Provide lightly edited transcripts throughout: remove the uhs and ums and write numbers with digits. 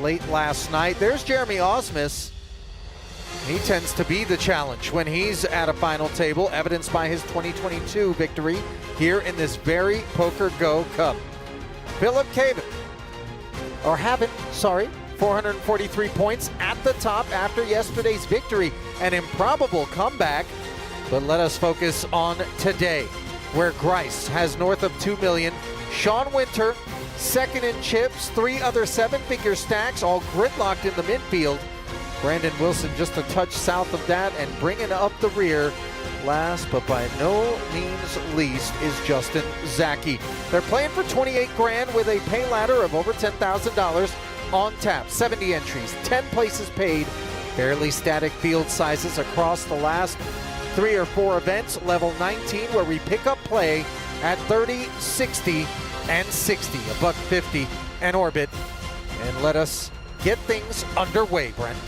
Late last night. There's Jeremy Ausmus. He tends to be the challenge when he's at a final table, evidenced by his 2022 victory here in this very PokerGO Cup. Philip Caven, or Haven, sorry, 443 points at the top after yesterday's victory. An improbable comeback, but let us focus on today, where Grise has north of 2 million. Sean Winter, second in chips, 3 other 7-figure stacks, all gridlocked in the midfield. Brandon Wilson just a touch south of that and bringing up the rear. Last but by no means least is Justin Zaki. They're playing for 28 grand with a pay ladder of over $10,000 on tap. 70 entries, 10 places paid, fairly static field sizes across the last 3 or 4 events. Level 19 where we pick up play at 30, 60, and 60, $1.50 and orbit. And let us get things underway, Brent.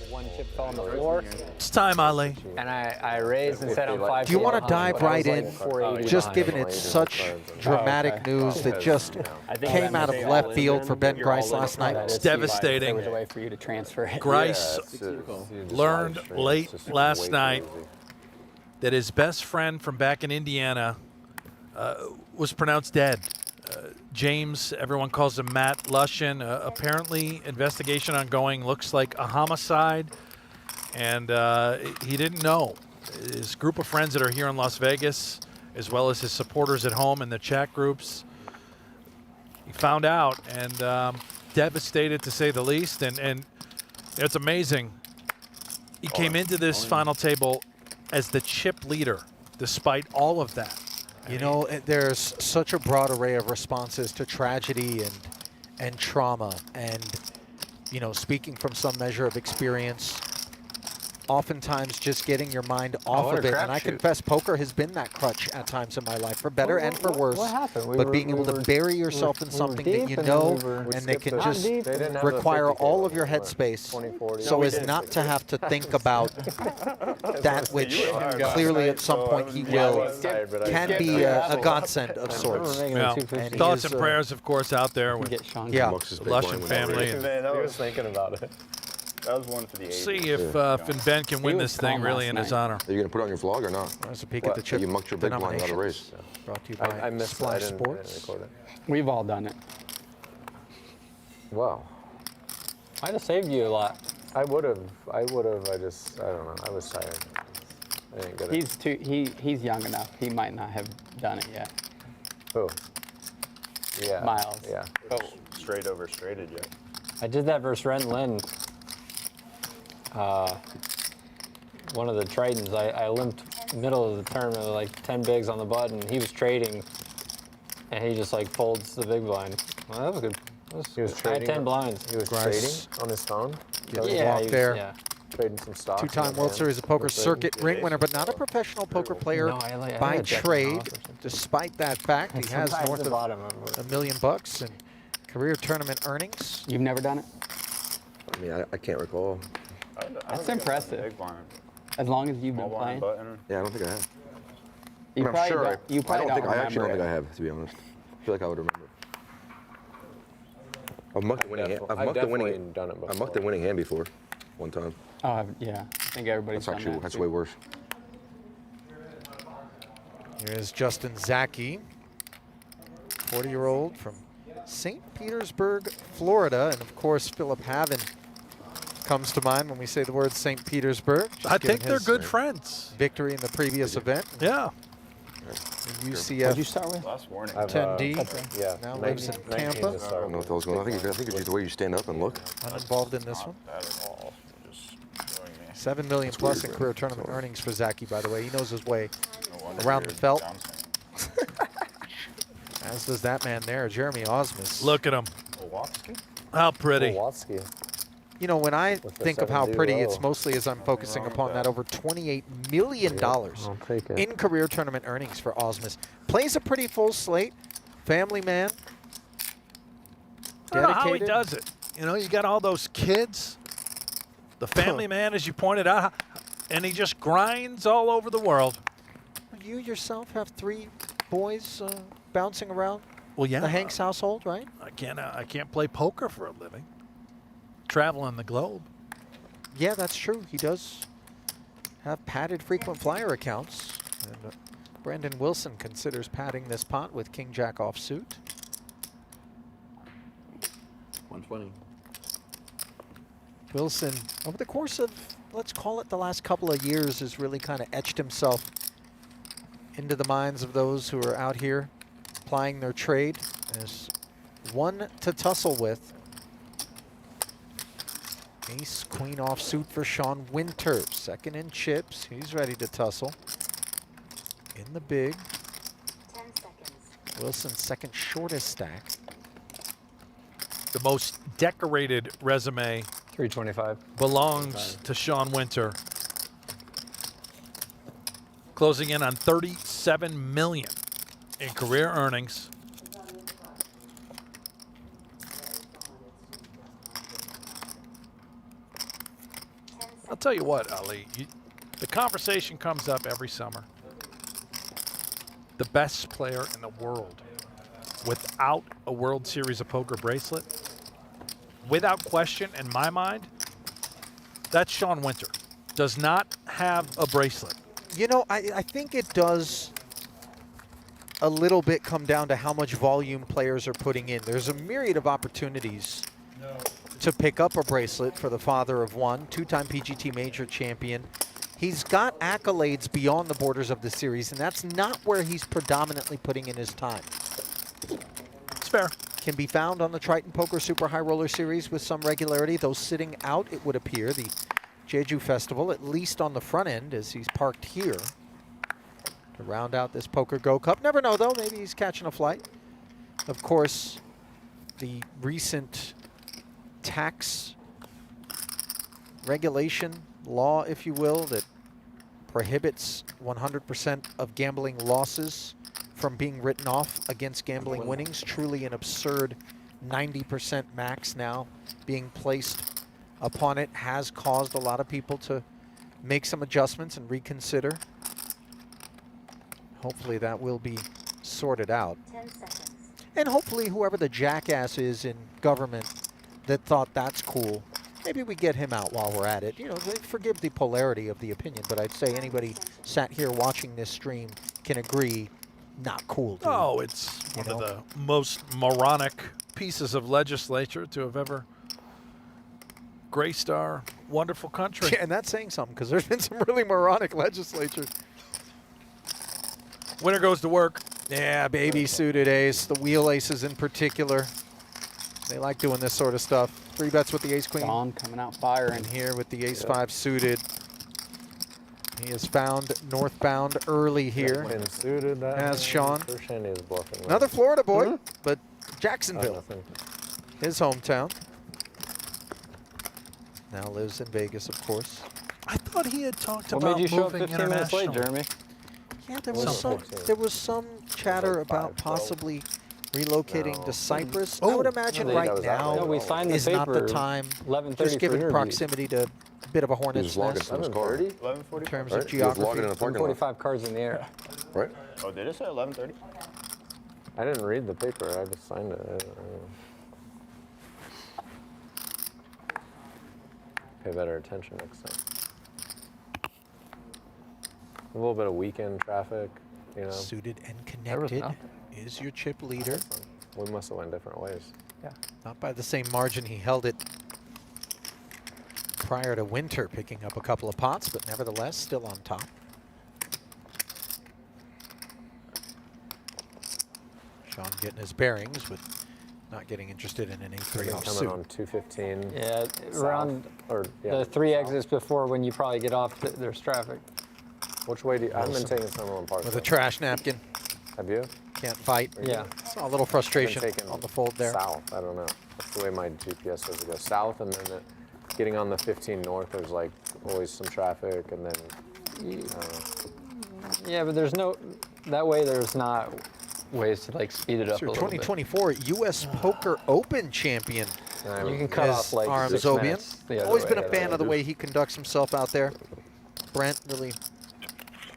One chip fell on the floor. It's time, Ali. And I raised and set on 5. Do you want to dive right in? Just given it's such dramatic news that just came out of left field for Ben Grise last night. It's devastating. There was a way for you to transfer it. Grise learned late last night that his best friend from back in Indiana was pronounced dead. James, everyone calls him Matt Lushin. Apparently, investigation ongoing. Looks like a homicide, and he didn't know. His group of friends that are here in Las Vegas, as well as his supporters at home in the chat groups, he found out, and devastated to say the least. And it's amazing. He came into this final table as the chip leader, despite all of that. You know, there's such a broad array of responses to tragedy and trauma. And, you know, speaking from some measure of experience, oftentimes just getting your mind off of it. And I confess, poker has been that crutch at times in my life, for better and for worse. What happened? But being able to bury yourself in something that you know and that can just require all of your headspace so as not to have to think about that which clearly at some point he will, can be a godsend of sorts. Yeah. And Thoughts and prayers, of course, out there with the Lushin family. And Man, I was thinking about it. That was one for the 80s. see if Finn Ben can win this thing really in his honor. Are you going to put it on your vlog or not? There's a peek at the chip. You mucked your big blind out of race. Brought to you by I missed Splash that. I Sports. didn't record it. We've all done it. Wow. I'd have saved you a lot. I would have. I don't know. I was tired. I didn't get it. He's young enough. He might not have done it yet. Who? Yeah. Myles. Yeah. Oh, straight over straighted yet. I did that versus Ren Lin. One of the Tritons, I limped middle of the tournament with like 10 bigs on the button. He was trading, and he just like folds the big blind. Well, that was good. He was I had trading. 10 blinds. He was Grise. trading on his phone. Yeah, walk there. Yeah. Trading some stocks. Two-time World Series of Poker circuit ring winner, but not a professional poker player No, I by had Jack trade. off or something. Despite that fact, he has Sometimes north the of bottom of it. $1 million in career tournament earnings. You've never done it? I mean, I can't recall. That's impressive. As long as you've been playing. Yeah, I don't think I have. You I'm probably sure. don't, you probably don't I actually don't remember think I it. have, to be honest. I feel like I would remember. I've mucked the winning hand. I've definitely done it before. I mucked the winning hand before, one time. Oh, yeah. I think everybody's That's done actually that. that's too. way worse. Here's Justin Zaki, 40-year-old from St. Petersburg, Florida. And of course, Philip Haven comes to mind when we say the word St. Petersburg. I think they're good friends. Victory in the previous event. Yeah. UCF What'd you start with? Last warning. 10D. Yeah. Now lives in 19 Tampa. to I start don't know with. what the hell's going on. I think it's just the way you stand up and look. Uninvolved in this one. Not bad at all. Just doing me. 7 million plus in weird, career bro. tournament earnings for Zaki, by the way. He knows his way No wonder around you're the felt. downswing. As does that man there, Jeremy Ausmus. Look at him. Kowalski? How pretty. Kowalski. You know, when I With the think of how 7-0. pretty, it's mostly as I'm focusing upon that over $28 million I'll take it. in career tournament earnings for Ausmus. Plays a pretty full slate. Family man. I don't know how he Dedicated. does it. You know, you got all those kids, the family man, as you pointed out, and he just grinds all over the world. You yourself have 3 boys bouncing around Well, yeah. the Hanks household, right? I can't play poker for a living. traveling the globe. Yeah, that's true. He does have padded frequent flyer accounts. And Brandon Wilson considers padding this pot with King Jack offsuit. 120. Wilson, over the course of, let's call it the last couple of years, has really kind of etched himself into the minds of those who are out here plying their trade as one to tussle with. Ace, queen offsuit for Sean Winter. Second in chips. He's ready to tussle. In the big. 10 seconds. Wilson's second shortest stack. The most decorated resume 325. belongs to Sean Winter. Closing in on $37 million in career earnings. I'll tell you what, Ali, the conversation comes up every summer. The best player in the world without a World Series of Poker bracelet, without question in my mind, that's Sean Winter. Does not have a bracelet. You know, I think it does a little bit come down to how much volume players are putting in. There's a myriad of opportunities to pick up a bracelet for the father of one, two-time PGT Major champion. He's got accolades beyond the borders of the series, and that's not where he's predominantly putting in his time. It's fair. Can be found on the Triton Poker Super High Roller Series with some regularity, though sitting out, it would appear, the Jeju Festival, at least on the front end, as he's parked here to round out this PokerGO Cup. Never know, though. Maybe he's catching a flight. Of course, the recent tax regulation law, if you will, that prohibits 100% of gambling losses from being written off against gambling winnings. Truly an absurd 90% max now being placed upon it has caused a lot of people to make some adjustments and reconsider. Hopefully that will be sorted out. 10 seconds. And hopefully whoever the jackass is in government that thought that's cool, maybe we get him out while we're at it. You know, forgive the polarity of the opinion, but I'd say anybody sat here watching this stream can agree, not cool, dude. Oh, it's one of the most moronic pieces of legislature to have ever graced our wonderful country. Yeah, and that's saying something, because there's been some really moronic legislatures. Winner goes to work. Yeah, baby suited ace, the wheel aces in particular. They like doing this sort of stuff. 3 bets with the ace queen. Dawn coming out firing. And here with the ace 5 suited. He has found northbound early here. When suited, that As Sean. Shandy is bluffing. Another Florida boy, but Jacksonville, Nothing. his hometown. Now lives in Vegas, of course. I thought he had talked What about made you show up moving 15 minutes late, internationally. Jeremy? Yeah, there Some was some. 14. There was some chatter like about 5, 12. possibly relocating No. to Cyprus. I Oh. would imagine No, right that was that now way. No, we signed the is paper. not the time, 11:30 just given for interview. proximity to a bit of a hornet's Just logging nest from his car. 11:30? in 11:40. terms Right? of He was logging geography. in the parking lot. 45 cards in the air. Right? Oh, did it say 11:30? I didn't read the paper. I just signed it. I don't know. Pay better attention next time. A little bit of weekend traffic, you know. Suited and There was connected nothing. is your chip leader. We must have went different ways. Not by the same margin he held it prior to Winter picking up a couple of pots, but nevertheless still on top. Sean getting his bearings, but not getting interested in an A3 Coming offsuit. on 215. Yeah, around Or yeah, the 3 south. exits before when you probably get off, there's traffic. Which way do you? I haven't been Wilson. taking Summerlin Park. With a though. trash napkin. Have you? Can't fight. Yeah. Saw a little I've been frustration taking on the fold there. South. I don't know. That's the way my GPS says to go south, and then getting on the 15 north, there's like always some traffic, and then Yeah, but there's no, that way there's not ways to like speed it up Your a little bit. 2024 U.S. Poker Open champion You can cut is off like Aram 6 Zobian. minutes the other Always way. been a fan of the way he conducts himself out there. Brent really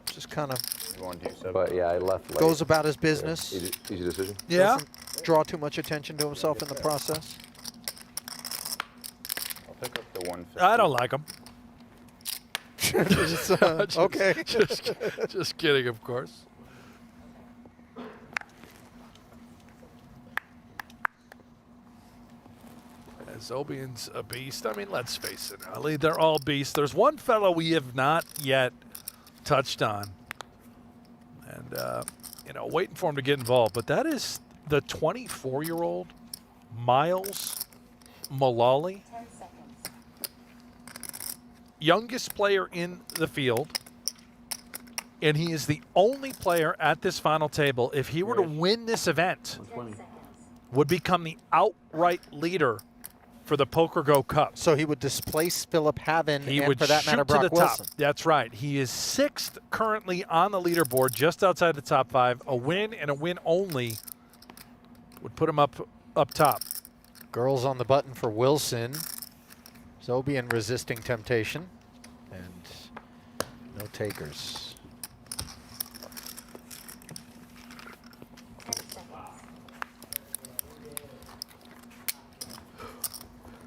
just kind of You going to 7? But yeah, I left late. goes about his business. Easy decision. Yeah. Doesn't draw too much attention to himself in the process. 150. I don't like him. Okay. Just kidding, of course. Zobian's a beast. I mean, let's face it, Ali. They're all beasts. There's one fellow we have not yet touched on. And, you know, waiting for him to get involved. But that is the 24-year-old Myles Mullaly. 10 seconds. Youngest player in the field. And he is the only player at this final table, if he were to win this event, 10 seconds. would become the outright leader for the PokerGO Cup. So he would displace Philip Havin He and, would for that shoot matter, to Brock the top. Wilson. That's right. He is 6th currently on the leaderboard, just outside the top 5. A win and a win only would put him up top. Girls on the button for Wilson. Zobian resisting temptation. And no takers. 10 seconds.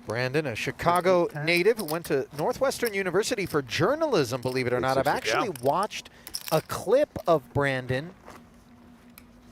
Brandon, a Chicago native who went to Northwestern University for journalism, believe it or not. I've actually watched a clip of Brandon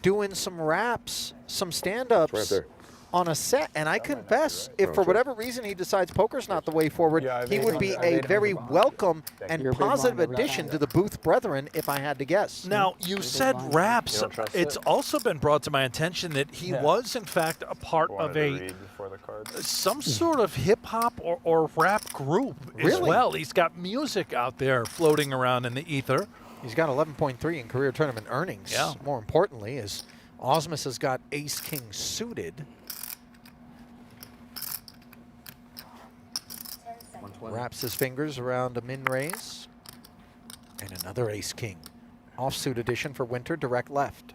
doing some raps, some stand-ups Right there. on a set, and I confess, if for whatever reason he decides poker's not the way forward, he would be a very welcome and positive addition to the Booth Brethren, if I had to guess. Now, you said raps. You don't trust It's it? also been brought to my attention that he was, in fact, a part Wanted of to a read before the cards. some sort of hip-hop or rap group as Really? well. He's got music out there floating around in the ether. He's got 11.3 in career tournament earnings. Yeah. More importantly, is Ausmus has got ace-king suited. 10 seconds. Wraps his fingers around a min raise. And another ace-king. Offsuit edition for Winter, direct left.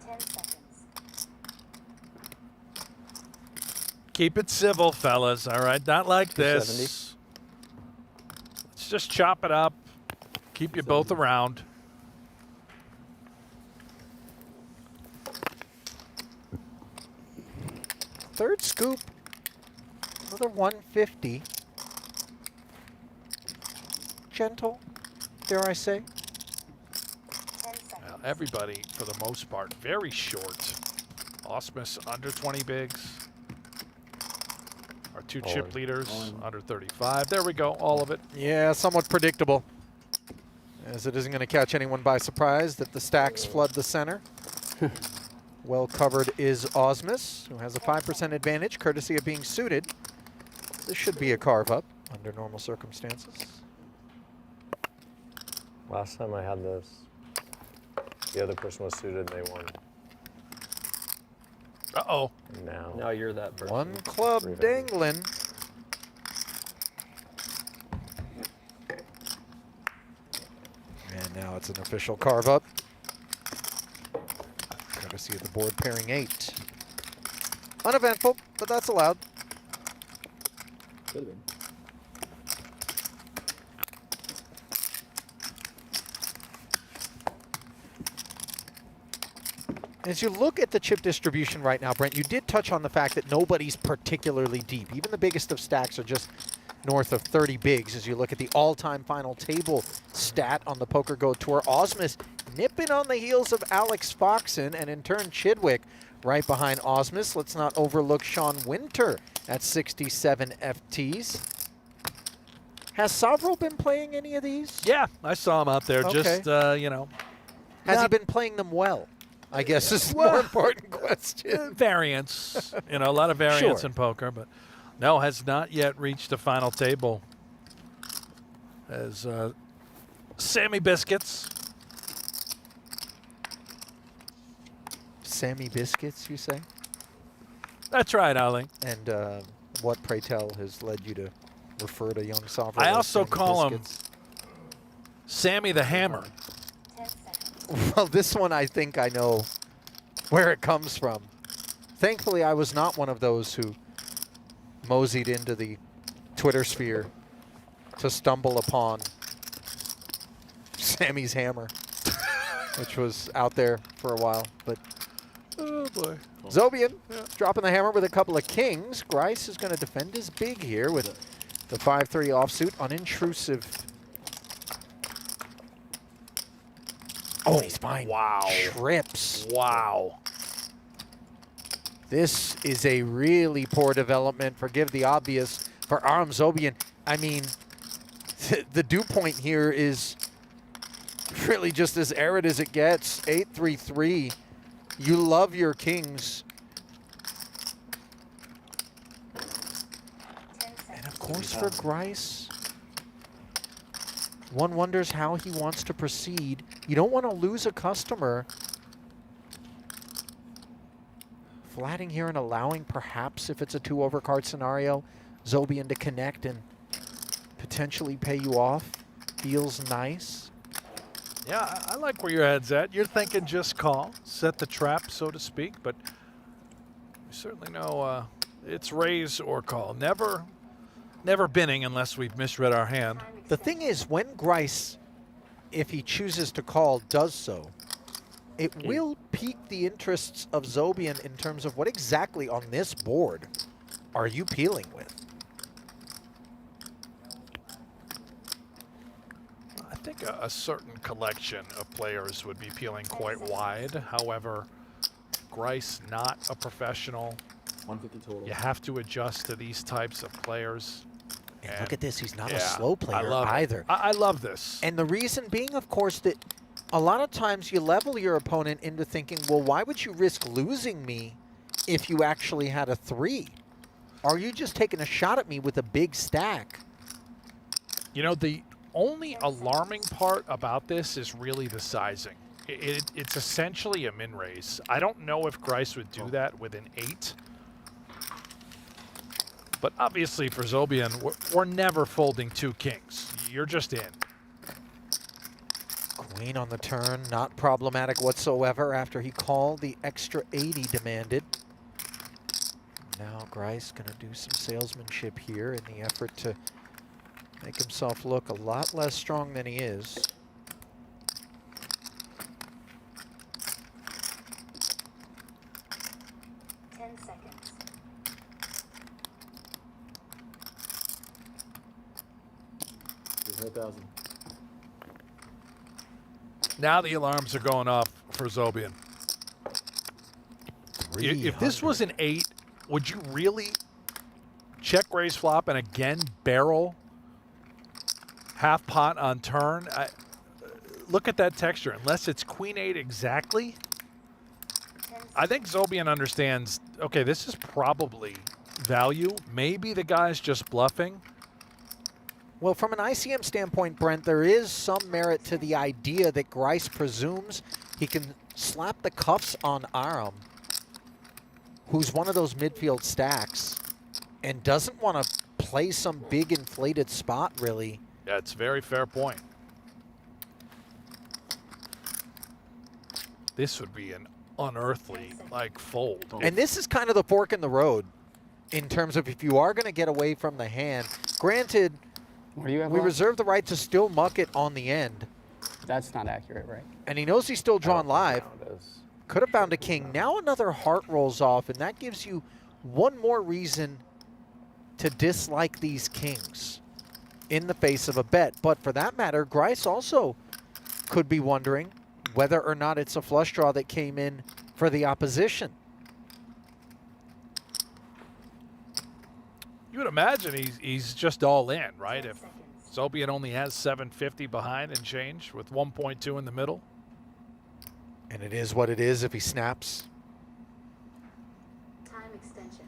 10 seconds. Keep it civil, fellas, all right? Not like this. 270. Let's just chop it up. Keep you both around. Third scoop, another 150. Gentle, dare I say. 10 seconds. Well, everybody, for the most part, very short. Ausmus under 20 bigs. Our two chip leaders under 35. There we go, all of it. Yeah, somewhat predictable. As it isn't going to catch anyone by surprise that the stacks flood the center. Well covered is Ausmus, who has a 5% advantage, courtesy of being suited. This should be a carve-up under normal circumstances. Last time I had this, the other person was suited and they won. Uh-oh. Now, Now you're that person. One club Three-handed. dangling. And now it's an official carve-up. Courtesy of the board pairing 8. Uneventful, but that's allowed. Could have been. As you look at the chip distribution right now, Brent, you did touch on the fact that nobody's particularly deep. Even the biggest of stacks are just north of 30 bigs. As you look at the all-time final table stat on the PokerGO Tour, Ausmus nipping on the heels of Alex Foxen, and in turn Chidwick right behind Ausmus. Let's not overlook Sean Winter at 67 FTs. Has Savro been playing any of these? Yeah, I saw him out there. Okay. Just, you know. Has he not- been playing them well? I guess is the Well, more important question. variance. You know, a lot of variance Sure. in poker, but no, has not yet reached the final table. As Sammy Biscuits. Sammy Biscuits, you say? That's right, Ali. And what, pray tell, has led you to refer to young Sovereign? I as also Sammy call him Biscuits? Sammy the Hammer. 10 seconds. Well, this one I think I know where it comes from. Thankfully, I was not one of those who moseyed into the Twitter sphere to stumble upon Sammy's Hammer, which was out there for a while. But boy. Zobian dropping the hammer with a couple of kings. Grise is going to defend his big here with the 5-3 offsuit, unintrusive. Oh, he's fine. Wow. Trips. Wow. This is a really poor development, forgive the obvious, for Aram Zobian. I mean, the dew point here is really just as arid as it gets. 8-3-3. You love your kings. 10 And seconds. of course for Grise, one wonders how he wants to proceed. You don't want to lose a customer. Flatting here and allowing perhaps, if it's a 2 overcard scenario, Zobian to connect and potentially pay you off. Feels nice. Yeah, I like where your head's at. You're thinking just call, set the trap, so to speak, but we certainly know it's raise or call. Never binning unless we've misread our hand. The thing is, when Grise, if he chooses to call, does so, it will pique the interests of Zobian in terms of what exactly on this board are you peeling with? I think a certain collection of players would be peeling quite wide. However, Grise, not a professional. 150 total. You have to adjust to these types of players. And look at this, he's not a Yeah, slow I player love it. either. I love this. And the reason being, of course, that a lot of times you level your opponent into thinking, well, why would you risk losing me if you actually had a 3? Are you just taking a shot at me with a big stack? You know, the only alarming part about this is really the sizing. It's essentially a min raise. I don't know if Grise would do that with an 8. But obviously for Zobian, we're never folding 2 kings. You're just in. Queen on the turn, not problematic whatsoever after he called the extra 80 demanded. Now Grise gonna do some salesmanship here in the effort to make himself look a lot less strong than he is. Seconds. There's 1,000. Now the alarms are going off for Zobian. If this was an 8, would you really check raise flop and again barrel half pot on turn? Look at that texture. Unless it's queen 8 exactly, I think Zobian understands, okay, this is probably value. Maybe the guy's just bluffing. Well, from an ICM standpoint, Brent, there is some merit to the idea that Grise presumes he can slap the cuffs on Aram, who's one of those midfield stacks, and doesn't want to play some big inflated spot, really. Yeah, it's a very fair point. This would be an unearthly, like, fold. And this is kind of the fork in the road in terms of if you are going to get away from the hand. Granted, What do you have we left? reserve the right to still muck it on the end. That's not accurate, right? And he knows he's still drawn live. Now it is. Could have found a king. Now another heart rolls off, and that gives you one more reason to dislike these kings in the face of a bet. But for that matter, Grise also could be wondering whether or not it's a flush draw that came in for the opposition. You would imagine he's just all in, right? If Zobian only has 750 behind and change with 1.2 in the middle. And it is what it is if he snaps. Time extension.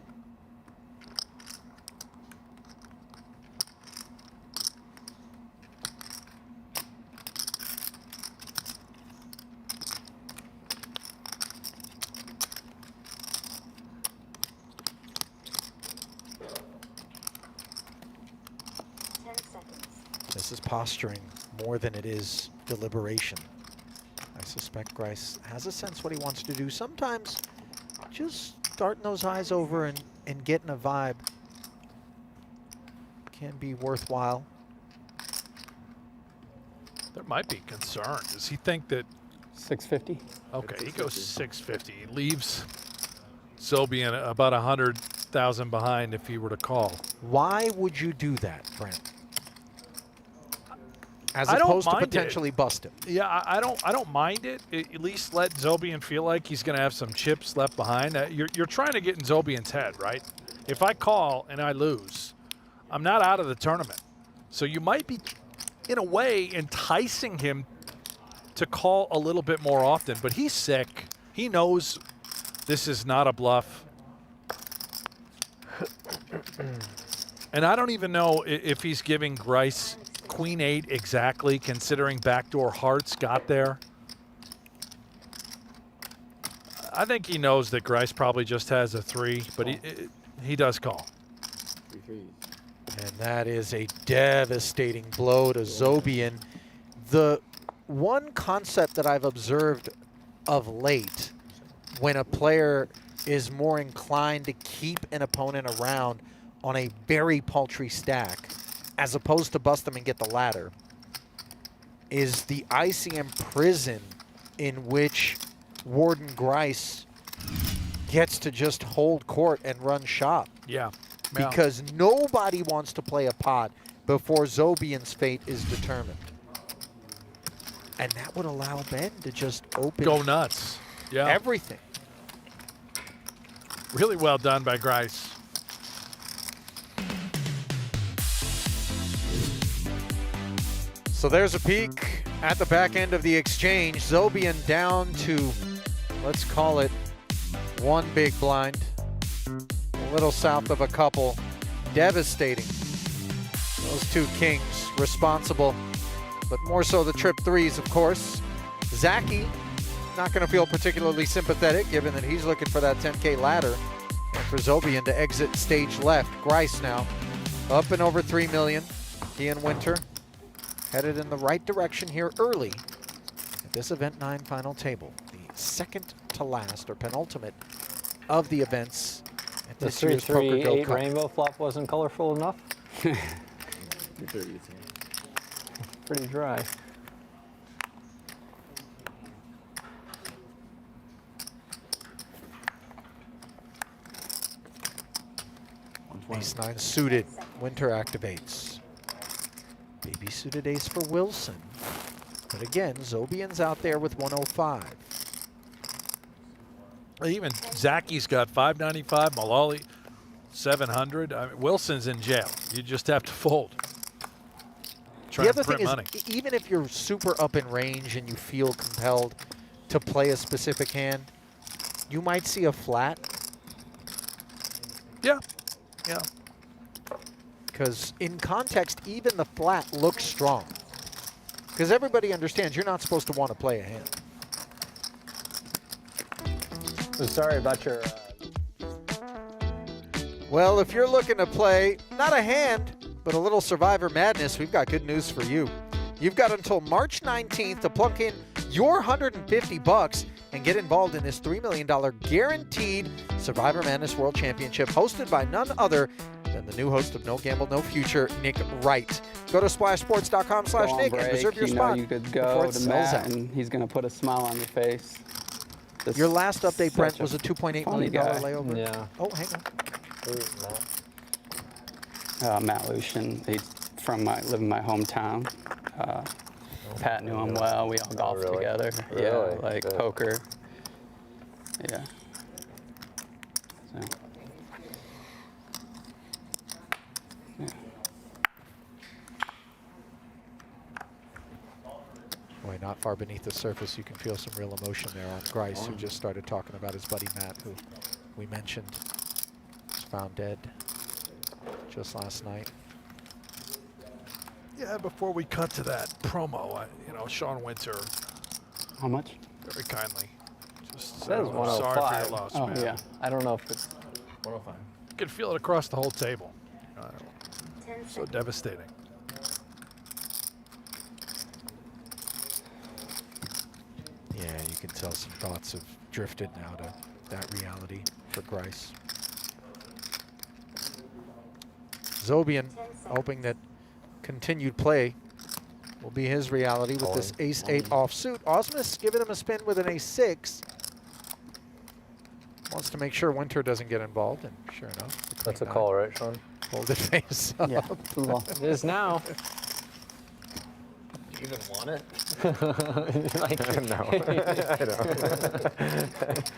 This is posturing more than it is deliberation. I suspect Grise has a sense what he wants to do. Sometimes just starting those eyes over and getting a vibe can be worthwhile. There might be concern. Does he think that, 650. okay, he goes 650. He leaves Zobian about 100,000 behind if he were to call. Why would you do that, Brent? As I don't opposed to mind it. potentially bust him. Yeah, I don't mind it. At least let Zobian feel like he's going to have some chips left behind. You're trying to get in Zobian's head, right? If I call and I lose, I'm not out of the tournament. So you might be, in a way, enticing him to call a little bit more often. But he's sick. He knows this is not a bluff. And I don't even know if he's giving Grise Queen 8 exactly, considering backdoor hearts got there. I think he knows that Grise probably just has a 3, but he does call. 3 threes. And that is a devastating blow to Zobian. The one concept that I've observed of late when a player is more inclined to keep an opponent around on a very paltry stack as opposed to bust them and get the ladder is the ICM prison in which Warden Grise gets to just hold court and run shop. Yeah. Because nobody wants to play a pot before Zobian's fate is determined. And that would allow Ben to just open Go nuts. Yeah. everything. Really well done by Grise. So there's a peek at the back end of the exchange. Zobian down to, let's call it, 1 big blind. A little south of a couple. Devastating. Those 2 kings responsible, but more so the trip 3s, of course. Zaki, not going to feel particularly sympathetic given that he's looking for that 10K ladder. And for Zobian to exit stage left. Grise now up and over 3 million. He and Winter headed in the right direction here early at this Event 9 final table. The second to last or penultimate of the events at The this year's PokerGO 3-3-8 Cup. rainbow flop wasn't colorful enough. 330. Pretty dry. Ace-9 suited. Winter activates. Baby suited ace for Wilson. But again, Zobian's out there with 105. Even Zaki's got 595, Malali 700. I mean, Wilson's in jail. You just have to fold. Try The and other thing print is, money. even if you're super up in range and you feel compelled to play a specific hand, you might see a flat. Yeah. Yeah. Because in context, even the flat looks strong. Because everybody understands you're not supposed to want to play a hand. So sorry about your. Well, if you're looking to play, not a hand, but a little Survivor Madness, we've got good news for you. You've got until March 19th to plunk in your $150 and get involved in this $3 million guaranteed Survivor Madness World Championship hosted by none other than the new host of No Gamble, No Future, Nick Wright. Go to splashsports.com/Nick and reserve your spot You could before go it to sells Matt out. and he's going to put a smile on your face. This Your last update, such Brent, was a $2.8 funny million guy. layover. Yeah. Oh, hang on. Matt Lucian. He's from live in my hometown. Pat knew him well. We all golfed really? together. Really? Yeah, like Good. poker. Yeah. So. Yeah. Boy, not far beneath the surface, you can feel some real emotion there on Grise, who just started talking about his buddy Matt, who we mentioned was found dead just last night. Yeah, before we cut to that promo, Sean Winter How much? very kindly just That said, is "I'm sorry for 105. your loss, Oh man." yeah. I don't know if it's. 105. You can feel it across the whole table. 10 So seconds. devastating. Yeah, you can tell some thoughts have drifted now to that reality for Grise. Zobian hoping that continued play will be his reality with this ace-8 offsuit. Ausmus giving him a spin with an ace-6. wants to make sure Winter doesn't get involved, and sure enough. the That's a queen call, right, Sean? nine folded face up. Yeah, blue ball. It is now. Do you even want it? Like, No, I don't.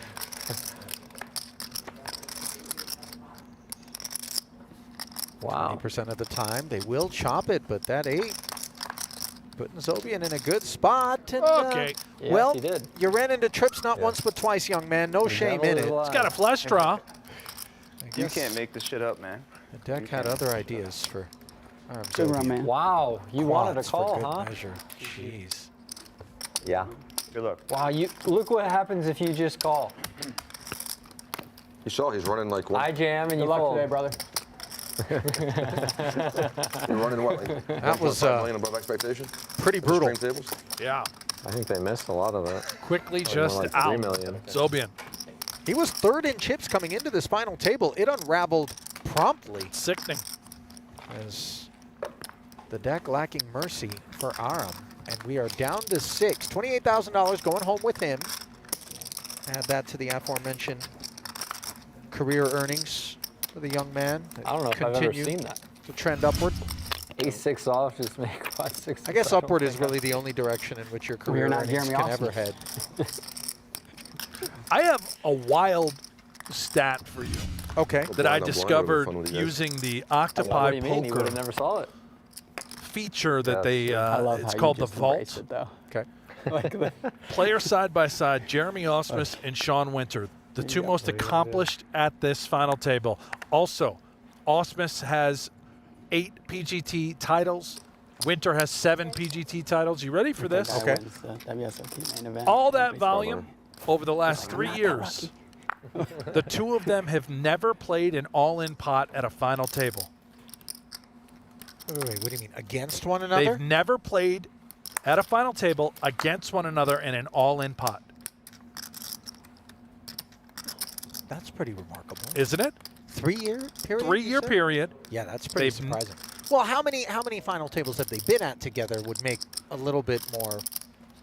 wow. 20% of the time, they will chop it, but that 8 putting Zobian in a good spot. And, Okay. Yeah, well, he did. you ran into trips not Yeah. once but twice, young man. No shame in it. He's got a flush draw. I You guess can't make this shit up, man. the deck had other ideas for Aram Good run, Zobian. man. Wow, you wanted a Quads for call, good huh? measure. Jeez. Yeah. Good luck. Wow, you look what happens if you just call. You saw he's running like I what? jam and you fold. brother. You're running what? Like That was 1.5 million above expectation. pretty brutal. Stream tables. Yeah. I think they missed a lot of that. Quickly Like just more like out. 3 million. Zobian. He was third in chips coming into this final table. It unraveled promptly Sickening. as the deck lacking mercy for Aram. And we are down to 6. $28,000 going home with him. Add that to the aforementioned career earnings for the young man. I don't know if I've ever seen that. To trend upward. Ace-6 off, just make 5-6. I guess upward is really the only direction in which your career not earnings Jeremy can ever Ausmus. head. I have a wild stat for you Okay. that I blind on blind, discovered fun with you guys. using the What Octopi do you mean? You would Poker have never saw it. feature that Yeah, they, I love it's how called you the just embrace Vault. it, though. Okay. Like that. Player side by side, Jeremy Ausmus and Sean Winter, the two most accomplished at this final table. Also, Ausmus has 8 PGT titles. Winter has 7 PGT titles. You ready for this? That guy wins the WSOP main event. All that Baseball. volume over the last 3 years, the two of them have never played an all-in pot at a final table. Wait, what do you mean? Against one another? They've never played at a final table against one another in an all-in pot. That's pretty remarkable. Isn't it? 3-year period? 3-year you said? period. Yeah, that's pretty They've surprising. Well, how many final tables have they been at together would make a little bit more,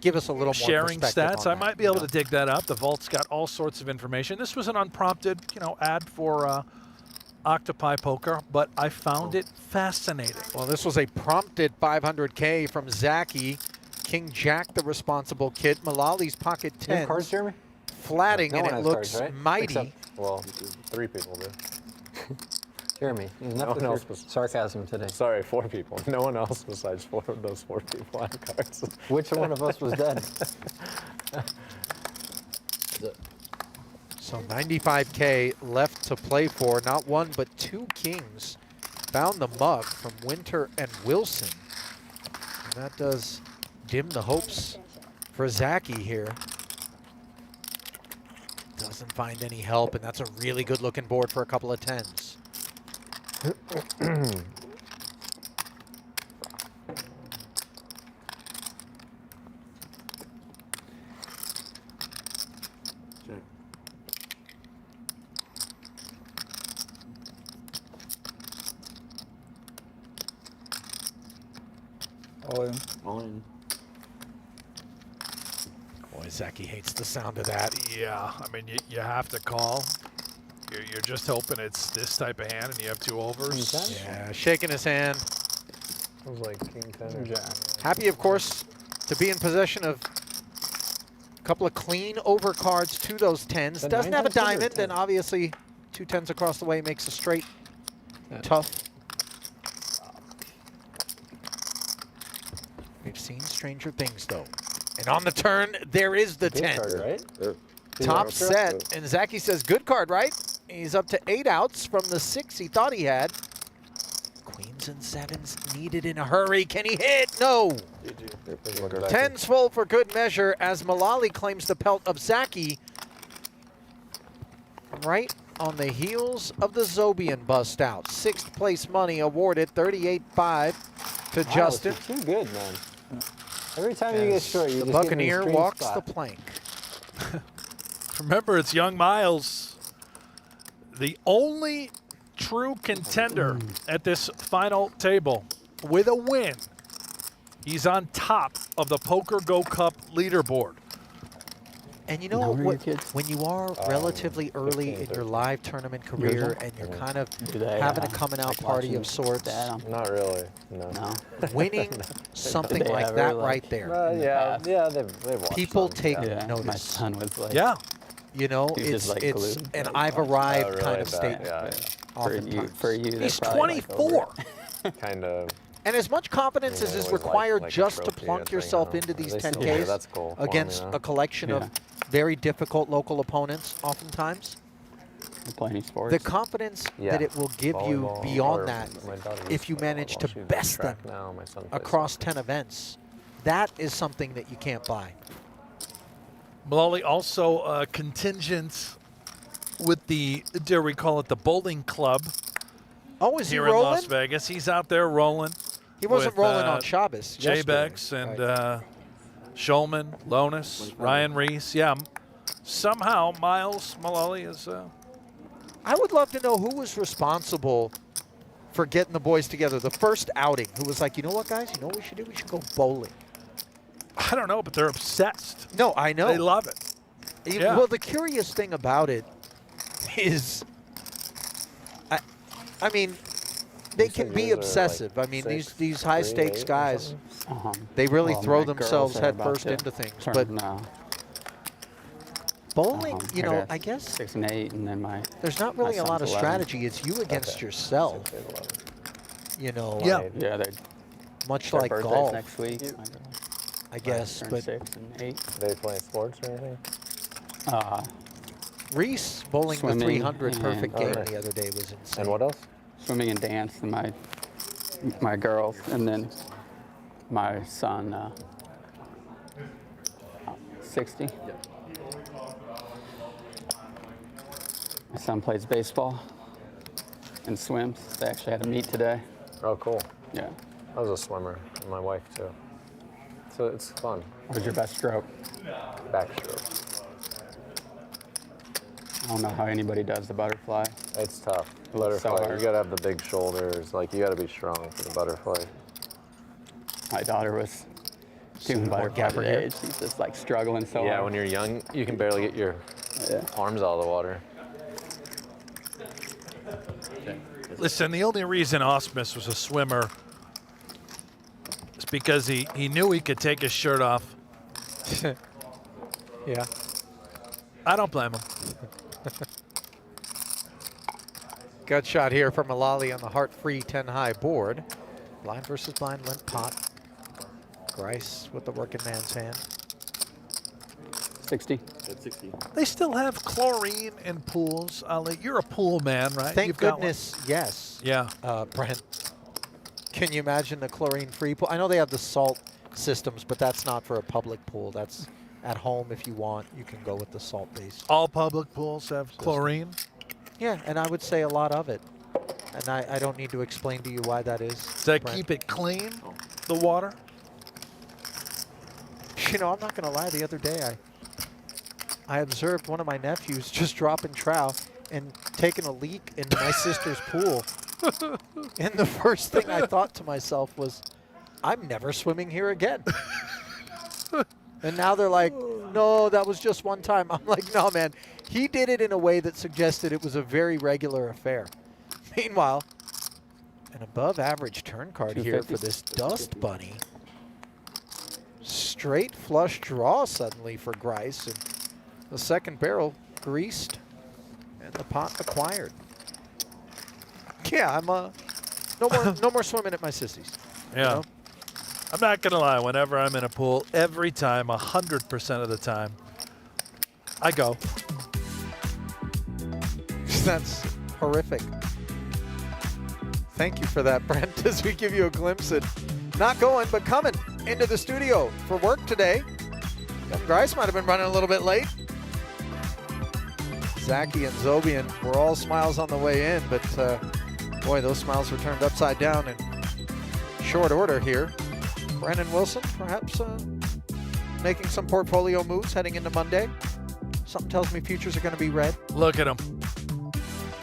give us a little more Sharing perspective stats. on I that, might be you able know? to dig that up. The Vault's got all sorts of information. This was an unprompted, ad for Octopi Poker, but I found it fascinating. Well, this was a prompted 500K from Zaki. King Jack, the responsible kid. Malali's pocket You have cards, 10s. Jeremy? Flatting, No and one it has looks cards, right? mighty. Except Well, 3 people do. Jeremy. Isn't that No one your else was- sarcasm today? Sorry, 4 people. No one else besides those 4 people have cards. Which one of us was dead? So 95K left to play for. Not one, but 2 kings found the muck from Winter and Wilson. And that does dim the hopes for Zaki here. Doesn't find any help, and that's a really good looking board for a couple of 10s. Check. All in. All in. Boy, Zaki hates the sound of that. Yeah, I mean, you have to call. You're just hoping it's this type of hand and you have 2 overs. Yeah, shaking his hand. It was like King 10 or Jack. Happy, of course, to be in possession of a couple of clean over cards to those 10s. The Doesn't 9 have a times under diamond, 10? and obviously 2 10s across the way makes a straight Yeah. tough. We've seen stranger things, though. And on the turn, there is the Good 10. card, right? Top Yeah. set, and Zaki says, good card, right? He's up to 8 outs from the 6 he thought he had. Queens and 7s needed in a hurry. Can he hit? No. 10s full for good measure as Malali claims the pelt of Zaki. Right on the heels of the Zobian bust out. 6th place money awarded, 38.5 to Justin. You're too good, man. Every time you get As short, you the just get in a Buccaneer strange walks spot. the plank. Remember, it's young Myles, the only true contender at this final table with a win. He's on top of the PokerGO Cup leaderboard. And you know How old are your what, kids? when you are relatively early 15, in your 13. live tournament Years career old? and you're kind of Do they, having a coming out like party watching of sorts, Dad? Not really. No. No. winning something Did they like ever, that like- right there, Yeah, past. yeah, they've watched people some, take yeah. Yeah, my notice. son was like, Yeah. You know, He was it's just, like, it's glued, an like, I've watching. arrived Oh, really? kind of Bad. statement. Yeah, Oftentimes. for you, they're He's probably, like, over 24. it. kind of. And as much confidence as is required just to plunk yourself into these 10Ks That's cool. against a collection of very difficult local opponents, oftentimes, You play any sports? the confidence that it will give you beyond that, if you manage to best them across 10 events, that is something that you can't buy. Malali also contingent with the, dare we call it, the bowling club Oh, is he here in rolling? Las Vegas. He's out there rolling. He wasn't with, rolling on Shabbos. J-Bex yesterday. and Shulman, Lonis, Ryan Reese. Yeah, somehow Myles Mullaly is. I would love to know who was responsible for getting the boys together. The first outing, who was like, you know what, guys? You know what we should do? We should go bowling. I don't know, but they're obsessed. No, I know. They love it. Yeah. Well, the curious thing about it is, I mean, they can be obsessive. I mean, these high stakes guys, they really Well, throw my girls themselves are head about first to into things. turn, But bowling, you know, I guess 6 and 8, and then my there's not really a lot of son's 11. strategy. It's you against yourself. You know, Yeah. yeah, they're much their like birthdays golf, next week. I guess. Turn But 6 and 8. They play sports or anything? Reese bowling the Swimming 300 and- perfect Oh, game nice. the other day was insane. And what else? Swimming and dance, and my girls, and then my son 60. My son plays baseball and swims. They actually had a meet today. Oh, cool. Yeah. I was a swimmer, and my wife too. So it's fun. What was your best stroke? Backstroke. I don't know how anybody does the butterfly. It's tough. It looks so Butterfly. hard. You gotta have the big shoulders. Like you gotta be strong for the butterfly. My daughter was doing more butterfly gapper today. here. She's just like struggling so Yeah, hard. when you're young, you can barely get your Yeah. arms out of the water. Listen, the only reason Ausmus was a swimmer is because he knew he could take his shirt off. Yeah. I don't blame him. Gut shot here from Malali on the heart-free 10-high board. Blind versus blind, limp pot. Grise with the working man's hand. 60. At 60. They still have chlorine in pools. Ali, you're a pool man, right? Thank You've got one. goodness, yes. Yeah. Brent, can you imagine the chlorine-free pool? I know they have the salt systems, but that's not for a public pool. That's at home if you want. You can go with the salt-based. All public pools have chlorine. Yeah, and I would say a lot of it. And I don't need to explain to you why that is. Does that Brent. keep it clean, the water? You know, I'm not going to lie. The other day, I observed one of my nephews just dropping trout and taking a leak into my sister's pool. And the first thing I thought to myself was, I'm never swimming here again. And now they're like, no, that was just one time. I'm like, no, man. He did it in a way that suggested it was a very regular affair. Meanwhile, an above-average turn card here for this Dust Bunny. Straight flush draw suddenly for Grise, and the second barrel greased, and the pot acquired. Yeah, I'm no more swimming at my sissy's. Yeah. You know? I'm not going to lie. Whenever I'm in a pool, every time, 100% of the time, I go. That's horrific. Thank you for that, Brent, as we give you a glimpse at not going, but coming into the studio for work today. Ben Grise might have been running a little bit late. Zaki and Zobian were all smiles on the way in, but boy, those smiles were turned upside down in short order here. Brandon Wilson, perhaps making some portfolio moves heading into Monday. Something tells me futures are going to be red. Look at him.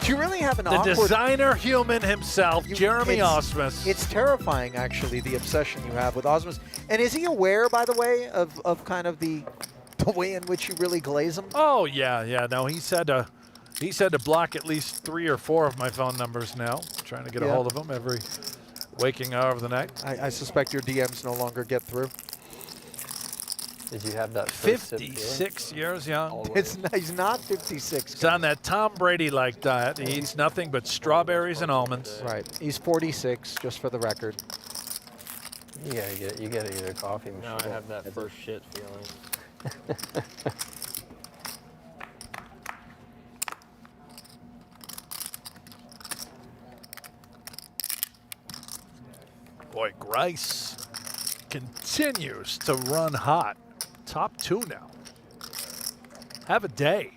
Do you really have an The awkward... designer human himself, Jeremy it's- Ausmus. It's terrifying, actually, the obsession you have with Ausmus. And is he aware, by the way, of kind of the the way in which you really glaze them? Oh yeah, yeah. No, he said to block at least 3 or 4 of my phone numbers now. Trying to get a Yeah. hold of them every waking hour of the night. I suspect your DMs no longer get through. Did you have that first sip feeling? 56 years young. He's not 56. He's on that Tom Brady-like diet. He eats nothing but strawberries and almonds. Right. He's 46, just for the record. You gotta get a coffee machine. Now I have that first shit feeling. Boy, Grise continues to run hot. Top 2 now. Have a day.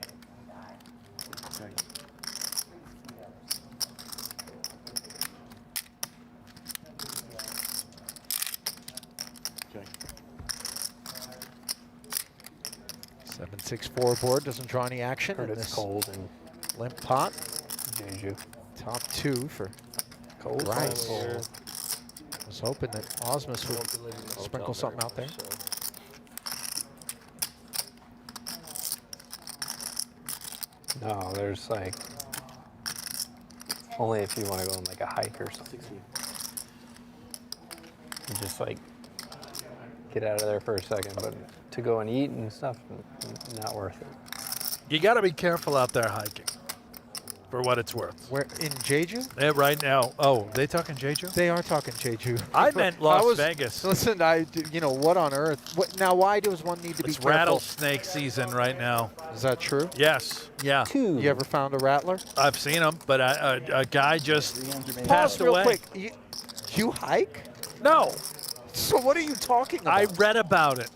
Okay. 7-6-4 board doesn't draw any action Heard in it's this cold and limp pot. Juju. Top 2 for Cold. Grise. Cold. Was hoping that Ausmus would sprinkle something out there. No, there's like only if you want to go on like a hike or something. 60. You just like get out of there for a second, but to go and eat and stuff, not worth it. You got to be careful out there hiking, for what it's worth. Where in Jeju? Right now. Oh, they talking Jeju? They are talking Jeju. I meant Las Vegas. Listen, what on earth? What now? Why does one need to be It's careful? rattlesnake season right now. Is that true? Yes. Yeah. You ever found a rattler? I've seen them, but a guy just 300 passed Pause real away. quick. You hike? No, So what are you talking about? I read about it.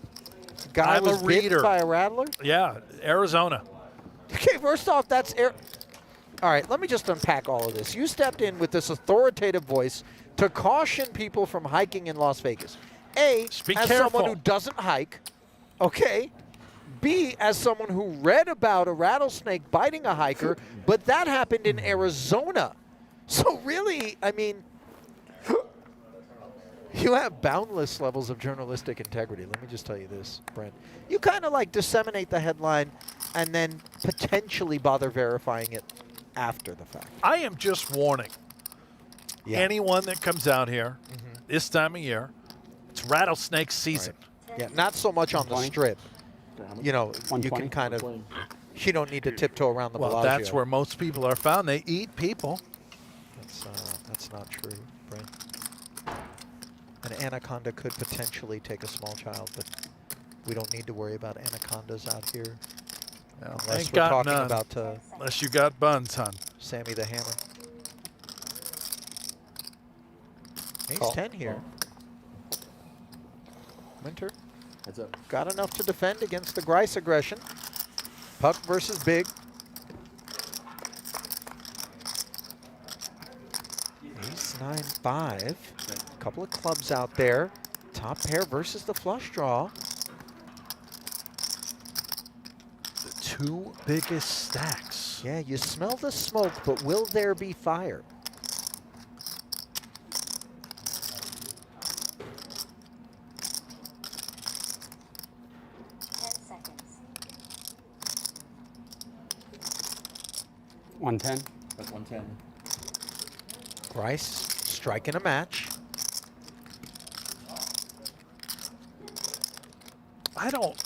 Guy I'm a was bitten reader. by a rattler? Yeah, Arizona. Okay, first off, that's all right, let me just unpack all of this. You stepped in with this authoritative voice to caution people from hiking in Las Vegas. A, Just be as careful. someone who doesn't hike, okay. B, as someone who read about a rattlesnake biting a hiker, but that happened in Arizona. So really, I mean, you have boundless levels of journalistic integrity. Let me just tell you this, Brent. You kind of like disseminate the headline and then potentially bother verifying it after the fact. I am just warning anyone that comes out here this time of year. It's rattlesnake season. Yeah, not so much on the 120. strip. How much? You know, you 120. can kind of, 120. you don't need to tiptoe around the Well, Bellagio. that's where most people are found. They eat people. That's not true, Brent. An anaconda could potentially take a small child, but we don't need to worry about anacondas out here. Unless Ain't we're got talking none. about Unless you got buns, hon. Sammy the Hammer. Ace Call. 10 here. Winter Heads up. got enough to defend against the Grise aggression. Puck versus Big. Ace 9-5. A couple of clubs out there. Top pair versus the flush draw. The 2 biggest stacks. Yeah, you smell the smoke, but will there be fire? Seconds. 110. That's 110. Grise striking a match. I don't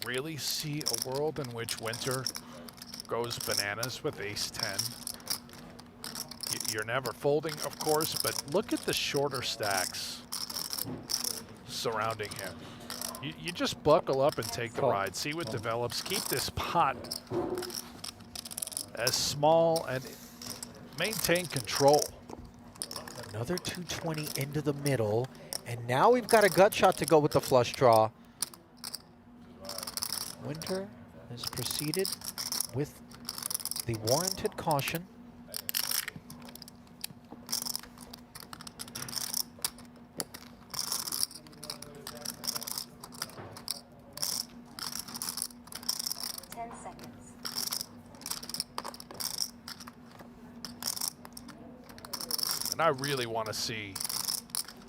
really see a world in which Winter goes bananas with ace 10. You're never folding, of course, but look at the shorter stacks surrounding him. You just buckle up and take the ride. See what develops. Keep this pot as small and maintain control. Another 220 into the middle. And now we've got a gut shot to go with the flush draw. Winter has proceeded with the warranted caution. And I really want to see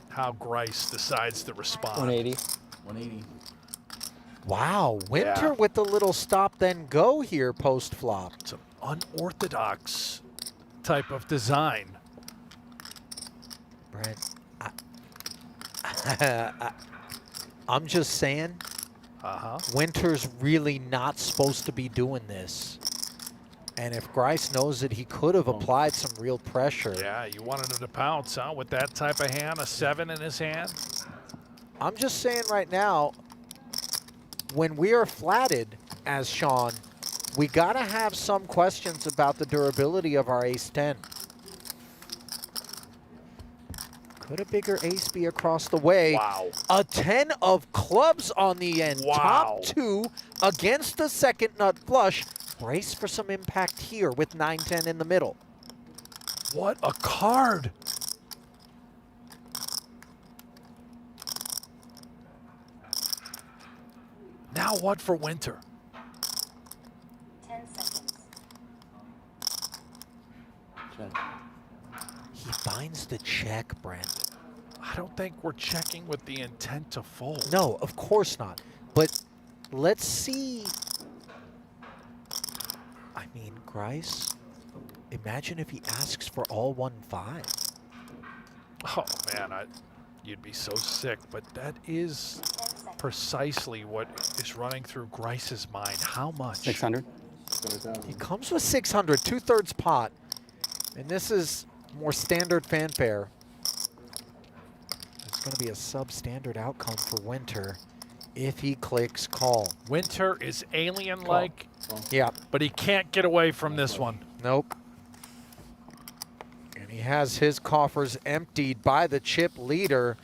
how Grise decides to respond. 180. 180. Wow, Winter Yeah. with the little stop then go here post flop. It's an unorthodox type of design. Brent, I'm just saying, Winter's really not supposed to be doing this. And if Grise knows it, he could have applied some real pressure. Yeah, you wanted him to pounce, huh? With that type of hand, a 7 in his hand. I'm just saying right now, when we are flatted as Sean, we gotta have some questions about the durability of our ace-10. Could a bigger ace be across the way? Wow. A 10 of clubs on the end. Wow. Top 2 against the second nut flush. Brace for some impact here with 9-10 in the middle. What a card. Now what for Winter? 10 seconds. Check. He finds the check, Brent. I don't think we're checking with the intent to fold. No, of course not. But let's see. I mean, Grise, imagine if he asks for all 1-5. Oh man, you'd be so sick, but that is 10 seconds. precisely what is running through Grice's mind. How much? 600. 600,000. He comes with 600, 2/3 pot. And this is more standard fanfare. It's going to be a substandard outcome for Winter if he clicks call. Winter is alien-like, Yeah, but he can't get away from this one. nope. And he has his coffers emptied by the chip leader,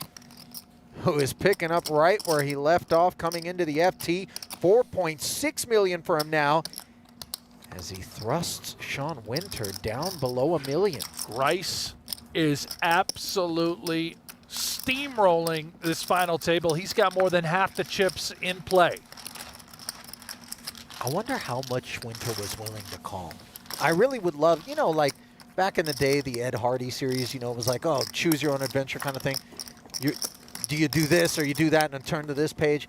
who is picking up right where he left off coming into the FT. 4.6 million for him now as he thrusts Sean Winter down below $1 million. Grise is absolutely steamrolling this final table. He's got more than half the chips in play. I wonder how much Winter was willing to call. I really would love, you know, like back in the day, the Ed Hardy series, you know, it was like, oh, choose your own adventure kind of thing. Do you do this or you do that and then turn to this page?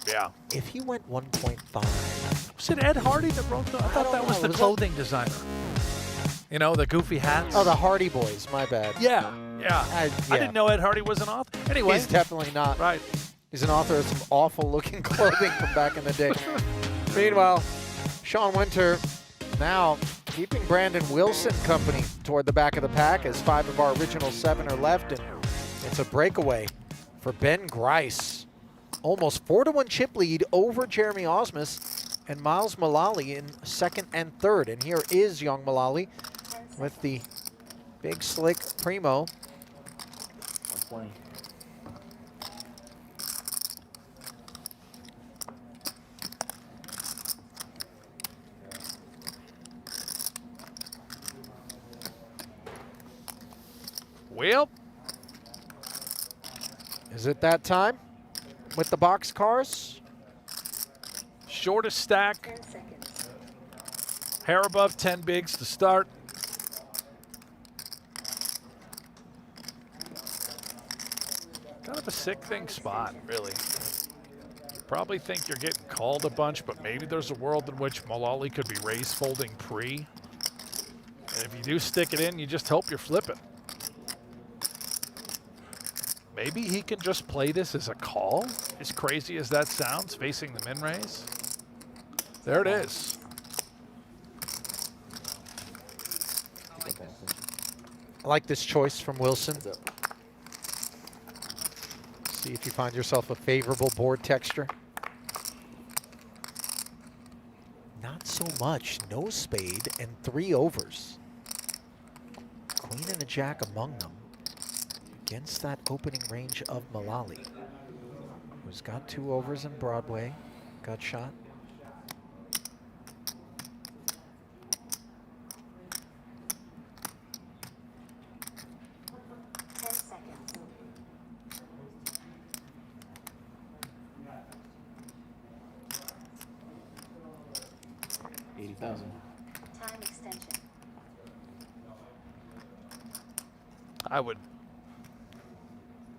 Yeah. If he went 1.5. Was it Ed Hardy that wrote the? I thought that was the clothing designer. You know, the goofy hats. Oh, the Hardy Boys, my bad. Yeah, yeah. I didn't know Ed Hardy was an author. Anyway. He's definitely not. Right. He's an author of some awful looking clothing from back in the day. Meanwhile, Sean Winter now keeping Brandon Wilson company toward the back of the pack as 5 of our original 7 are left, and it's a breakaway for Ben Grise. Almost 4-1 chip lead over Jeremy Ausmus and Myles Mullaly in second and third. And here is young Malali with the big slick primo. 120. Well, Is it that time with the box cars? shortest stack, 10 seconds. hair above 10 bigs to start. Kind of a sick thing spot, really. You probably think you're getting called a bunch, but maybe there's a world in which Malali could be raise folding pre. And if you do stick it in, you just hope you're flipping. Maybe he can just play this as a call, as crazy as that sounds, facing the min raise. There it is. I like this choice from Wilson. See if you find yourself a favorable board texture. Not so much. No spade and 3 overs. Queen and a jack among them against that opening range of Malali, who's got 2 overs in Broadway, gut shot. Time extension. I would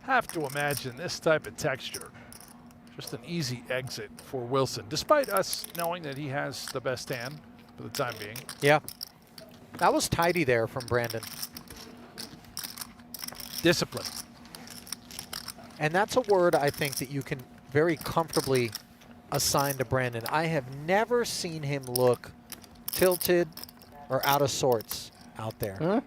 have to imagine this type of texture Just an easy exit for Wilson, despite us knowing that he has the best hand for the time being. Yeah. That was tidy there from Brandon. Discipline. And that's a word I think that you can very comfortably assign to Brandon. I have never seen him look tilted or out of sorts out there. Hmm?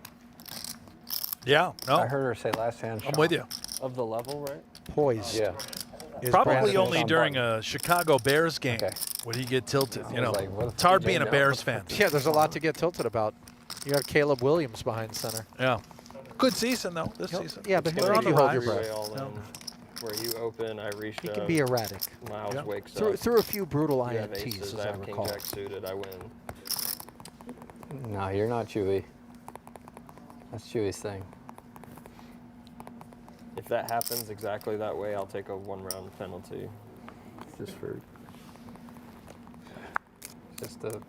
Yeah, no, I heard her say last hand. I'm with you. Of the level, right? Poised. Yeah. is Probably Brandon. only on during button. a Chicago Bears game Okay. would he get tilted. You know, like, what if it's hard DJ being a knows? Bears fan. Yeah, there's a lot to get tilted about. You have Caleb Williams behind center. Yeah, good season though this He'll- season. yeah, but he'll They're make on the you hold your rise. breath. Three-way all No. in, where you open, I reach He can be erratic. Miles Yeah. wakes Through up. a few brutal You have INTs, aces, as I I have king recall. jack suited, I win. No, you're not Chewy. That's Chewy's thing. If that happens exactly that way, I'll take a 1-round penalty. Just to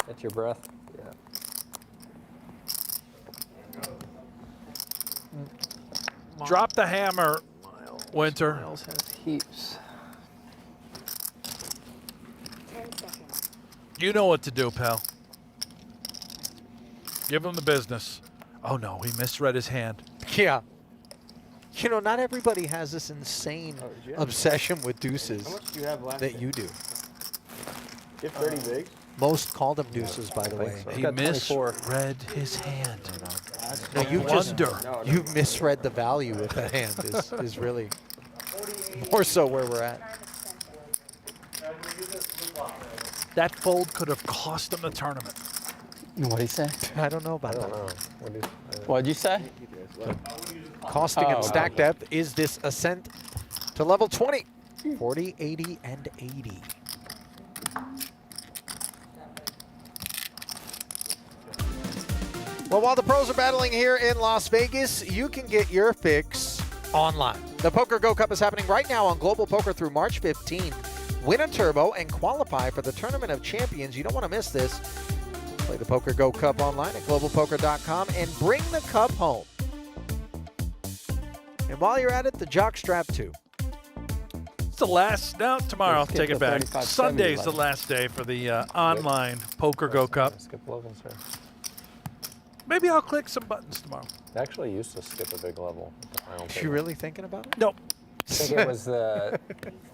catch your breath. Yeah. Drop the hammer, Winter. Miles has heaps. 10 seconds. You know what to do, pal. Give him the business. Oh no, he misread his hand. Yeah. You know, not everybody has this insane Oh, did you have- obsession with deuces How much do you have left? that you do. Get 30 bigs? Most call them deuces, by the way. He got 24. misread his hand. No, you just Wonder. you misread the value of the hand is really more so where we're at. Time extension. That fold could have cost him the tournament. What'd he say? I don't know about I don't that. know. What do you, What'd you say? Costing Oh, and stack okay. depth is this ascent to level 20. 40, 80, and 80. Well, while the pros are battling here in Las Vegas, you can get your fix online. The PokerGO Cup is happening right now on Global Poker through March 15th. Win a turbo and qualify for the Tournament of Champions. You don't want to miss this. Play the PokerGO Cup online at globalpoker.com and bring the cup home. And while you're at it, the jockstrap too. It's the last. No, tomorrow. Let's Take get it the back. 35, Sunday's 70 the last day for the online PokerGO Cup. Skip Logan's here. Maybe I'll click some buttons tomorrow. they actually used to skip a big level. I don't Is you really thinking about it? Nope. I think it was the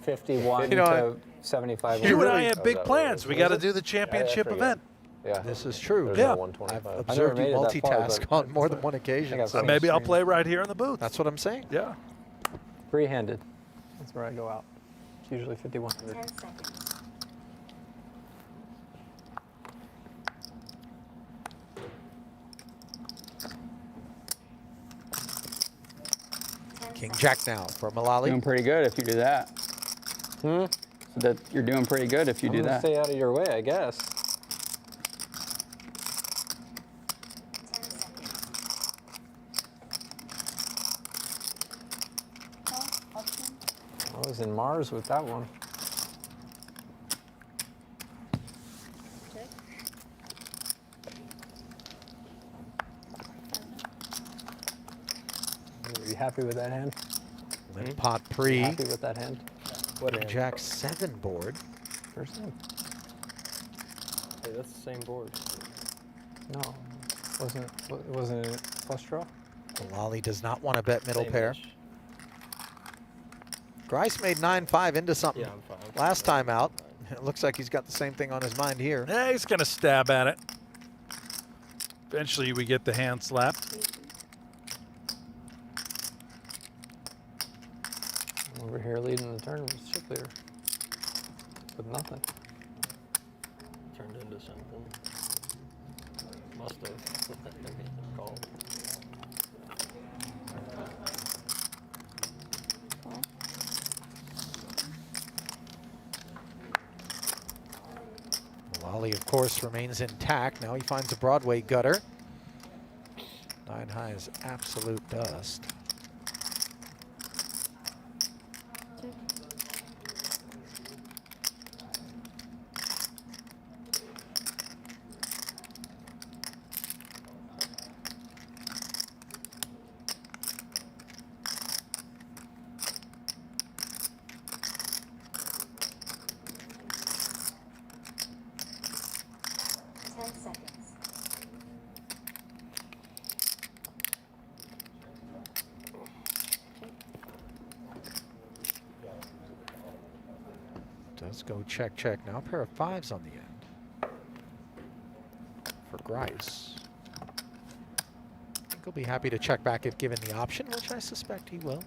51 You know, to 75. You and I really- have Oh, big that plans. was- We got to was it? do the championship forget. event. Yeah. This is true. There's Yeah. no I've 125. observed you made it that far, multitask but- on more than one occasion. I've so- seen Maybe I'll play right here in the booth. That's what I'm saying. Yeah. Three-handed. That's where I go out. It's usually 5100. 10 seconds. King Jack now for Malali. Doing pretty good if you do that. Hmm? That you're doing pretty good if you I'm do gonna that. stay out of your way, I guess. 10 seconds. Option. I was in Mars with that one. Check. Are you happy with that hand? Limp pot pre. Happy with that hand? What King hand? Jack 7 board. First hand? Hey, that's the same board. No. Wasn't it flush draw? Malali does not want to bet middle pair. Same-ish. Grice made 9-5 into something Yeah, I'm fine. last time out. It looks like he's got the same thing on his mind here. Yeah, he's going to stab at it. Eventually, we get the hand slapped. Over here leading the tournament was chip leader. With nothing. Turned into something. Must have. Called. Malali, of course, remains intact. Now he finds a Broadway gutter. 9 high is absolute dust. go check, check. Now a pair of 5s on the end for Grise. I think he'll be happy to check back if given the option, which I suspect he will.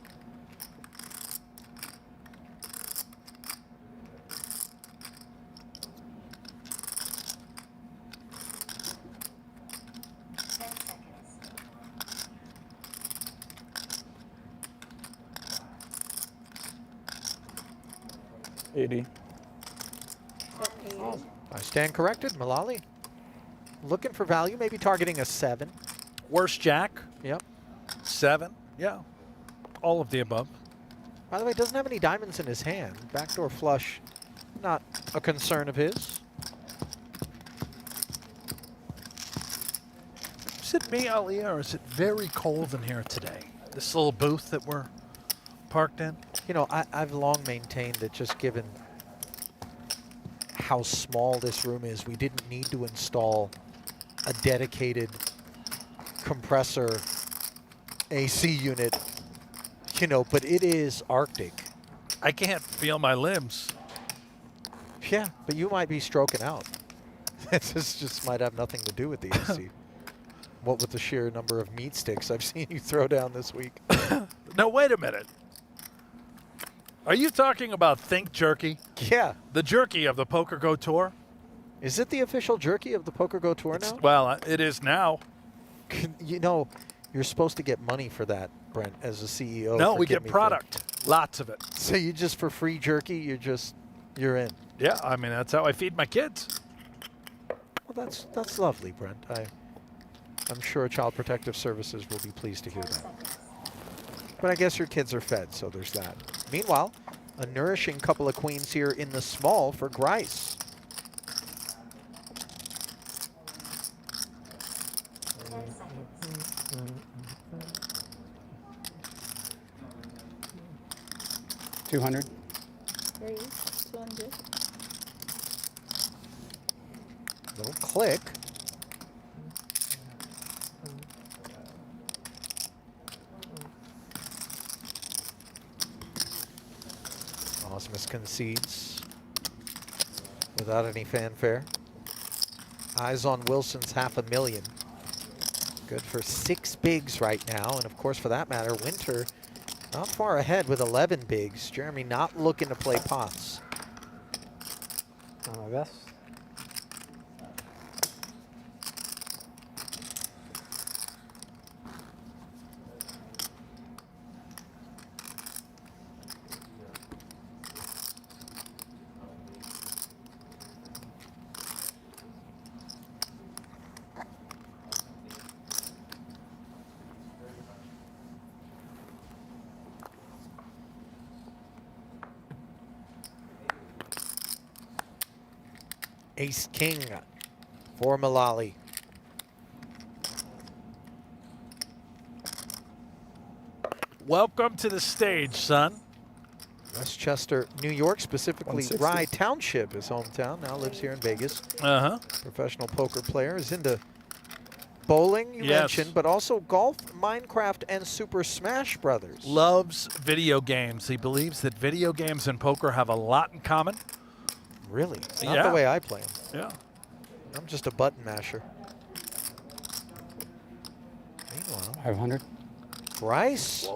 I stand corrected. Malali looking for value, maybe targeting a 7. Worst jack. Yep. 7. Yeah. All of the above. By the way, doesn't have any diamonds in his hand. Backdoor flush, not a concern of his. Is it me, Ali, or is it very cold in here today? This little booth that we're parked in? You know, I've long maintained that just given how small this room is, we didn't need to install a dedicated compressor AC unit, you know, but it is Arctic. I can't feel my limbs. Yeah, but you might be stroking out. This just might have nothing to do with the AC. What with the sheer number of meat sticks I've seen you throw down this week. No, wait a minute. Are you talking about Think Jerky? Yeah. The jerky of the PokerGO Tour? Is it the official jerky of the PokerGO Tour now? Well, it is now. You know, you're supposed to get money for that, Brent, as a CEO. No, we Forgive get me product. Lots of it. So you just for free jerky, you're in. Yeah, I mean, that's how I feed my kids. Well, that's lovely, Brent. I'm sure Child Protective Services will be pleased to hear that. But I guess your kids are fed, so there's that. Meanwhile, a nourishing couple of queens here in the small for Grise. 10 seconds. 200. 3, 200. Little click. Ausmus concedes without any fanfare. Eyes on Wilson's $500,000. Good for 6 bigs right now. And of course, for that matter, Winter not far ahead with 11 bigs. Jeremy not looking to play pots. Not my best. Ace King for Malali. Welcome to the stage, son. Westchester, New York, specifically 160. Rye Township, his hometown. Now lives here in Vegas. Uh-huh. Professional poker player, is into bowling, you Yes. mentioned, but also golf, Minecraft, and Super Smash Brothers. Loves video games. He believes that video games and poker have a lot in common. Really? Not Yeah. the way I play them. Yeah. I'm just a button masher. Meanwhile, 500. Grise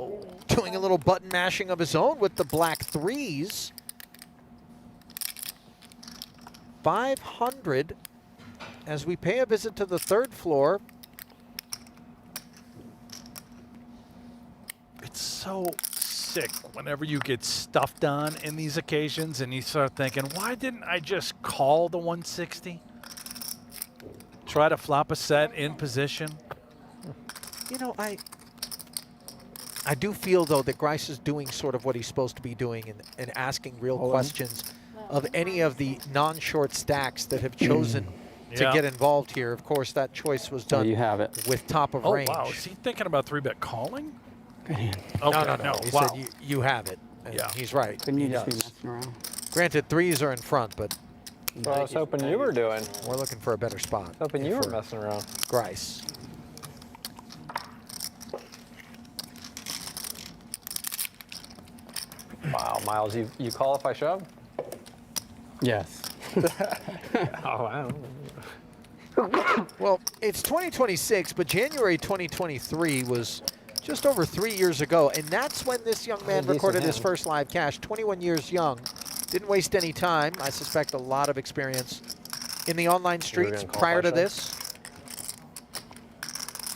doing a little button mashing of his own with the black 3s. 500 as we pay a visit to the 3rd floor. It's so sick whenever you get stuff done in these occasions and you start thinking, why didn't I just call the 160? Try to flop a set in position. You know, I do feel, though, that Grise is doing sort of what he's supposed to be doing and asking real questions of any of the non-short stacks that have chosen to Yeah. get involved here. Of course, that choice was There done you have it. with top of Oh, range. wow. Is he thinking about 3-bet calling? Good hand. Okay, No. He wow. said you have it. And Yeah. he's right. Couldn't you He just be does. messing around? Granted, 3s are in front, but That's what I was hoping you were doing. we're looking for a better spot. Hoping you if were we're messing around. Grise. Wow, Miles, you call if I shove? Yes. Oh, wow. Well, it's 2026, but January 2023 was just over 3 years ago, and that's when this young man decent recorded his hand. first live cash. 21 years young, didn't waste any time. I suspect a lot of experience in the online streets gonna call prior to pressure? this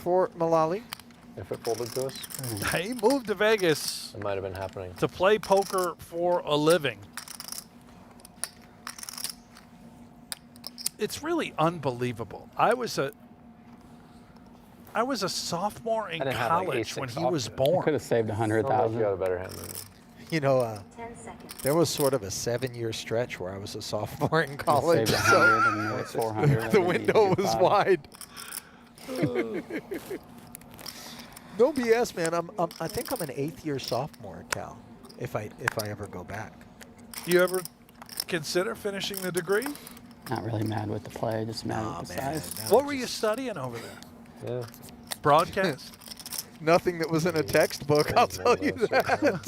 for Malali. If it folded to us, He moved to Vegas it might have been happening. to play poker for a living. It's really unbelievable. I was a sophomore in I didn't have, like, college ace when six he off was today. born. Could have saved I don't know if you had 100,000. a better hand than me. You know, 10 seconds. there was sort of a 7-year stretch where I was a sophomore in Saved college, 100 so and made 400. the window was wide. No BS, man. I think I'm an 8th-year sophomore at Cal, if I ever go back. You ever consider finishing the degree? Not really mad with the play, just mad Aw, with the man, size. no, What were you just studying over there? Yeah. Broadcast? Nothing that was in a textbook, I'll tell you that.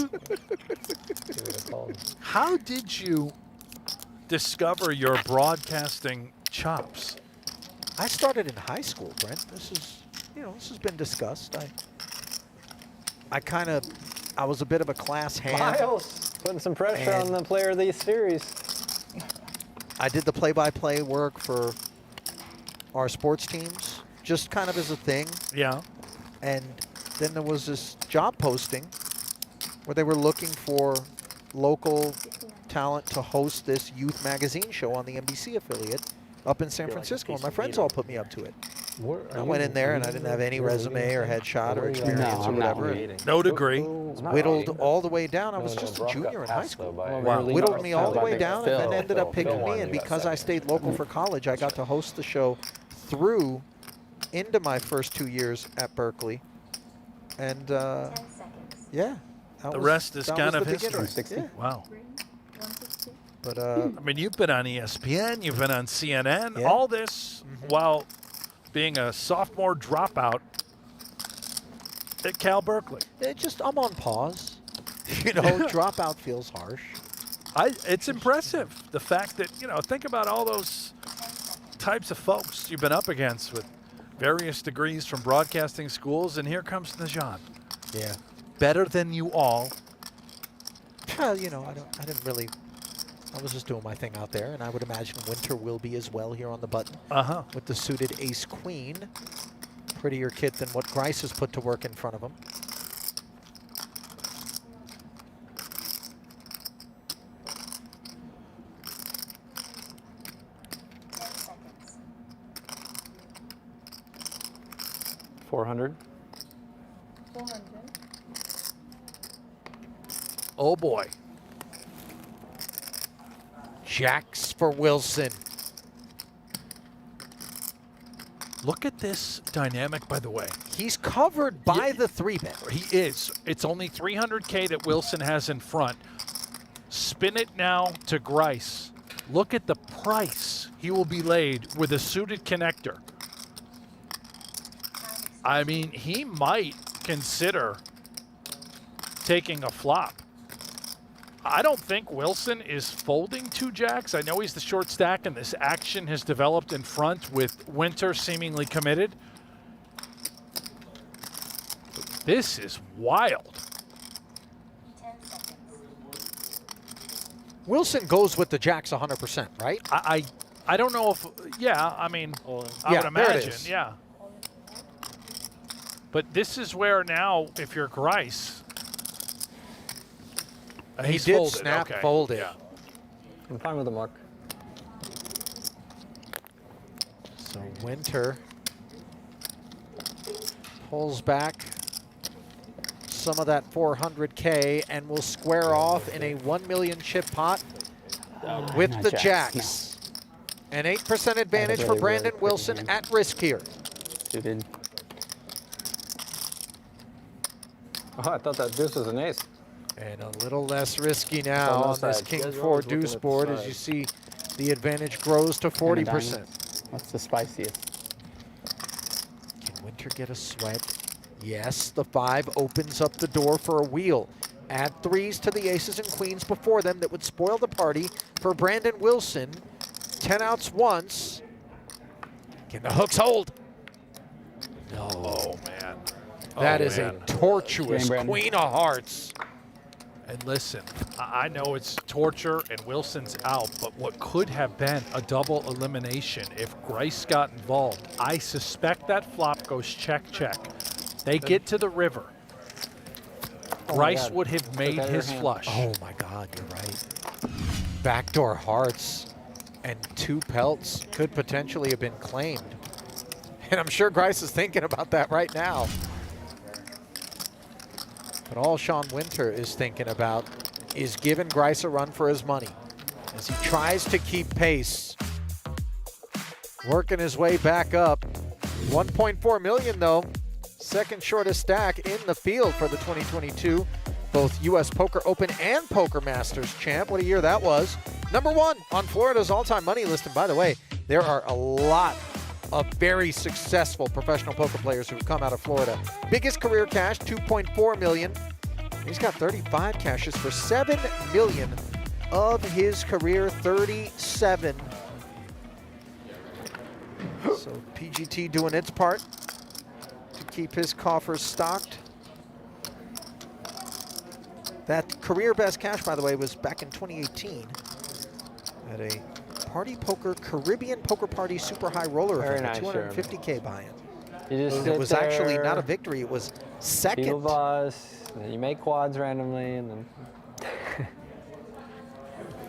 How did you discover your broadcasting chops? I started in high school, Brent. This has been discussed. I was a bit of a class hand. Myles, putting some pressure on And- the player of the series. I did the play-by-play work for our sports teams, just kind of as a thing. Yeah. And then there was this job posting where they were looking for local talent to host this youth magazine show on the NBC affiliate up in San Francisco, and my friends all put me up to it. I went in there and I didn't have any resume or headshot or experience No, or I'm not whatever. reading. No degree. Whittled all the way down. I was just a junior in high school. Wow. Whittled me all the way Phil. down and then ended up picking Phil me. And because I stayed local for college, I got to host the show through into my first 2 years at Berkeley. And 10 seconds. yeah. The rest is that kind was of the beginning. history. Yeah. Wow. 160. But I mean, you've been on ESPN, you've been on CNN, Yeah. all this while being a sophomore dropout at Cal Berkeley. I'm on pause. You know, dropout feels harsh. It's impressive, the fact that, think about all those types of folks you've been up against with various degrees from broadcasting schools, and here comes Najan. Yeah. Better than you all. Well, I was just doing my thing out there, and I would imagine Winter will be as well here on the button Uh-huh. with the suited ace-queen. Prettier kit than what Grise has put to work in front of him. Seconds. 400. 400. Oh, boy. Jacks for Wilson. Look at this dynamic, by the way. He's covered by the 3-bet. He is. It's only 300K that Wilson has in front. Spin it now to Grise. Look at the price he will be laid with a suited connector. I mean, he might consider taking a flop. I don't think Wilson is folding 2 jacks. I know he's the short stack, and this action has developed in front with Winter seemingly committed. This is wild. 10 seconds. Wilson goes with the jacks 100%, right? I don't know if, yeah, I mean, I Yeah, would there it imagine, is. yeah. But this is where now, if you're Grise, He he's did folded. snap Okay. folded. Yeah. I'm fine with the mark. So Winter pulls back some of that 400K and will square off in a 1 million chip pot with not the jacks, jacks. An 8% advantage for really, Brandon really Wilson pretty at risk here. Suited. Oh, I thought that deuce was an ace. And a little less risky now On on those this sides. You King guys are 4 always looking deuce at the board as side. you see the advantage grows to 40%. diamond. What's the spiciest? Can Winter get a sweat? Yes, the 5 opens up the door for a wheel. Add threes to the aces and queens before them that would spoil the party for Brandon Wilson. 10 outs once. Can the hooks hold? No. Oh, man. That Oh, is man. a tortuous Game, Brandon. queen of hearts. And listen, I know it's torture and Wilson's out, but what could have been a double elimination if Grise got involved? I suspect that flop goes check, check. They get to the river. my Grise God. would have made out of his your hand. flush. Oh my God, you're right. Backdoor hearts and 2 pelts could potentially have been claimed. And I'm sure Grise is thinking about that right now. But all Sean Winter is thinking about is giving Grise a run for his money as he tries to keep pace. Working his way back up. 1.4 million though. Second shortest stack in the field for the 2022 both U.S. Poker Open and Poker Masters champ. What a year that was. Number 1 on Florida's all-time money list. And by the way, there are a lot of very successful professional poker players who've come out of Florida. Biggest career cash, 2.4 million. He's got 35 cashes for 7 million of his career 37. So PGT doing its part to keep his coffers stocked. That career best cash, by the way, was back in 2018 at a Party Poker Caribbean Poker Party Super High Roller Very event, nice, Jeremy. 250K buy-in. You just And sit it was actually there, not a victory, it was second. Beetle boss, and then you make quads randomly, and then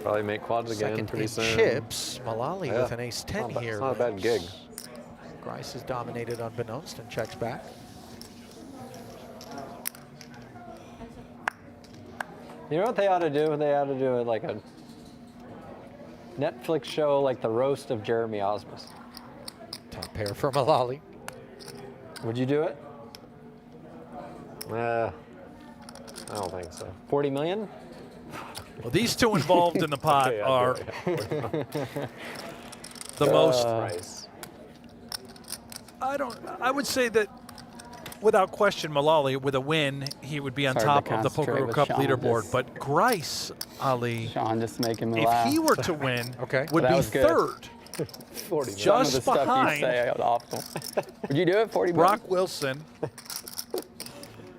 Probably make quads again Second pretty in soon. chips, Malali Yeah. with an ace-10 here. It's not a bad gig. Grise is dominated unbeknownst and checks back. you know what they ought to do? They ought to do it like a Netflix show, like the roast of Jeremy Ausmus. Top pair for Malali. Would you do it? I don't think so. 40 million? Well, these two involved in the pot Okay, I'd are do it, yeah. the most. Price. I would say that without question, Malali, with a win, he would be on It's hard top to of the concentrate PokerGO with Cup Sean, leaderboard. just- But Grise, Ali, Sean just making me if laugh. he were to win, Okay. would That be was good. third, 40 Some of just the stuff you behind say is awful. Would you do it? 40 Brock Wilson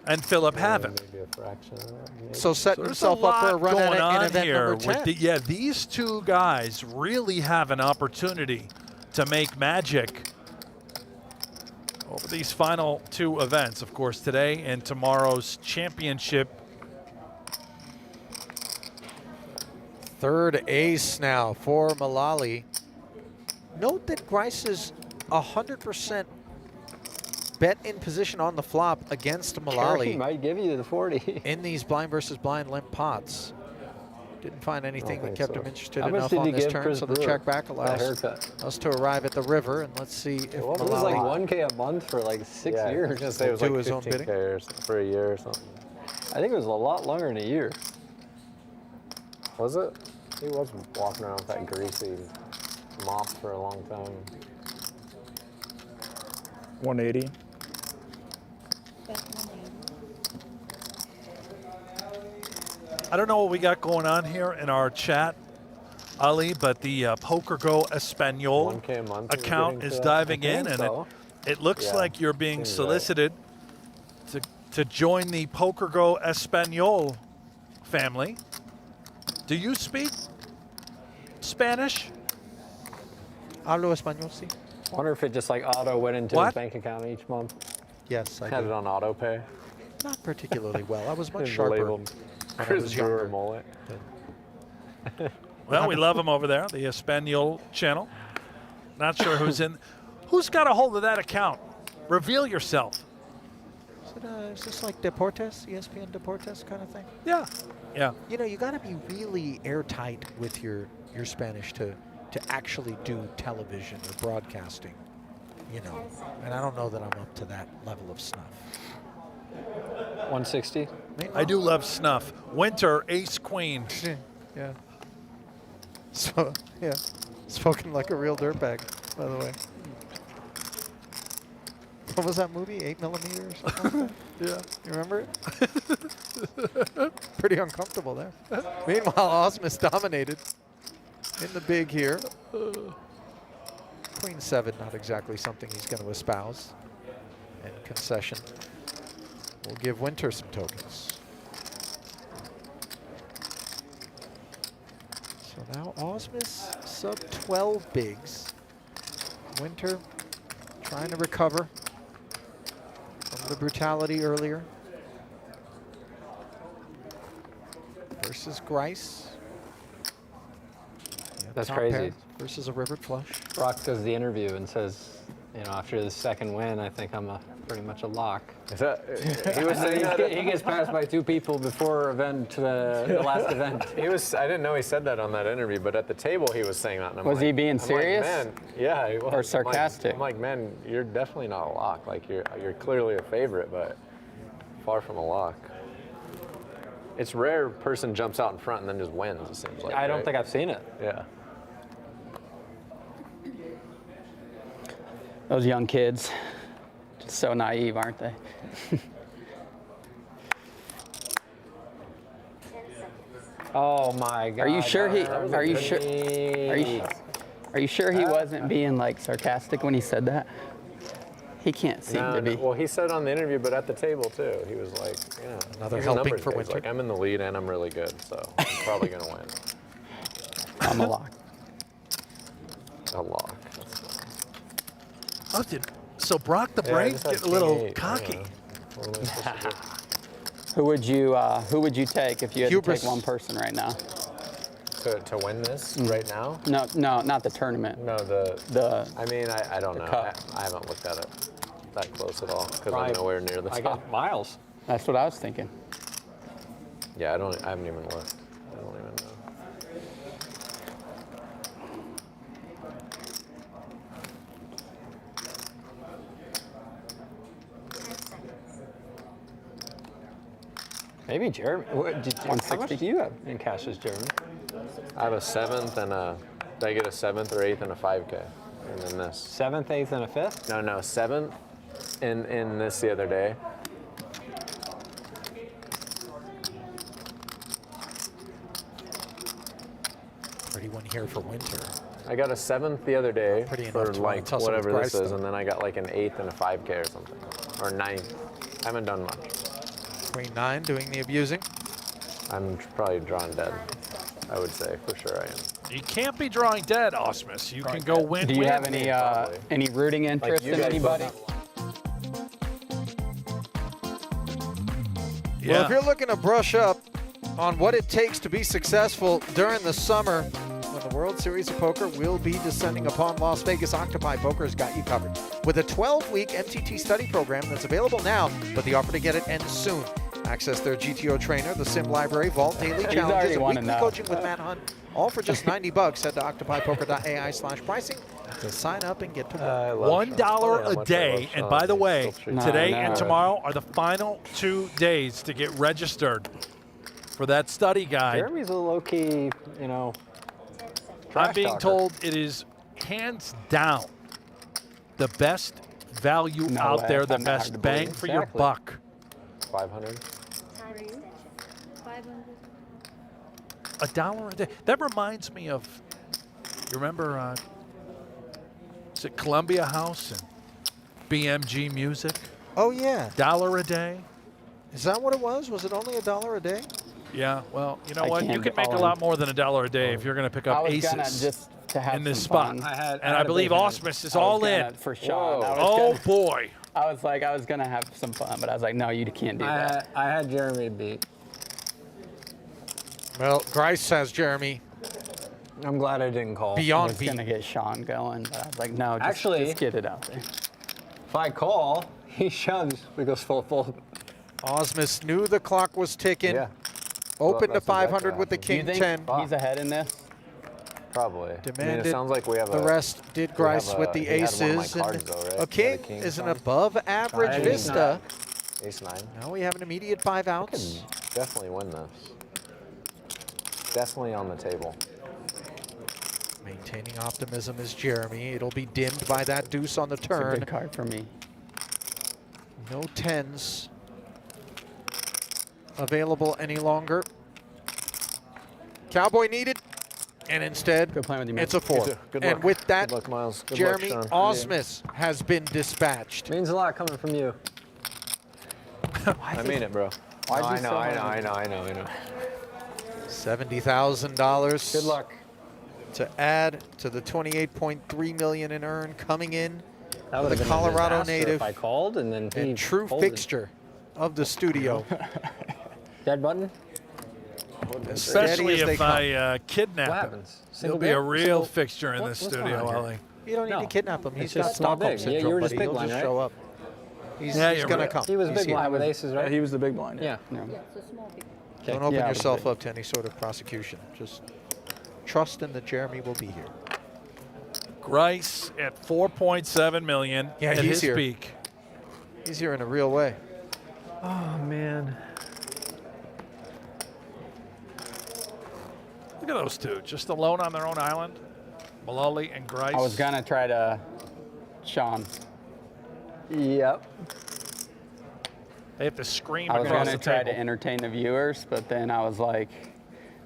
and Philip Haven. Maybe a fraction of that. maybe. So setting There's a himself up for a lot run going at it in on event here. number 10. Yeah, these two guys really have an opportunity to make magic over these final 2 events, of course, today and tomorrow's championship. Third ace now for Malali. Note that Grise is 100% bet in position on the flop against He Malali might give you the 40. in these blind versus blind limp pots. Didn't find anything that think kept so. him interested How much enough did on you this give turn, Chris so the Brewer? check back That allows haircut. us to arrive at the river, and let's see if It was like Malali 1K a month for like 6 Yeah, I was years. gonna say it was Do like his own 15K bidding? or something for a year or something. I think it was a lot longer than a year. Was it? He was walking around with that greasy mop for a long time. 180. Bet 180. I don't know what we got going on here in our chat, Ali, but the PokerGo Espanol 1K a month. he was account getting is to that? diving I in, think and so. it looks Yeah, like you're being seems right. solicited to join the PokerGo Espanol family. Do you speak Spanish? Hablo español, sí. I wonder if it just like auto went into What? his bank account each month. Yes, I Had do. it on auto pay. Not particularly well. I was much His sharper labeled when I Chris was Brewer younger. mullet. Well, we love him over there, the Espanol channel. Not sure who's in. Who's got a hold of that account? Reveal yourself. Is this like Deportes, ESPN Deportes kind of thing? Yeah, yeah. You know, you got to be really airtight with your Spanish to actually do television or broadcasting, you know. And I don't know that I'm up to that level of snuff. 160. I do love snuff. Winter, ace, queen. Yeah. So, yeah. Spoken like a real dirtbag, by the way. What was that movie? 8mm or something like that? Yeah, you remember it? Pretty uncomfortable there. Meanwhile, Ausmus dominated in the big here. Queen 7, not exactly something he's going to espouse. And concession will give Winter some tokens. So now Ausmus sub 12 bigs. Winter trying to recover from the brutality earlier. Versus Grise. Yeah, That's top crazy. pair versus a river flush. Brock does the interview and says, you know, after the second win, I think I'm pretty much a lock. Is that, he was saying that? He gets passed by 2 people before the last event. I didn't know he said that on that interview, but at the table he was saying that. And I'm Was like, he being I'm serious? Like, man, yeah, he was. Or sarcastic? I'm like, man, you're definitely not a lock. Like you're clearly a favorite, but far from a lock. It's rare a person jumps out in front and then just wins, it seems like. I don't right? think I've seen it. Yeah. Those young kids, just so naive, aren't they? Oh my God. Are you sure he? That was Are a you good sure? knee. Are you sure he wasn't being like sarcastic when he said that? He can't seem to be. Well, he said on the interview, but at the table too. He was like, yeah. Another he's a helping numbers for guy. He's Winter. like, I'm in the lead and I'm really good, so I'm probably gonna win. I'm a lock. A lock. Oh, so Brock the Yeah, I Brain just had get a little king 8, cocky. yeah. What am I supposed to do? Who would you take if you had Hubris. to take one person right now? To win this right now? No, not the tournament. No, The I mean, I don't know. cup. I haven't looked at it that close at all because Right. I'm nowhere near the I top. got Myles. that's what I was thinking. Yeah, I haven't even looked. I don't even know. Maybe Jeremy. How much 160. do you have in cash as Jeremy? I have a 7th and did I get a 7th or 8th and a 5K? And then this. 7th, 8th, and a 5th? No, 7th in this the other day. Pretty one here for Winter. I got a 7th the other day Pretty enough for to wanna like tussle with whatever this Grise, is, though. and then I got like an 8th and a 5K or something, or 9th. I haven't done much. Queen 9 doing the abusing. I'm probably drawing dead. I would say for sure I am. You can't be drawing dead, Ausmus. You can go win. Do you win. have any rooting interest you in guys anybody? Yeah. Well, if you're looking to brush up on what it takes to be successful during the summer, when the World Series of Poker will be descending upon Las Vegas, Octopi Poker has got you covered with a 12-week MTT study program that's available now, but the offer to get it ends soon. Access their GTO trainer, the sim library, vault, daily already challenges, and won weekly enough. coaching with Matt Hunt, all for just $90. Head to octopipoker.ai/pricing to sign up and get to work. I love $1 Sean. Yeah, a much I day. love And Sean. by the He's way, still treating today No, and no. tomorrow are the final 2 days to get registered for that study guide. Jeremy's a low-key, you know, I'm trash being talker. told it is hands down the best value No out way. there, the I'm not hard best to bang believe. for your Exactly. buck. 500. Time extension. 500. $1 a day. That reminds me of, you remember, is it Columbia House and BMG Music? Oh, yeah. $1 a day? Is that what it was? Was it only $1 a day? Yeah, well, you know I what? You can't can make a follow lot him. more than $1 a day if you're going to pick I up was aces gonna just to have in this some spot. fun. And I believe Ausmus is all in. For Sean. Whoa. Oh, boy. I was gonna have some fun, but I was like, no, you can't do that. I had Jeremy beat. Well, Grise has Jeremy I'm glad I didn't call. I beyond was beat. gonna get Sean going, but I was like, no, just, Actually- just get it out there. If I call, he shoves because full. Ausmus knew the clock was ticking. Yeah, Opened to that's exactly 500 what with the Do you king think 10. he's ahead in this? probably. I mean, Demanded it sounds like we have the rest did Grise have with a- the he had one of my aces. cards And though, right? a He had king a king is an card. above average Ace vista. Ace 9. Now we have an immediate 5 I outs. can definitely win this. Definitely on the table. Maintaining optimism is Jeremy. It'll be dimmed by that deuce on the It's a turn. good card for me. No 10s available any longer. Cowboy needed, and instead, Good playing with you, man. it's a 4. Good And luck. with that, Good luck, Miles. Good Jeremy luck, Sean. Ausmus has been dispatched. Means a lot coming from you. I mean it, bro. Why'd you I so know. $70,000. Good luck. To add to the 28.3 million in earn coming in. That The would have been Colorado a disaster native if I called and then he and true folded. fixture of the studio. Dead button. As steady Especially as they if come. I kidnap What him. happens? He'll Single be a big? real Single- fixture in What's this going studio, on here? Ollie. You don't need No. to kidnap him. He's It's got just small Stockholm big. Yeah, syndrome, you were just buddy. big He'll blind, just right? show up. He's Yeah, he's you're gonna right. come. He was He's big here. blind with aces, right? He was the big blind. Yeah. Yeah. Yeah, so small big. Don't open Yeah, yourself but- up to any sort of prosecution. Just trust in that Jeremy will be here. Grise at 4.7 million Yeah, at he's his here. peak. He's here in a real way. Oh man. Look at those two, just alone on their own island. Malali and Grise. I was gonna try to Sean. Yep. They have to scream I was across gonna the try table. to entertain the viewers, but then I was like,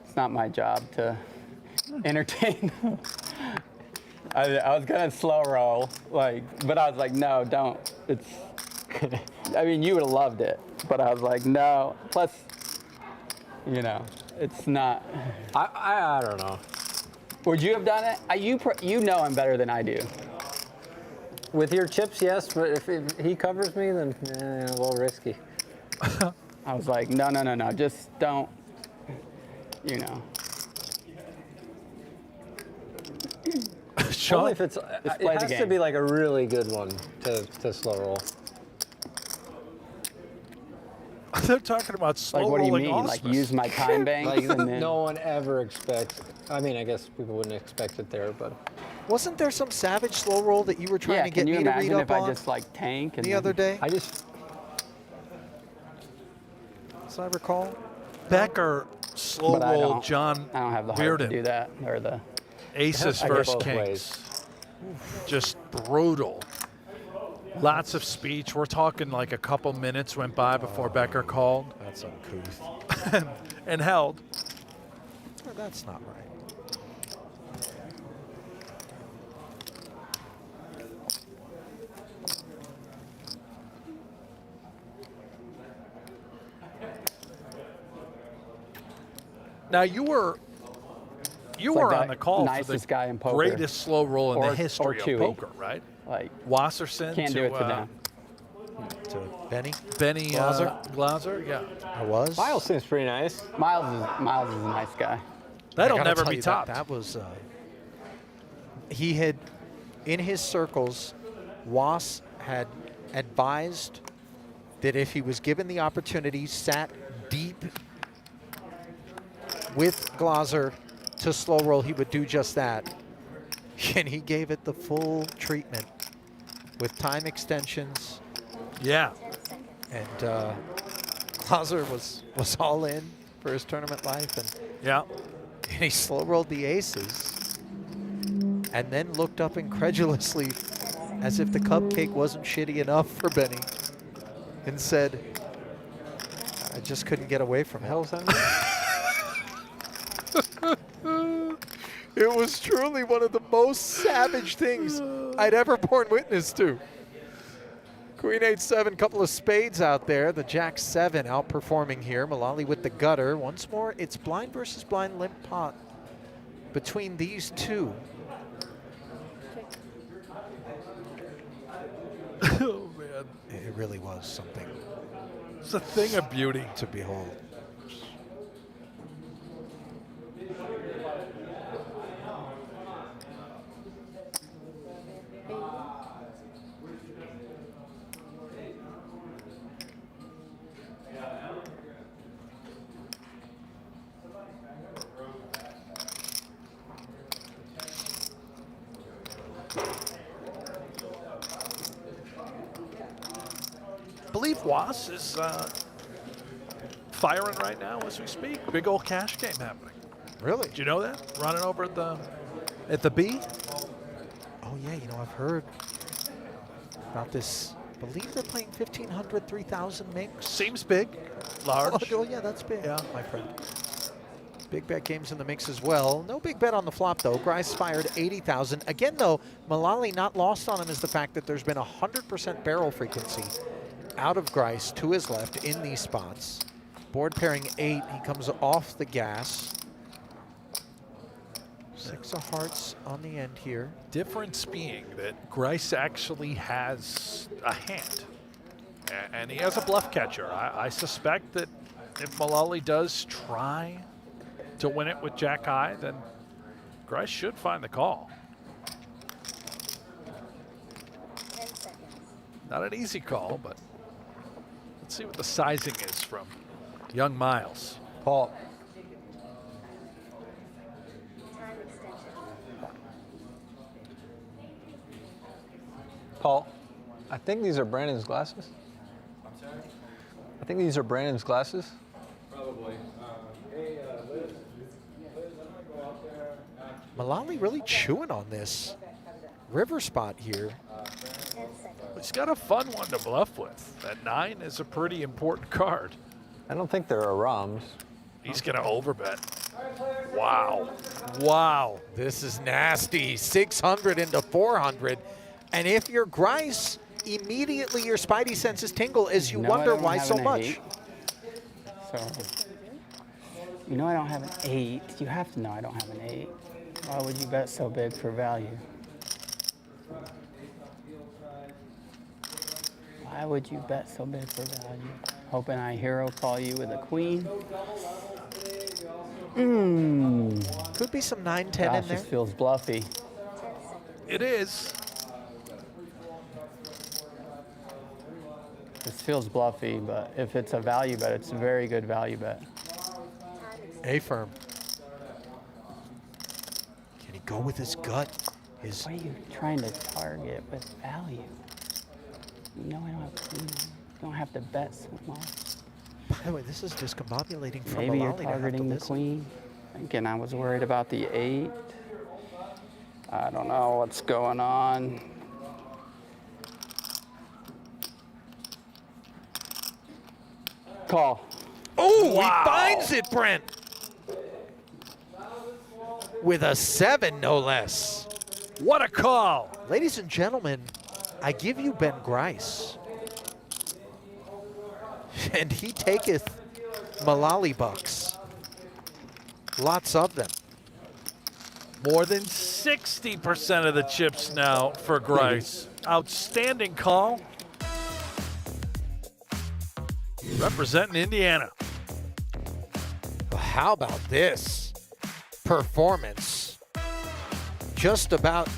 it's not my job to entertain. I was gonna slow roll, but I was like, no, don't. It's. I mean, you would have loved it, but I was like, no. Plus, it's not. I don't know. Would you have done it? You know him better than I do. With your chips, yes, but if he covers me, then a little risky. I was like, no, just don't. Sean, Only if it's play it the has to game. be like a really good one to slow roll. they're talking about slow Like, what do you rolling mean? Like, Ausmus. use my time banks Like and then. no one ever expects. I mean, I guess people wouldn't expect it there, but Wasn't there some savage slow roll that you were trying Yeah, to get can you me to read imagine up if on I just tank and the then- other day, I just as I recall? Becker slow But I rolled don't- John I don't have the heart to do Bearden. that, or the. Aces I go versus both kings. ways. Just brutal. Lots of speech. We're talking like a couple minutes went by before Becker called That's uncouth. and held. Oh, that's not right. Now you were like on the the call for nicest the guy in poker. greatest slow roll in Or the history of Chewy. poker, right? Like, Wasserson can't do it to them. To Benny, Benny Glaser, yeah. I was. Miles seems pretty nice. Miles is a nice guy. That'll I gotta never tell be you, topped. That was. He had, in his circles, Was had advised that if he was given the opportunity, sat deep with Glaser to slow roll, he would do just that. And he gave it the full treatment with time extensions. Yeah. And Glaser was all in for his tournament life, and Yeah. he slow rolled the aces and then looked up incredulously as if the cupcake wasn't shitty enough for Benny and said, I just couldn't get away from it. It was truly one of the most savage things I'd ever borne witness to. Queen 8-7, couple of spades out there. The Jack-7 outperforming here. Mullaly with the gutter. Once more, it's blind versus blind limp pot between these two. Oh man. It really was something It's a thing of beauty. to behold. I believe Was is firing right now as we speak. Big old cash game happening. Really? Did you know that? Running over at the B? Oh, yeah, you know, I've heard about this believe they're playing 1,500, 3,000 minks. Seems big, large. Oh, yeah, that's big. Yeah. My friend. Big bet games in the mix as well. No big bet on the flop, though. Grise fired 80,000. Again, though, Malali, not lost on him is the fact that there's been 100% barrel frequency out of Grise to his left in these spots. Board pairing 8. He comes off the gas. 6 of hearts on the end here. Difference being that Grise actually has a hand, and he has a bluff catcher. I suspect that if Mullaly does try to win it with Jack High, then Grise should find the call. 10 seconds. Not an easy call, but let's see what the sizing is from young Myles. Paul. Time extension. Paul, I think these are Brandon's glasses. I'm sorry? I think these are Brandon's glasses. Probably. Hey, Liz, I'm gonna go out there. Malali really chewing on this river spot here. 10 seconds. He's got a fun one to bluff with. That 9 is a pretty important card. I don't think they're Arams. He's going to overbet. Wow. Wow. This is nasty. 600 into 400. And if you're Grise, immediately your spidey senses tingle as you know I wonder don't why have so an much. 8. So, you know I don't have an 8. You have to know I don't have an 8. Why would you bet so big for value? Why would you bet so big for value? Hoping I hero call you with a queen. Could be some 9-10 Gosh, in there. this feels bluffy. It is. This feels bluffy, but if it's a value bet, it's a very good value bet. A-firm. Can he go with his gut? His What are you trying to target with value? You know I don't have queen. You don't have to bet so much. By the way, this is discombobulating for Maybe you're Malali to have to targeting the listen. queen. Again, I was worried about the 8. I don't know what's going on. Call. Oh, he finds it, Brent. With a 7, no less. What a call. Ladies and gentlemen, I give you Ben Grise. And he taketh Malali bucks. Lots of them. More than 60% of the chips now for Grise. Outstanding call. Representing Indiana. How about this performance? Just about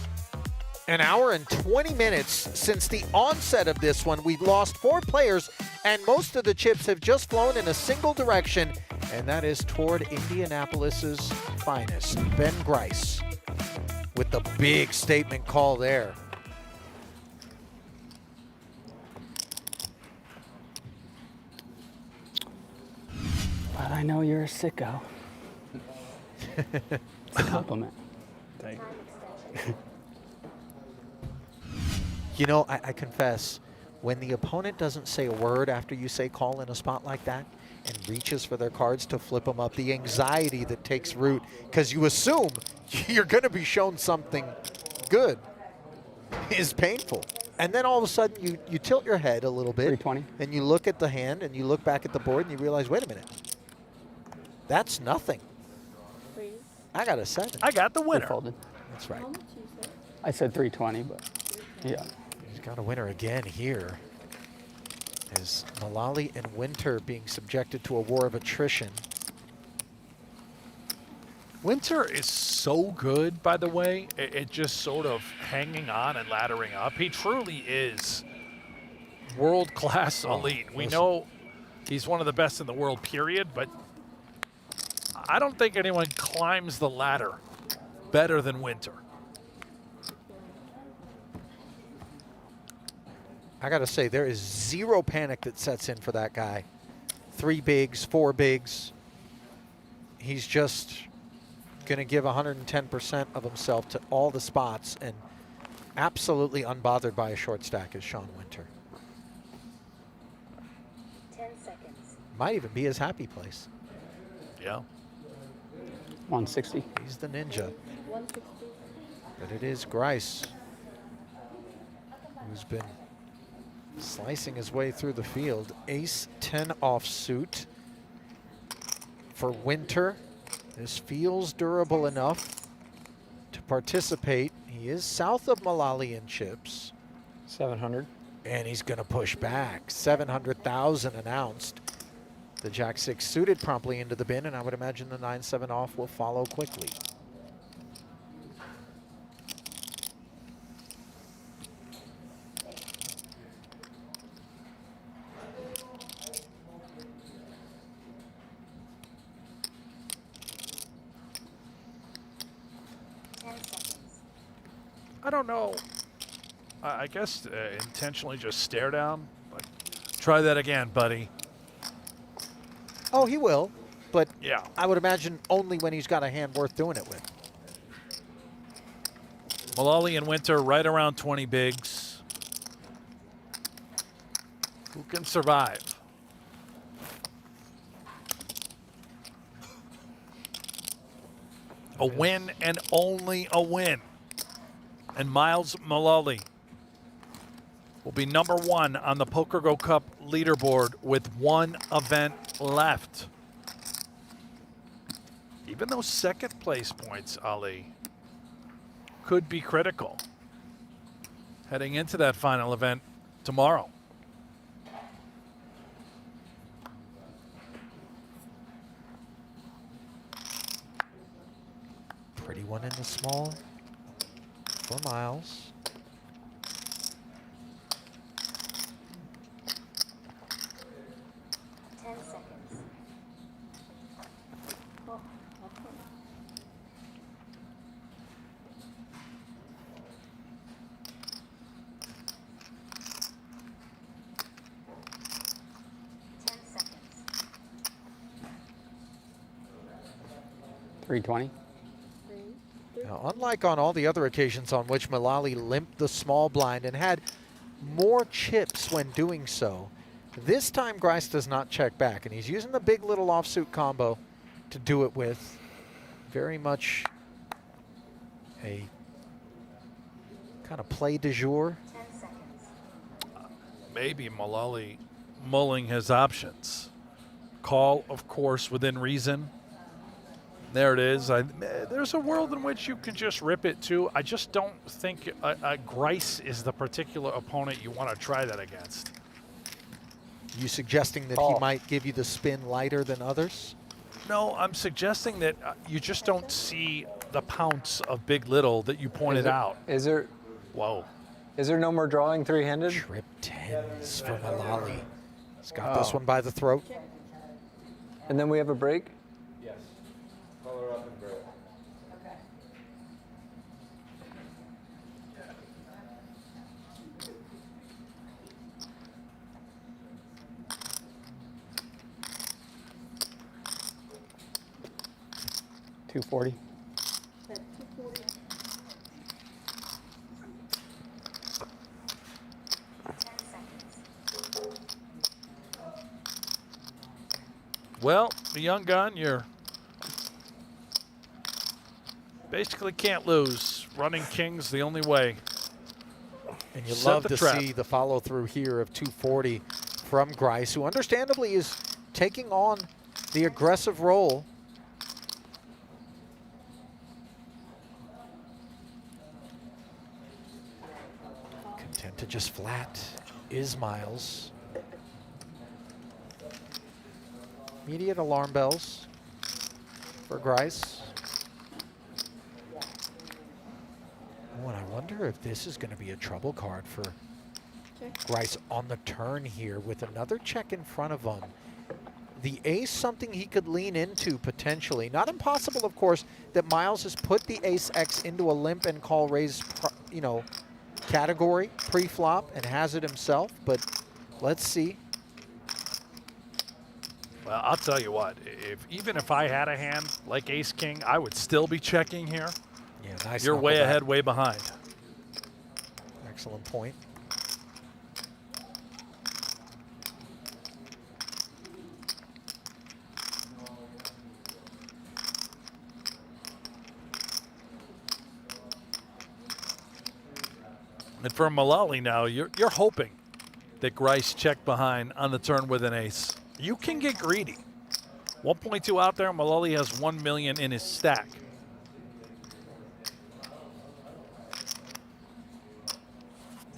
an hour and 20 minutes since the onset of this one. We've lost 4 players, and most of the chips have just flown in a single direction, and that is toward Indianapolis's finest, Ben Grise, with the big statement call there. But I know you're a sicko. It's a compliment. Thank you. You know, I confess, when the opponent doesn't say a word after you say call in a spot like that and reaches for their cards to flip them up, the anxiety that takes root, because you assume you're going to be shown something good, is painful. And then all of a sudden you tilt your head a little bit 320. and you look at the hand and you look back at the board and you realize, wait a minute, that's nothing. Freeze. I got a 7. I got the We winner. folded. That's right. How much you said? I said 320, but yeah. He's got a winner again here. As Malali and Winter being subjected to a war of attrition. Winter is so good, by the way. It just sort of hanging on and laddering up. He truly is world-class elite. We know he's one of the best in the world, period, but I don't think anyone climbs the ladder better than Winter. I got to say, there is zero panic that sets in for that guy. 3 bigs, 4 bigs. He's just going to give 110% of himself to all the spots and absolutely unbothered by a short stack is Sean Winter. Might even be his happy place. Yeah. 160. He's the ninja. 160. But it is Grise who's been slicing his way through the field. Ace 10 offsuit for Winter. This feels durable enough to participate. He is south of Malali in chips. 700. And he's going to push back. 700,000 announced. The Jack 6 suited promptly into the bin, and I would imagine the 9-7 off will follow quickly. I don't know. I guess intentionally just stare down. Like, try that again, buddy. Oh, he will, but Yeah. I would imagine only when he's got a hand worth doing it with. Mullaly and Winter right around 20 bigs. Who can survive? A win and only a win. And Myles Mullaly will be #1 on the PokerGO Cup leaderboard with 1 event left. Even those second place points, Ali, could be critical heading into that final event tomorrow. Pretty one in the small for Myles. $320. Now, unlike on all the other occasions on which Malali limped the small blind and had more chips when doing so, this time Grise does not check back, and he's using the big little offsuit combo to do it with. Very much a kind of play du jour. Maybe Mullaly mulling his options. Call, of course, within reason. There it is. There's a world in which you can just rip it too. I just don't think Grise is the particular opponent you want to try that against. You suggesting that he might give you the spin lighter than others? No, I'm suggesting that you just don't see the pounce of big little that you pointed out. Is there? Whoa. Is there no more drawing three-handed? Trip 10s for Malali. He's got this one by the throat. And then we have a break? Yes. Color up and break. $240. Well, the young gun, you're basically can't lose. Running king's the only way. And you Set love the to trap. see the follow through here of 240 from Grise, who understandably is taking on the aggressive role. Content to just flat is Myles. Immediate alarm bells for Grise. Oh, and I wonder if this is going to be a trouble card for Grise on the turn here with another check in front of him. The ace, something he could lean into potentially. Not impossible, of course, that Myles has put the ace X into a limp and call raise, category pre-flop and has it himself, but let's see. Well, I'll tell you what, even if I had a hand like ace king, I would still be checking here. Yeah, nice. You're way knuckle ahead, back. way behind. Excellent point. And for Mullaly now, you're hoping that Grise checked behind on the turn with an ace. You can get greedy. 1.2 out there. Malali has 1 million in his stack.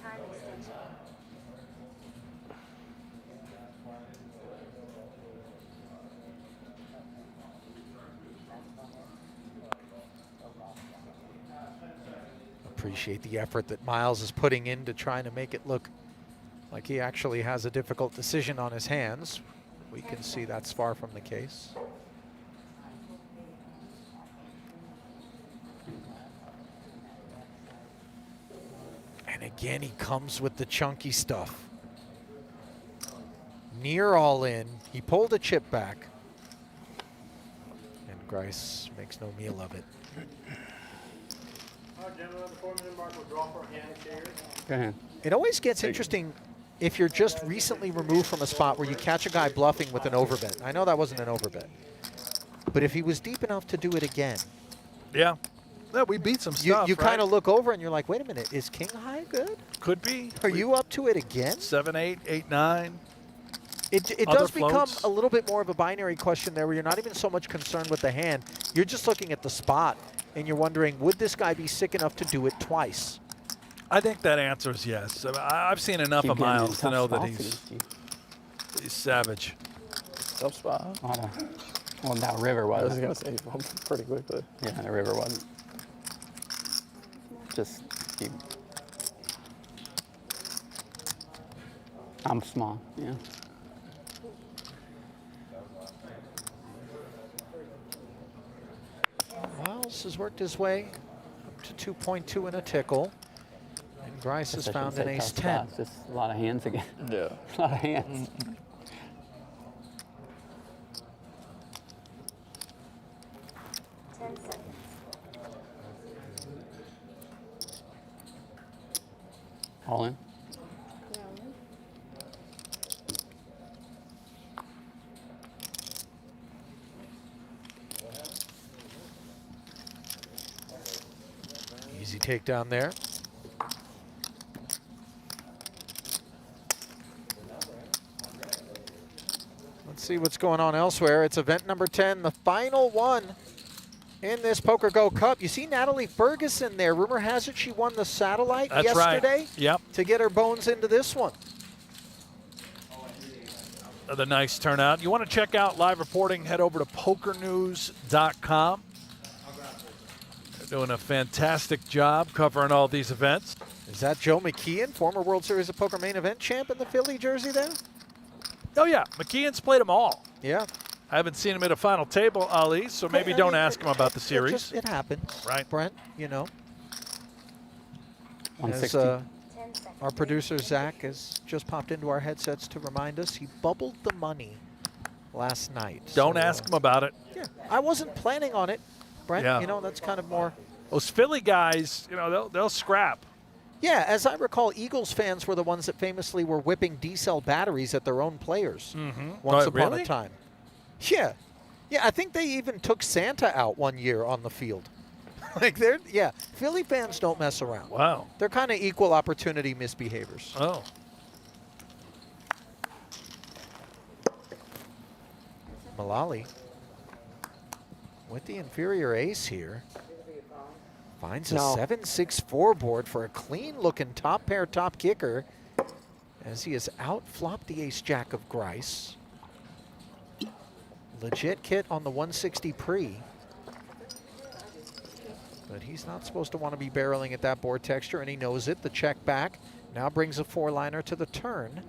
Time extension. Appreciate the effort that Myles is putting into trying to make it look like he actually has a difficult decision on his hands. We can see that's far from the case. And again, he comes with the chunky stuff. Near all in. He pulled a chip back. And Grise makes no meal of it. Gentlemen, the 4-minute mark will draw for a hand series. Go ahead. It always gets interesting if you're just recently removed from a spot where you catch a guy bluffing with an overbet. I know that wasn't an overbet. But if he was deep enough to do it again. Yeah. Yeah, we beat some stuff, You right? kind of look over and you're like, wait a minute, is king high good? Could be. Are you up to it again? 7, 8, 8, 9. It Other does become floats? a little bit more of a binary question there where you're not even so much concerned with the hand. You're just looking at the spot and you're wondering, would this guy be sick enough to do it twice? I think that answer is yes. I've seen enough Keep of getting in Myles to tough know that spots he's savage. Tough spot. Well, that river I was was. gonna say bumped pretty quickly. Yeah, the river wasn't. Just keep. I'm small, yeah. Myles has worked his way up to 2.2 and a tickle. And Grise has I shouldn't found an say ace tough 10. spots, Just a lot of hands again. Yeah. A lot of hands. 10 seconds. All in. Rolling. Easy takedown there. Let's see what's going on elsewhere. It's event number 10, the final one in this PokerGO Cup. You see Natalie Ferguson there. Rumor has it she won the satellite That's yesterday right. Yep. to get her bones into this one. Another nice turnout. You want to check out live reporting, head over to pokernews.com. They're doing a fantastic job covering all these events. Is that Joe McKeon, former World Series of Poker main event champ in the Philly jersey there? Oh, yeah. McKeon's played them all. Yeah. I haven't seen him at a final table, Ali, so maybe I don't mean, ask him about the series. It happens. Right. Brent, you know. As 160. 10 seconds. our producer Zach has just popped into our headsets to remind us he bubbled the money last night. Don't So, ask him about it. Yeah, I wasn't planning on it, Brent. Yeah. You know, that's kind of more. Those Philly guys, you know, they'll scrap. Yeah, as I recall, Eagles fans were the ones that famously were whipping D-cell batteries at their own players once upon really? a time. Yeah. Yeah, I think they even took Santa out one year on the field. Yeah, Philly fans don't mess around. Wow. They're kind of equal opportunity misbehaviors. Oh. Malali with the inferior ace here. Finds a 7-6-4 board for a clean-looking top pair, top kicker as he has out-flopped the ace-jack of Grise. Legit kit on the 160 pre. But he's not supposed to want to be barreling at that board texture, and he knows it. The check back now brings a 4-liner to the turn.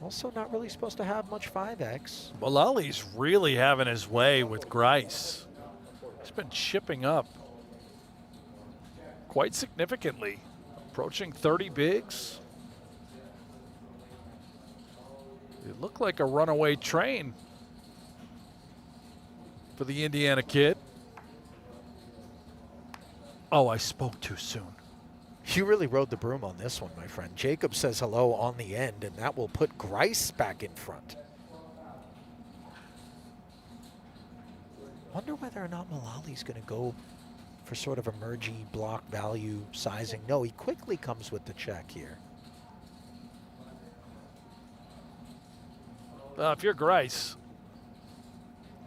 Also not really supposed to have much 5X. Malali's really having his way with Grise. He's been chipping up quite significantly, approaching 30 bigs. It looked like a runaway train for the Indiana kid. Oh, I spoke too soon. You really rode the broom on this one, my friend. Jacob says hello on the end, and that will put Grise back in front. Wonder whether or not Malali's going to go for sort of emerging block value sizing. No, he quickly comes with the check here. If you're Grise,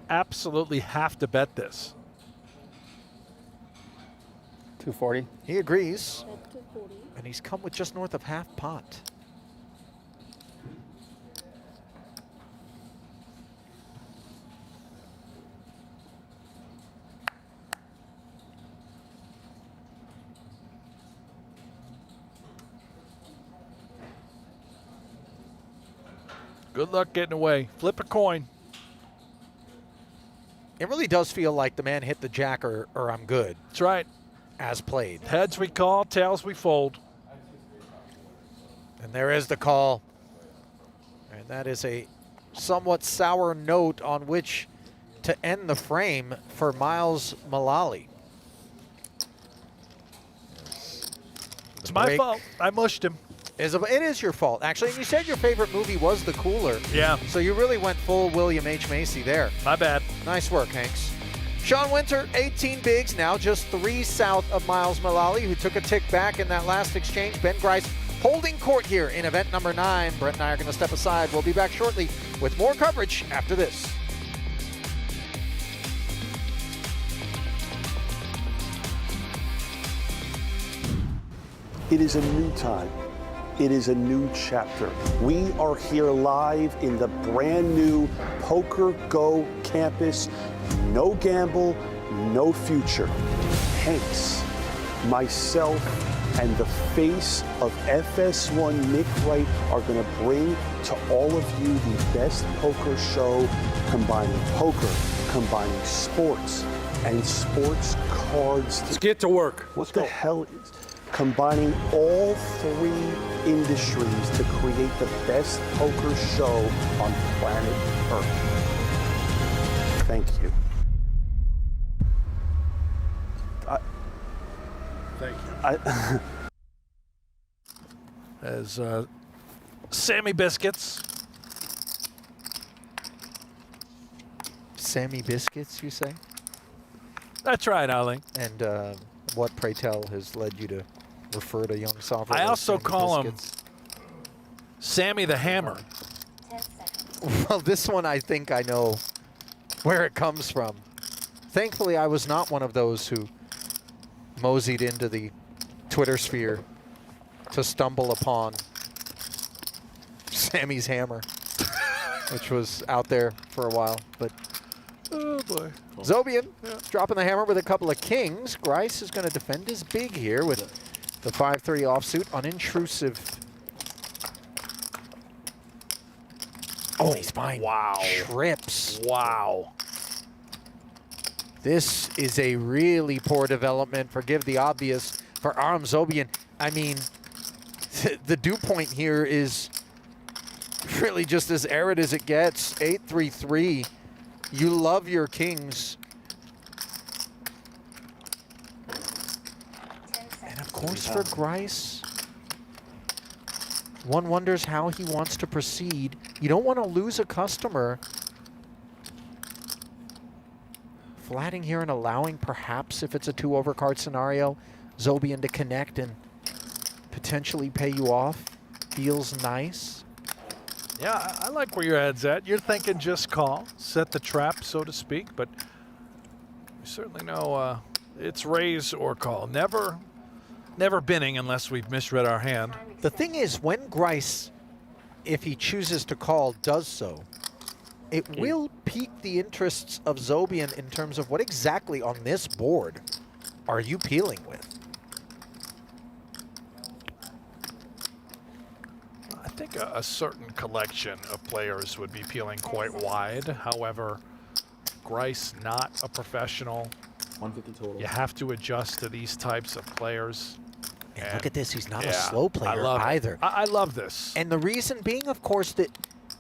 absolutely have to bet this. 240. He agrees, Bet 240. and he's come with just north of half pot. Good luck getting away. Flip a coin. It really does feel like the man hit the jack or I'm good, That's right. as played. Heads we call, tails we fold. And there is the call. And that is a somewhat sour note on which to end the frame for Myles Mullaly. It's my fault. I mushed him. It is your fault, actually. And you said your favorite movie was The Cooler. Yeah. So you really went full William H. Macy there. My bad. Nice work, Hanks. Sean Winter, 18 bigs, now just 3 south of Myles Mullaly, who took a tick back in that last exchange. Ben Grise holding court here in event number 9. Brent and I are going to step aside. We'll be back shortly with more coverage after this. It is a new time. It is a new chapter. We are here live in the brand new PokerGO campus. No gamble, no future. Hanks, myself, and the face of FS1 Nick Wright are going to bring to all of you the best poker show, combining poker, combining sports, and sports cards. Let's get to work. What the hell is combining all 3 industries to create the best poker show on planet Earth? Thank you. Thank you. As Sammy Biscuits. Sammy Biscuits, you say? That's right, Ali. And what, pray tell, has led you to refer to young sovereign? I as also Sammy call Biscuits? him Sammy the Hammer. 10 seconds. Well, this one I think I know where it comes from. Thankfully, I was not one of those who moseyed into the Twitter sphere to stumble upon Sammy's hammer, which was out there for a while. But Oh, boy. Zobian dropping the hammer with a couple of kings. Grise is going to defend his big here with the 5-3 offsuit, unintrusive. Oh, he's fine. Wow. Trips. Wow. This is a really poor development, forgive the obvious, for Aram Zobian. I mean, the dew point here is really just as arid as it gets. 8-3-3. You love your kings. And of course for Grise, one wonders how he wants to proceed. You don't want to lose a customer. Flatting here and allowing, perhaps, if it's a 2 overcard scenario, Zobian to connect and potentially pay you off. Feels nice. Yeah, I like where your head's at. You're thinking just call, set the trap, so to speak, but we certainly know it's raise or call. Never binning unless we've misread our hand. The thing is, when Grise, if he chooses to call, does so, it will pique the interests of Zobian in terms of what exactly on this board are you peeling with? I think a certain collection of players would be peeling quite wide. However, Grise, not a professional. 150 total. You have to adjust to these types of players. And look at this, he's not a yeah, slow I player love it. either. I love this. And the reason being, of course, that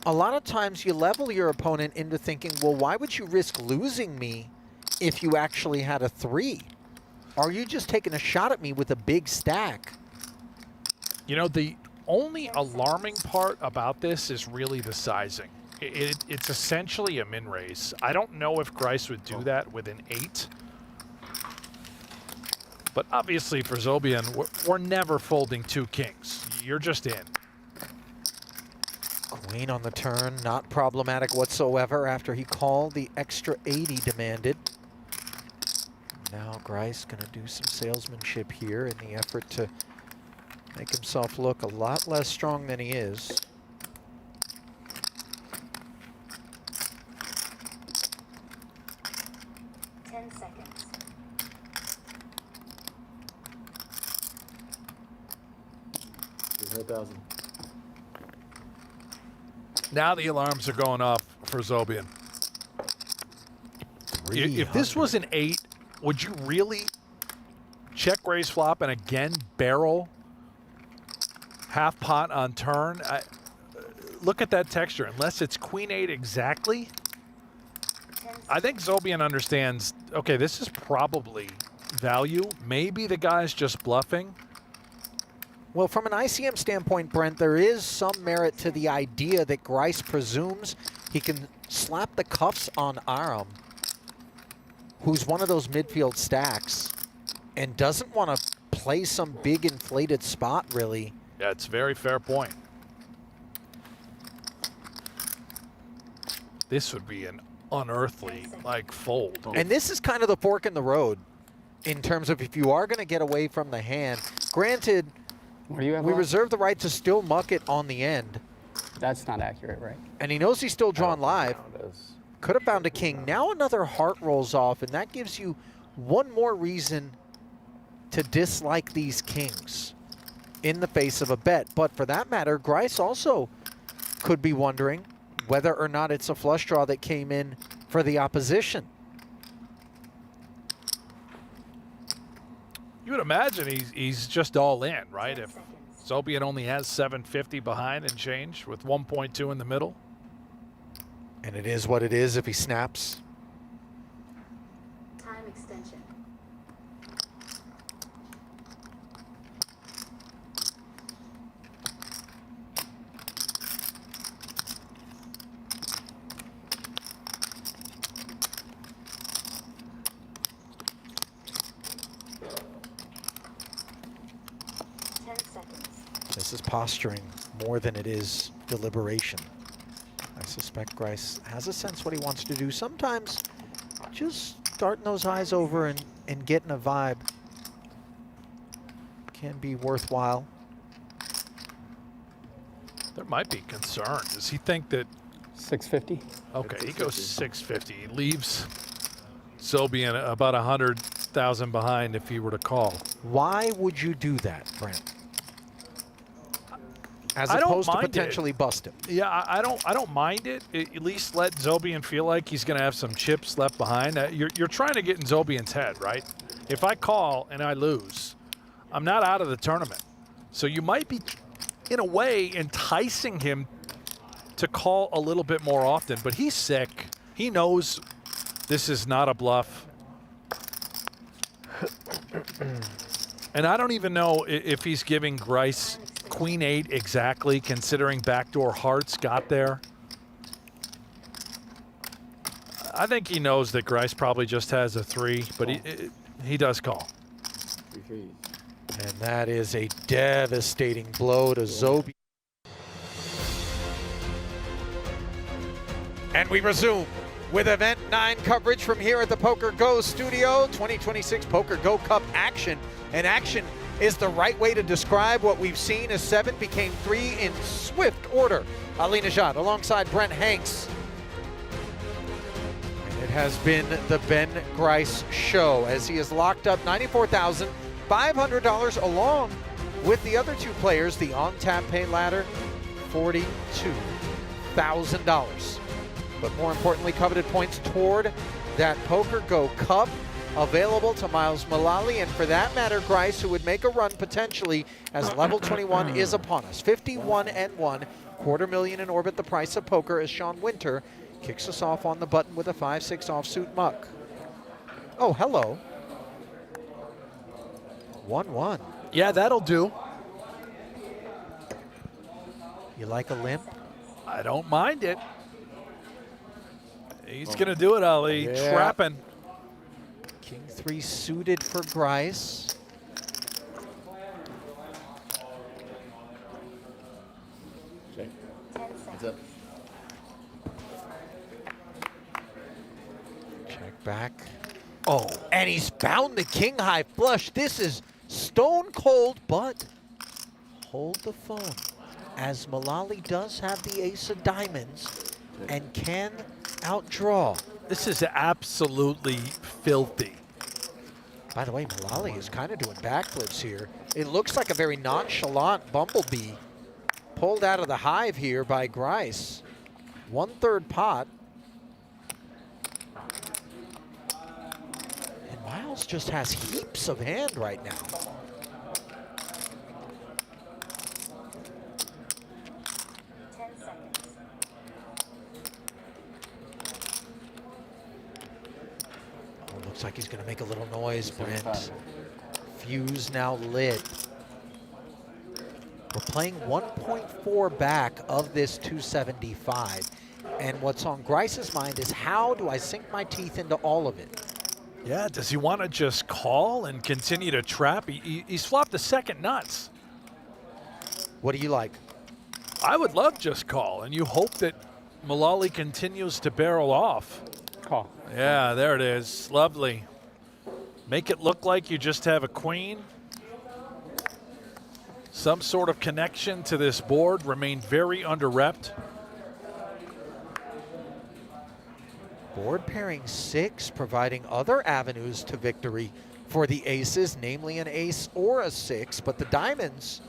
a lot of times you level your opponent into thinking, well, why would you risk losing me if you actually had a 3? Are you just taking a shot at me with a big stack? You know, the only alarming part about this is really the sizing. It's essentially a min raise. I don't know if Grise would do that with an 8. But obviously for Zobian, we're never folding 2 kings. You're just in. Queen on the turn, not problematic whatsoever after he called the extra 80 demanded. Now Grise gonna do some salesmanship here in the effort to make himself look a lot less strong than he is. Now the alarms are going off for Zobian. If this was an 8, would you really check raise flop and again barrel half pot on turn? Look at that texture. Unless it's queen 8 exactly, I think Zobian understands, okay, this is probably value. Maybe the guy's just bluffing. Well, from an ICM standpoint, Brent, there is some merit to the idea that Grise presumes he can slap the cuffs on Aram, who's one of those midfield stacks, and doesn't want to play some big inflated spot, really. Yeah, it's a very fair point. This would be an unearthly, like, fold. And this is kind of the fork in the road in terms of if you are going to get away from the hand. Granted, we reserve the right to still muck it on the end. That's not accurate, right? And he knows he's still drawn live. Could have found a king. Now another heart rolls off, and that gives you one more reason to dislike these kings in the face of a bet. But for that matter, Grise also could be wondering whether or not it's a flush draw that came in for the opposition. You would imagine he's just all in, right? If Zobian only has 750 behind and change with 1.2 in the middle. And it is what it is if he snaps. Time extension. This is posturing more than it is deliberation. I suspect Grise has a sense what he wants to do. Sometimes just starting those eyes over and getting a vibe can be worthwhile. There might be concern. Does he think that 650? Okay, he goes 650. He leaves Zobian about 100,000 behind if he were to call. Why would you do that, Brent? As I don't opposed to mind potentially bust him. Yeah, I don't mind it. At least let Zobian feel like he's going to have some chips left behind. You're trying to get in Zobian's head, right? If I call and I lose, I'm not out of the tournament. So you might be, in a way, enticing him to call a little bit more often. But he's sick. He knows this is not a bluff. And I don't even know if he's giving Grise Queen 8 exactly, considering backdoor hearts got there. I think he knows that Grise probably just has a 3, but he does call. And that is a devastating blow to Zobian. And we resume with Event 9 coverage from here at the PokerGO studio. 2026 PokerGO Cup action. And action is the right way to describe what we've seen as 7 became 3 in swift order. Ali Najad alongside Brent Hanks. And it has been the Ben Grise show as he has locked up $94,500 along with the other 2 players. The on-tap pay ladder, $42,000. But more importantly, coveted points toward that PokerGO Cup available to Myles Mullaly, and for that matter, Grise, who would make a run potentially as level 21 is upon us. 51-1, $250,000 in orbit, the price of poker, as Sean Winter kicks us off on the button with a 5-6 offsuit muck. Oh, hello. 1-1. Yeah, that'll do. You like a limp? I don't mind it. He's gonna do it, Ali. Yeah. Trapping. King 3 suited for Grise. back. Oh, and he's found the king high flush. This is stone cold, but hold the phone, as Malali does have the ace of diamonds and can outdraw. This is absolutely filthy. By the way, Malali is kind of doing backflips here. It looks like a very nonchalant bumblebee pulled out of the hive here by Grise. 1/3 pot. And Myles just has heaps of hand right now. Looks like he's going to make a little noise, Brent. Fuse now lit. We're playing 1.4 back of this 275. And what's on Grice's mind is, how do I sink my teeth into all of it? Yeah, does he want to just call and continue to trap? He's flopped the second nuts. What do you like? I would love just call, and you hope that Mullaly continues to barrel off. Call. Yeah, there it is. Lovely. Make it look like you just have a queen. Some sort of connection to this board. Remain very under-repped. Board pairing 6, providing other avenues to victory for the aces, namely an ace or a 6, but the diamonds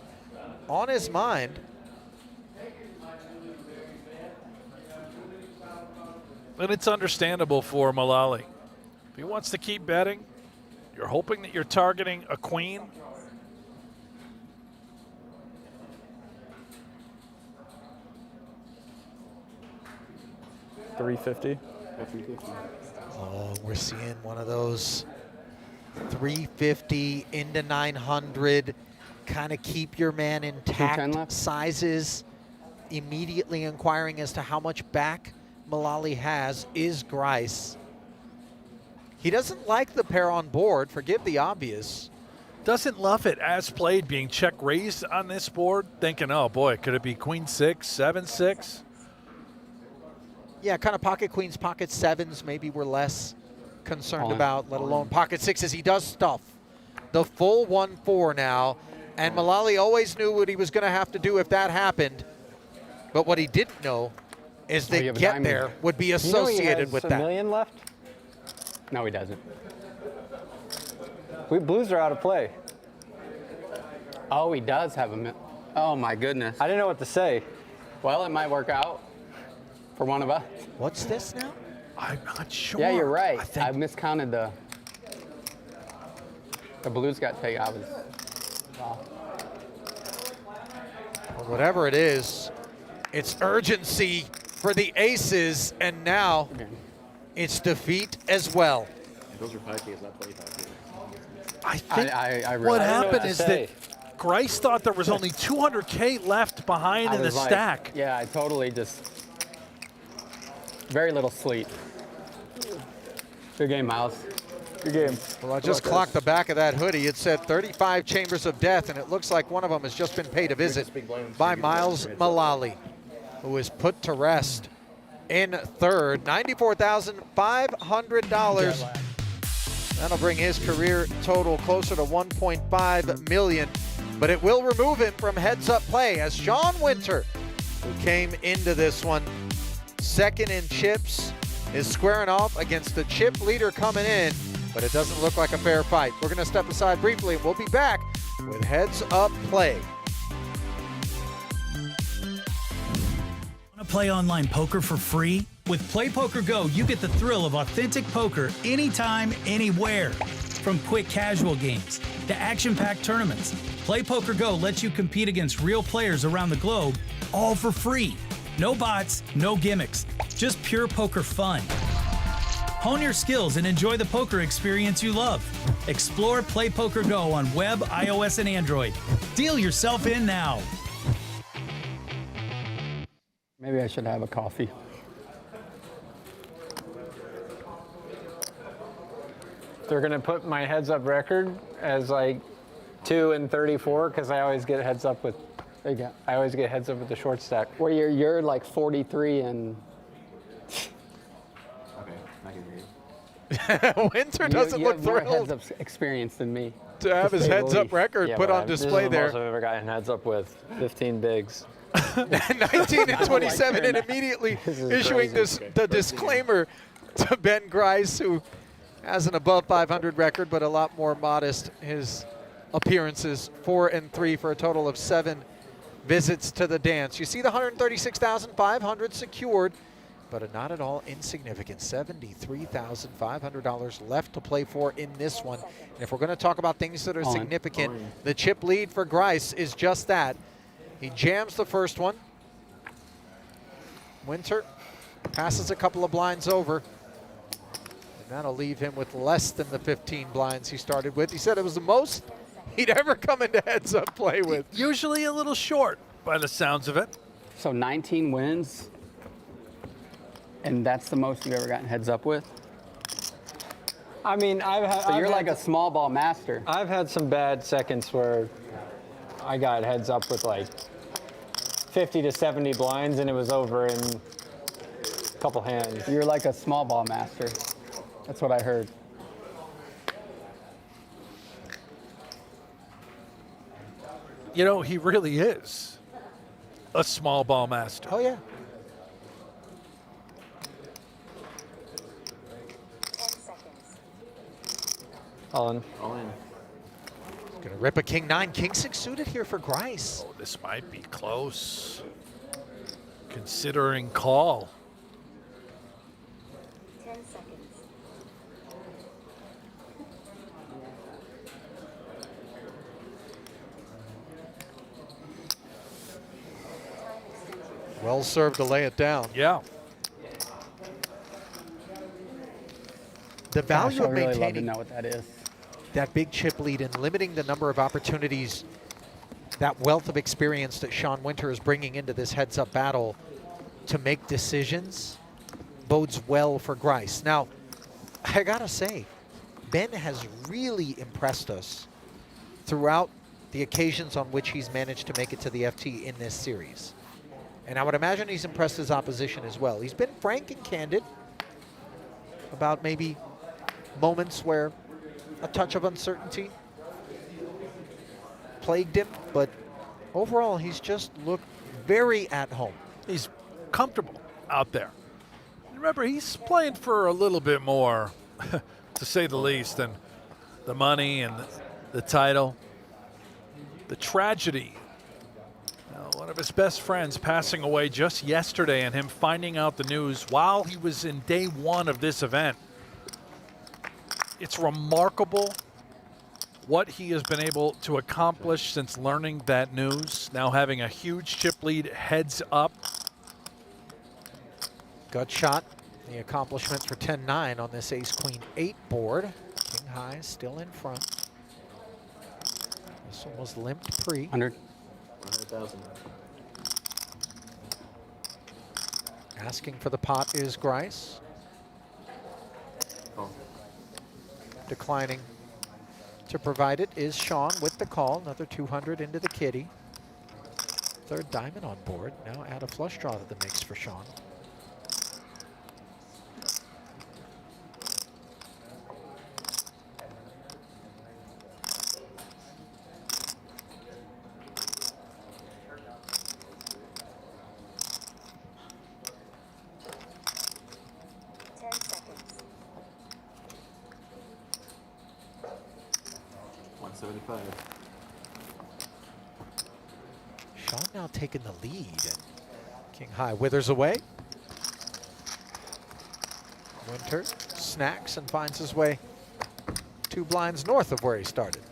on his mind. And it's understandable for Malali. If he wants to keep betting, you're hoping that you're targeting a queen. $350. Oh, we're seeing one of those 350 into 900, kind of keep your man intact sizes. Immediately inquiring as to how much back Malali has is Grise. He doesn't like the pair on board, forgive the obvious. Doesn't love it as played, being check raised on this board, thinking, oh boy, could it be queen 6, 7, 6? Yeah, kind of pocket queens, pocket 7s, maybe we're less concerned about, let alone pocket 6s. He does stuff the full 1-4 now, and Malali always knew what he was going to have to do if that happened. But what he didn't know is that get there would be associated with that. $1 million left? No, he doesn't. We blues are out of play. Oh, he does have oh my goodness. I didn't know what to say. Well, it might work out for one of us. What's this now? I'm not sure. Yeah, you're right. I miscounted the blues got taken. I was wow. Well, whatever it is, it's urgency for the aces, and now it's defeat as well. Those are 5Ks, not 25Ks. I think I what really happened is that Grise thought there was only 200K left behind in the stack. Yeah, I totally just very little sleep. Good game, Myles. Good game. Well, I just clocked the back of that hoodie. It said 35 chambers of death, and it looks like one of them has just been paid a visit by Myles Mullaly, who is put to rest in third. $94,500. That'll bring his career total closer to $1.5 million, but it will remove him from heads-up play, as Sean Winter, who came into this one second in chips, is squaring off against the chip leader coming in, but it doesn't look like a fair fight. We're going to step aside briefly, and we'll be back with heads-up play. Want to play online poker for free? With Play Poker Go, you get the thrill of authentic poker anytime, anywhere. From quick casual games to action-packed tournaments, Play Poker Go lets you compete against real players around the globe, all for free. No bots, no gimmicks, just pure poker fun. Hone your skills and enjoy the poker experience you love. Explore Play Poker Go on web, iOS, and Android. Deal yourself in now. Maybe I should have a coffee. They're gonna put my heads up record as like 2 and 34 because I always get heads up with. I always get heads up with the short stack. Where you're like 43 and. Okay, I can hear you. Winter doesn't you look have more thrilled heads-up experience than me. to have his say the heads-up least. record Yeah, put but on this is display the there. most I've ever gotten heads up with 15 bigs. 19 and 27, and immediately issuing the disclaimer to Ben Grise, who has an above 500 record, but a lot more modest. His appearances 4 and 3 for a total of 7 visits to the dance. You see the 136,500 secured, but a not at all insignificant $73,500 left to play for in this one. And if we're going to talk about things that are significant, the chip lead for Grise is just that. He jams the first one. Winter passes a couple of blinds over. And that'll leave him with less than the 15 blinds he started with. He said it was the most he'd ever come into heads-up play with. Usually a little short by the sounds of it. So 19 wins, and that's the most you've ever gotten heads up with? I mean, So you're like a small ball master. I've had some bad seconds where I got heads up with like 50 to 70 blinds, and it was over in a couple hands. You're like a small ball master. That's what I heard. You know, he really is a small ball master. Oh, yeah. 10 seconds. All in. Gonna rip a king-9, king-6 suited here for Grise. Oh, this might be close. Considering call. 10 seconds. Well served to lay it down. Yeah. The value Gosh, of I really love to maintaining know what that is. that big chip lead and limiting the number of opportunities, that wealth of experience that Sean Winter is bringing into this heads-up battle to make decisions bodes well for Grise. Now, I gotta say, Ben has really impressed us throughout the occasions on which he's managed to make it to the FT in this series. And I would imagine he's impressed his opposition as well. He's been frank and candid about maybe moments where a touch of uncertainty plagued him, but overall he's just looked very at home. He's comfortable out there. Remember, he's playing for a little bit more, to say the least, than the money and the title. The tragedy, one of his best friends passing away just yesterday, and him finding out the news while he was in day one of this event. It's remarkable what he has been able to accomplish since learning that news, now having a huge chip lead heads up. Gut shot, the accomplishments for 10-9 on this ace-queen-8 board. King high still in front. This one was limped pre. 100,000. Asking for the pot is Grise. Oh. Declining to provide it is Sean with the call. Another 200 into the kitty. Third diamond on board. Now add a flush draw to the mix for Sean. Sean now taking the lead, and King high withers away. Winter snacks and finds his way 2 blinds north of where he started.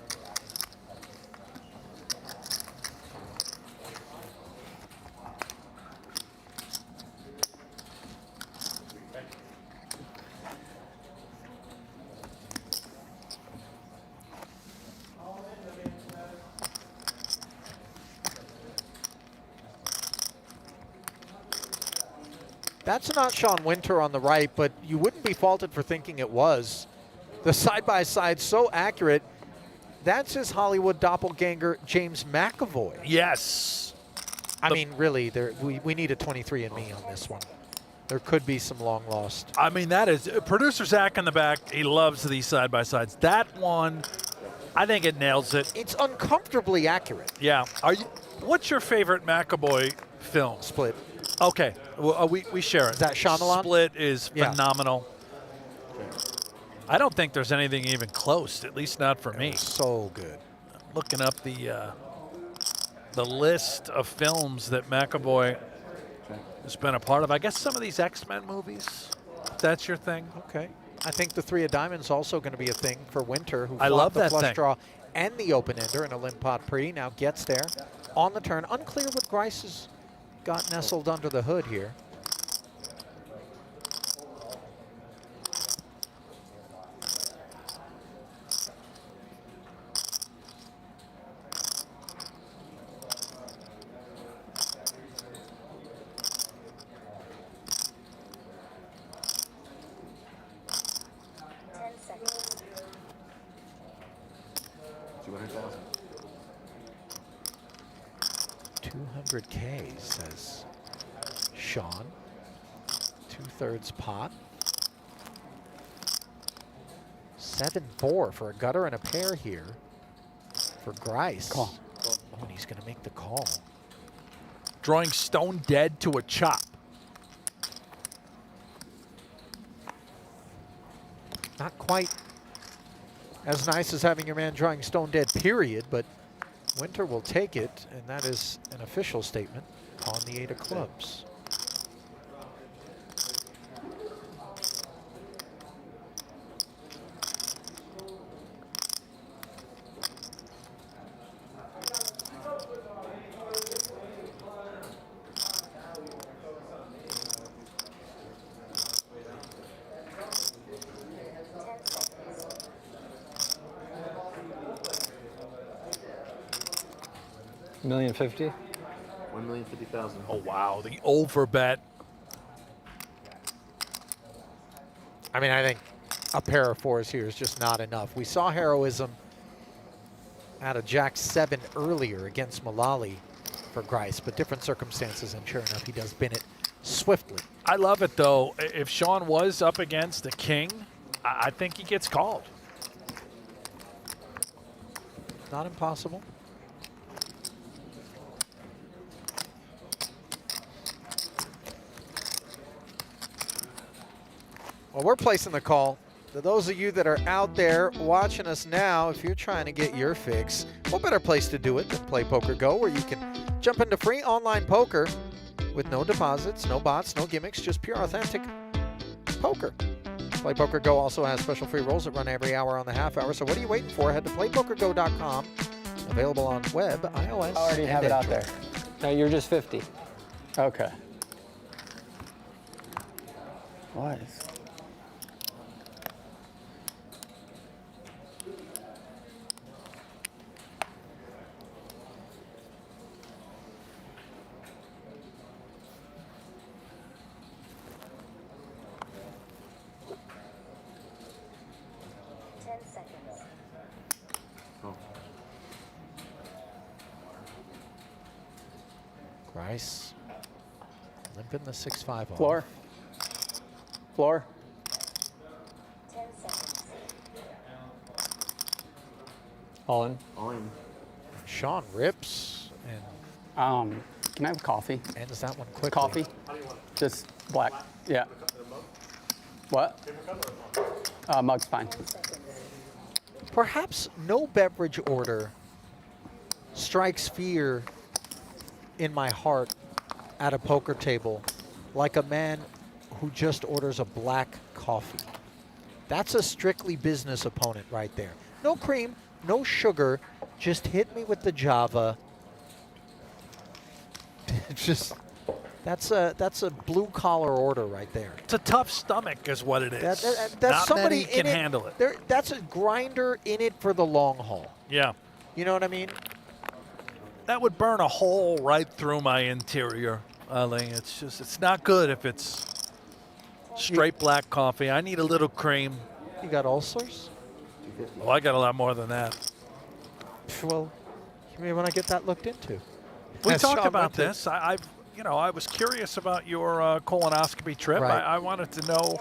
That's not Sean Winter on the right, but you wouldn't be faulted for thinking it was. The side-by-side so accurate. That's his Hollywood doppelganger, James McAvoy. Yes. I mean, really, we need a 23andMe on this one. there could be some long lost. I mean, that is producer Zach in the back. He loves these side by sides. That one, I think it nails it. It's uncomfortably accurate. Yeah. What's your favorite McAvoy film? Split. Okay, well, we share it. Is that Shyamalan? Split is Yeah. phenomenal. I don't think there's anything even close, at least not for me. So good. I'm looking up the list of films that McAvoy has been a part of. I guess some of these X-Men movies, if that's your thing. Okay. I think the 3 of Diamonds also going to be a thing for Winter, who I love the that flush thing. draw and the open ender in a limp pot pre. Now gets there on the turn. Unclear what Grise has got nestled under the hood here. $200K, says Sean. 2/3 pot. 7-4 for a gutter and a pair here for Grise. Call. Oh, and he's going to make the call. Drawing stone dead to a chop. Not quite as nice as having your man drawing stone dead, period, but Winter will take it, and that is an official statement on the 8 of clubs. $1,050,000. 1,050,000. Oh, wow, the over bet. I mean, I think a pair of 4s here is just not enough. We saw heroism out of Jack 7 earlier against Malali for Grise, but different circumstances, and sure enough, he does bin it swiftly. I love it, though. If Sean was up against the king, I think he gets called. Not impossible. Well, we're placing the call. To those of you that are out there watching us now, if you're trying to get your fix, what better place to do it than Play Poker Go, where you can jump into free online poker with no deposits, no bots, no gimmicks, just pure authentic poker. Play Poker Go also has special free rolls that run every hour on the half hour. So what are you waiting for? Head to playpokergo.com. Available on web, iOS, I already have it out there. No, you're just 50. Okay. What is... Grise limping the 6-5 off. Floor. Floor. 10 seconds. All in. All in. Sean rips and Can I have coffee? ends that one quickly. Coffee? Just black. Yeah. What? Mug's fine. Perhaps no beverage order strikes fear in my heart at a poker table like a man who just orders a black coffee. That's a strictly business opponent right there. No cream, no sugar, just hit me with the Java. It's just, that's a blue collar order right there. It's a tough stomach is what it is. That's Not somebody many can in it, handle it. That's a grinder in it for the long haul. Yeah. You know what I mean? That would burn a hole right through my interior, Ali. It's just, it's not good if it's straight black coffee. I need a little cream. You got ulcers? Oh, I got a lot more than that. Well, you may want to get that looked into. We As talked Sean about went to- this. I've you know, I was curious about your colonoscopy trip. Right. I wanted to know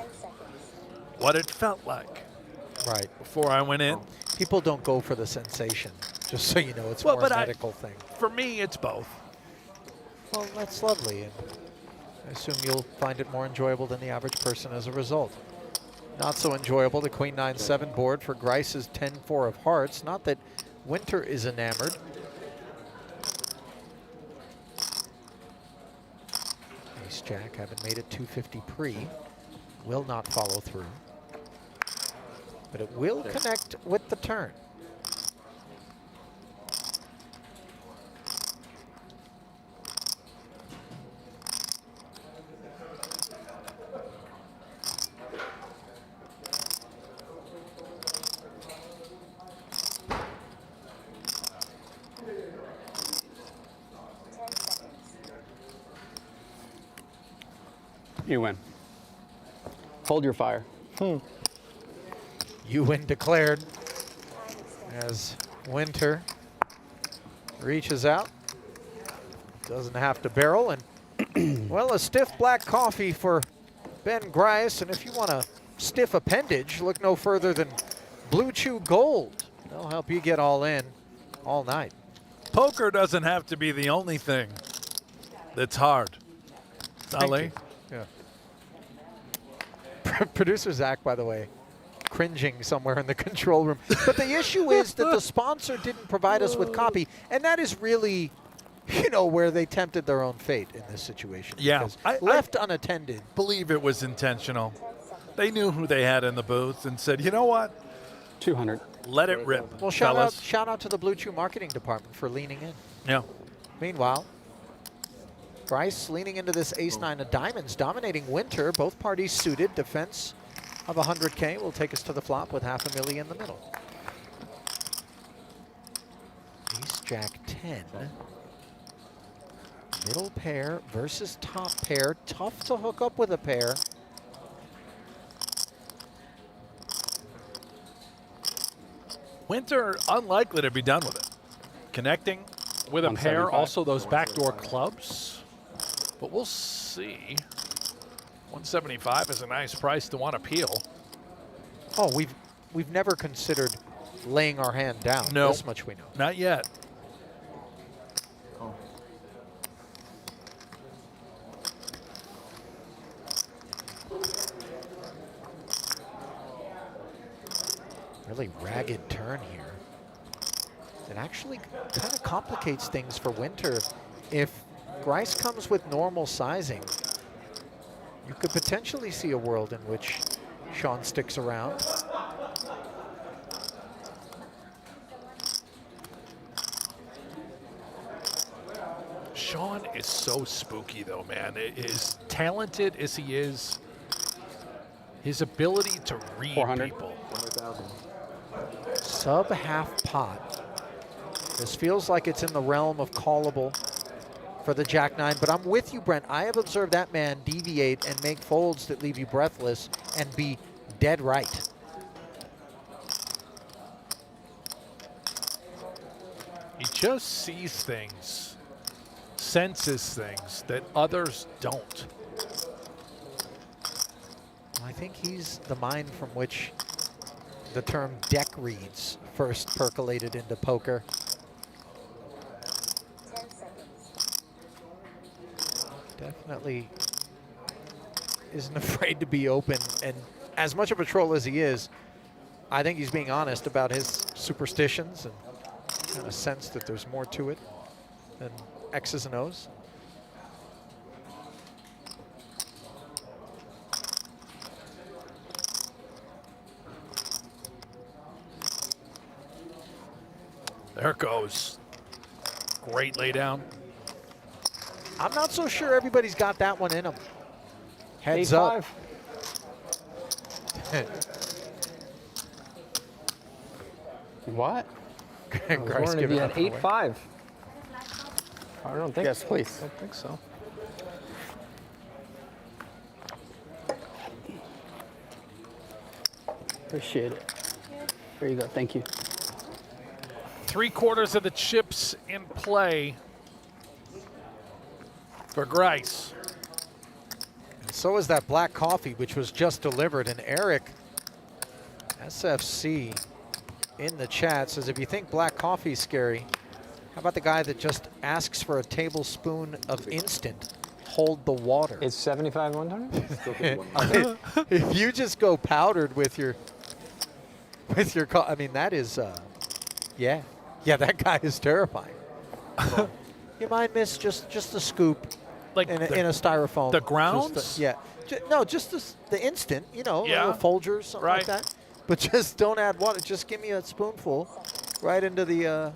what it felt like Right. before I went in. People don't go for the sensation, just so you know. It's Well, more a but medical thing. For me, it's both. Well, that's lovely. And I assume you'll find it more enjoyable than the average person as a result. Not so enjoyable, the Queen 9-7 board for Grice's 10-4 of hearts. Not that Winter is enamored. Ace-Jack, haven't made it 250 pre. Will not follow through. But it will connect with the turn. You win. Hold your fire. You win declared as Winter reaches out. Doesn't have to barrel. And, well, a stiff black coffee for Ben Grise. And if you want a stiff appendage, look no further than Blue Chew Gold. They'll help you get all in all night. Poker doesn't have to be the only thing that's hard. Ali? Yeah. Producer Zach, by the way, cringing somewhere in the control room. But the issue is that the sponsor didn't provide us with copy, and that is really, you know, where they tempted their own fate in this situation. Yeah. Because left unattended. Believe it was intentional. They knew who they had in the booth and said, you know what? 200. Let it rip, Well, fellas. shout out to the Blue Chew marketing department for leaning in. Yeah. Meanwhile, Grice leaning into this ace-9 of diamonds, dominating Winter. Both parties suited. Defense of 100K will take us to the flop with $500,000 in the middle. Ace-Jack 10. Middle pair versus top pair. Tough to hook up with a pair. Winter, unlikely to be done with it. Connecting with a pair, 175. also those backdoor clubs. But we'll see. 175 is a nice price to want to peel. Oh, we've never considered laying our hand down. No. This much we know. Not yet. Really ragged turn here. It actually kind of complicates things for Winter. If Grice comes with normal sizing, you could potentially see a world in which Sean sticks around. Sean is so spooky, though, man. As talented as he is, his ability to read 400. people. 400,000. Sub half pot. This feels like it's in the realm of callable for the Jack-9, but I'm with you, Brent. I have observed that man deviate and make folds that leave you breathless and be dead right. He just sees things, senses things that others don't. I think he's the mind from which the term deck reads first percolated into poker. 10 seconds. Definitely isn't afraid to be open, and as much of a troll as he is, I think he's being honest about his superstitions and kind of sense that there's more to it than X's and O's. There it goes. Great laydown. I'm not so sure everybody's got that one in them. Heads up. 8-5. What? I was wondering if you had 8-5. I don't think. Yes, please. I don't think so. Appreciate it. Here you go. Thank you. 3/4 of the chips in play. for Grise. And so is that black coffee, which was just delivered. And Eric, SFC, in the chat says, if you think black coffee is scary, how about the guy that just asks for a tablespoon of instant? Hold the water. It's 75 100? If you just go powdered with your I mean, that is, yeah, that guy is terrifying. You mind, miss, just a scoop, Like in a The styrofoam. grounds? Yeah, no, just the instant, you know, Yeah. little Folgers, something Right. like that. But just don't add water. Just give me a spoonful right into the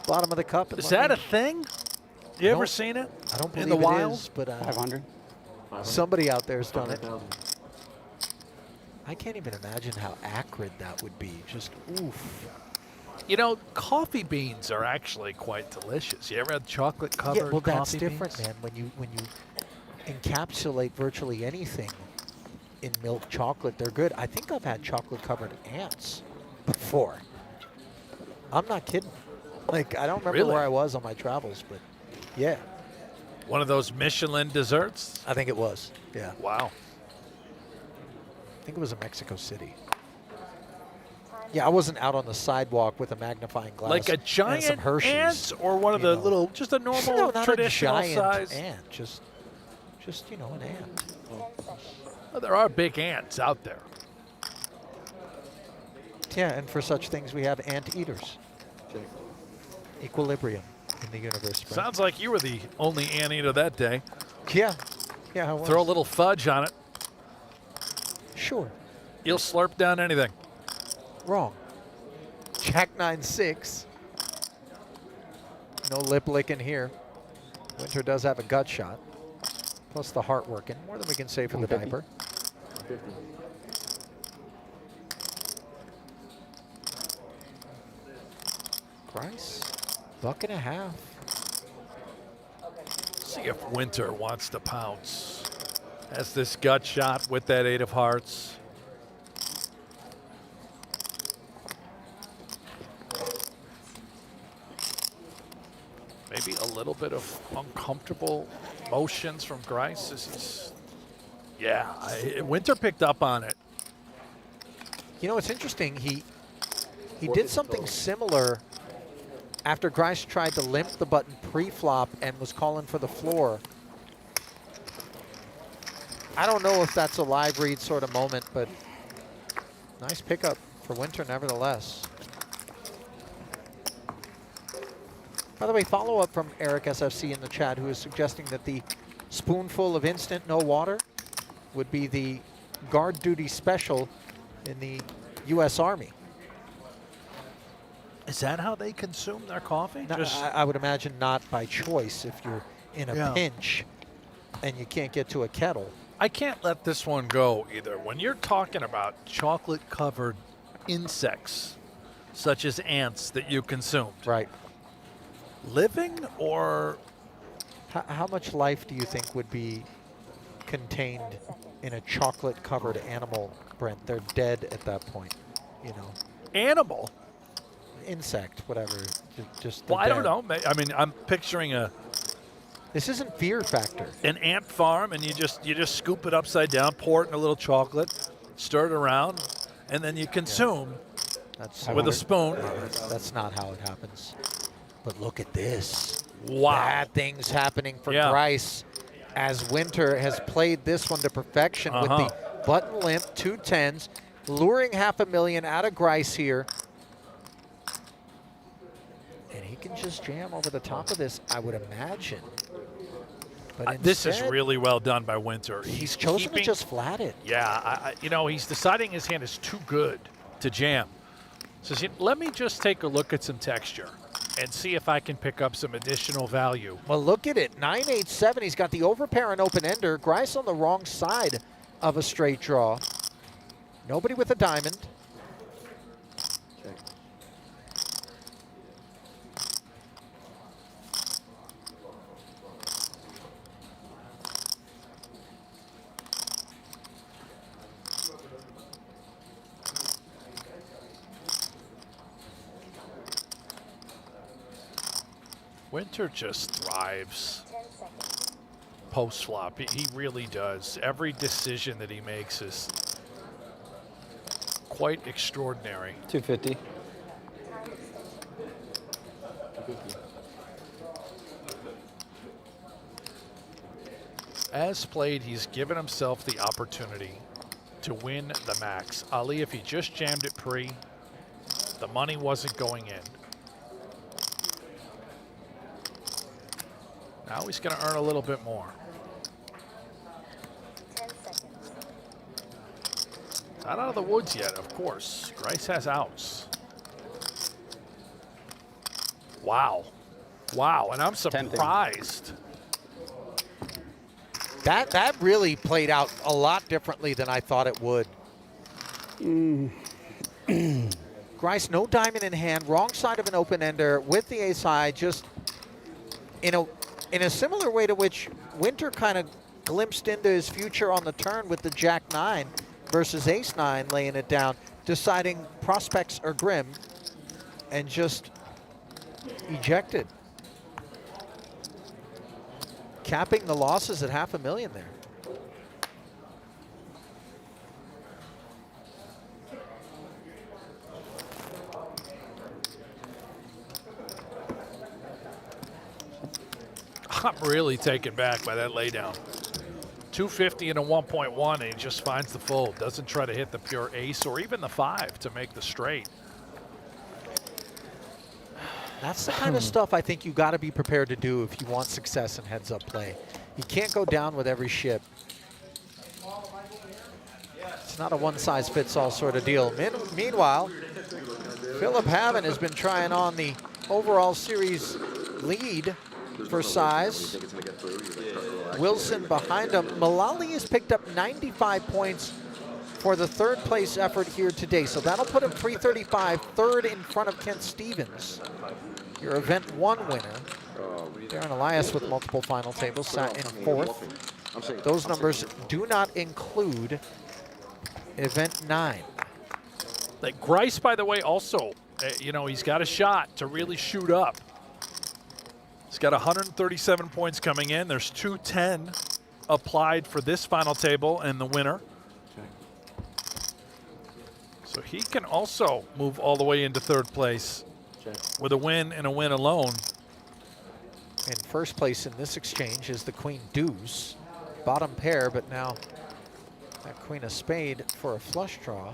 bottom of the cup. And Is let that me- a thing? You ever seen it? I don't believe in the it wild? is, but 500. somebody out there's done it. 500,000. I can't even imagine how acrid that would be. Just oof. You know, coffee beans are actually quite delicious. You ever had chocolate covered Yeah, well, that's coffee different, beans? man. When you encapsulate virtually anything in milk chocolate, they're good. I think I've had chocolate covered ants before. I'm not kidding. Like, I don't remember Really? where I was on my travels, but yeah, One of those Michelin desserts? I think it was. Yeah, Wow. I think it was in Mexico City. Yeah, I wasn't out on the sidewalk with a magnifying glass. Like a and some giant Hershey's, ant or one of you the know. little, just a normal No, not traditional a giant size? ant. Just you know, an ant. Well, there are big ants out there. Yeah, and for such things we have ant eaters. Equilibrium in the universe. Brent. Sounds like you were the only anteater that day. Yeah, I was. Throw a little fudge on it. Sure. You'll slurp down anything. Wrong. Jack 9-6. No lip licking here. Winter does have a gut shot. Plus the heart working. More than we can say for the 150. diaper. 150. Price. $1.50. See if Winter wants to pounce. Has this gut shot with that 8 of hearts. Maybe a little bit of uncomfortable motions from Grise as he's, yeah, Winter picked up on it. You know, it's interesting. He did something similar after Grise tried to limp the button pre-flop and was calling for the floor. I don't know if that's a live read sort of moment, but nice pickup for Winter nevertheless. By the way, follow up from Eric SFC in the chat, who is suggesting that the spoonful of instant no water would be the guard duty special in the U.S. Army. Is that how they consume their coffee? No, Just I would imagine not by choice if you're in a Yeah. pinch and you can't get to a kettle. I can't let this one go either. When you're talking about chocolate-covered insects, such as ants that you consumed, Right. living or How much life do you think would be contained in a chocolate-covered animal, Brent? They're dead at that point, you know. animal? Insect, whatever. Just Well, they're I don't dead. know. I mean, I'm picturing This isn't Fear Factor. an ant farm, and you just scoop it upside down, pour it in a little chocolate, stir it around, and then you consume That's with a spoon. That's not how it happens. But look at this. Wow. Bad things happening for Yeah. Grise as Winter has played this one to perfection with the button limp, 2 10s, luring $500,000 out of Grise here. And he can just jam over the top of this, I would imagine. But This is instead, really well done by Winter. he's chosen to keeping- just flat it. Yeah, you know, he's deciding his hand is too good to jam. Says, let me just take a look at some texture and see if I can pick up some additional value. Well, look at it. 9-8-7. He's got the overpair and open ender. Grise on the wrong side of a straight draw. Nobody with a diamond. Winter just thrives. 10 seconds. post flop. He really does. Every decision that he makes is quite extraordinary. 250. As played, he's given himself the opportunity to win the max. Ali, if he just jammed it pre, the money wasn't going in. Now he's going to earn a little bit more. 10 seconds. Not out of the woods yet, of course. Grise has outs. Wow. Wow, and I'm surprised. That really played out a lot differently than I thought it would. Grise, no diamond in hand, wrong side of an open-ender with the ace high, just in a similar way to which Winter kind of glimpsed into his future on the turn with the Jack-9 versus Ace-9 laying it down, deciding prospects are grim, and just ejected. Capping the losses at $500,000 there. I'm really taken back by that laydown. 250 and a 1.1, and he just finds the fold. Doesn't try to hit the pure ace or even the 5 to make the straight. That's the kind of stuff I think you got to be prepared to do if you want success in heads-up play. You can't go down with every ship. It's not a one-size-fits-all sort of deal. Meanwhile, Philip Haven has been trying on the overall series lead for size. Wilson behind him. Malali has picked up 95 points for the third place effort here today. So that'll put him 335, third in front of Kent Stevens, your event 1 winner. Darren Elias with multiple final tables sat in 4th. Those numbers do not include event 9. Like Grise, by the way, also, you know, he's got a shot to really shoot up. He's got 137 points coming in. There's 210 applied for this final table and the winner. So he can also move all the way into 3rd place with a win and a win alone. In first place in this exchange is the Queen Deuce. Bottom pair, but now that Queen of Spade for a flush draw.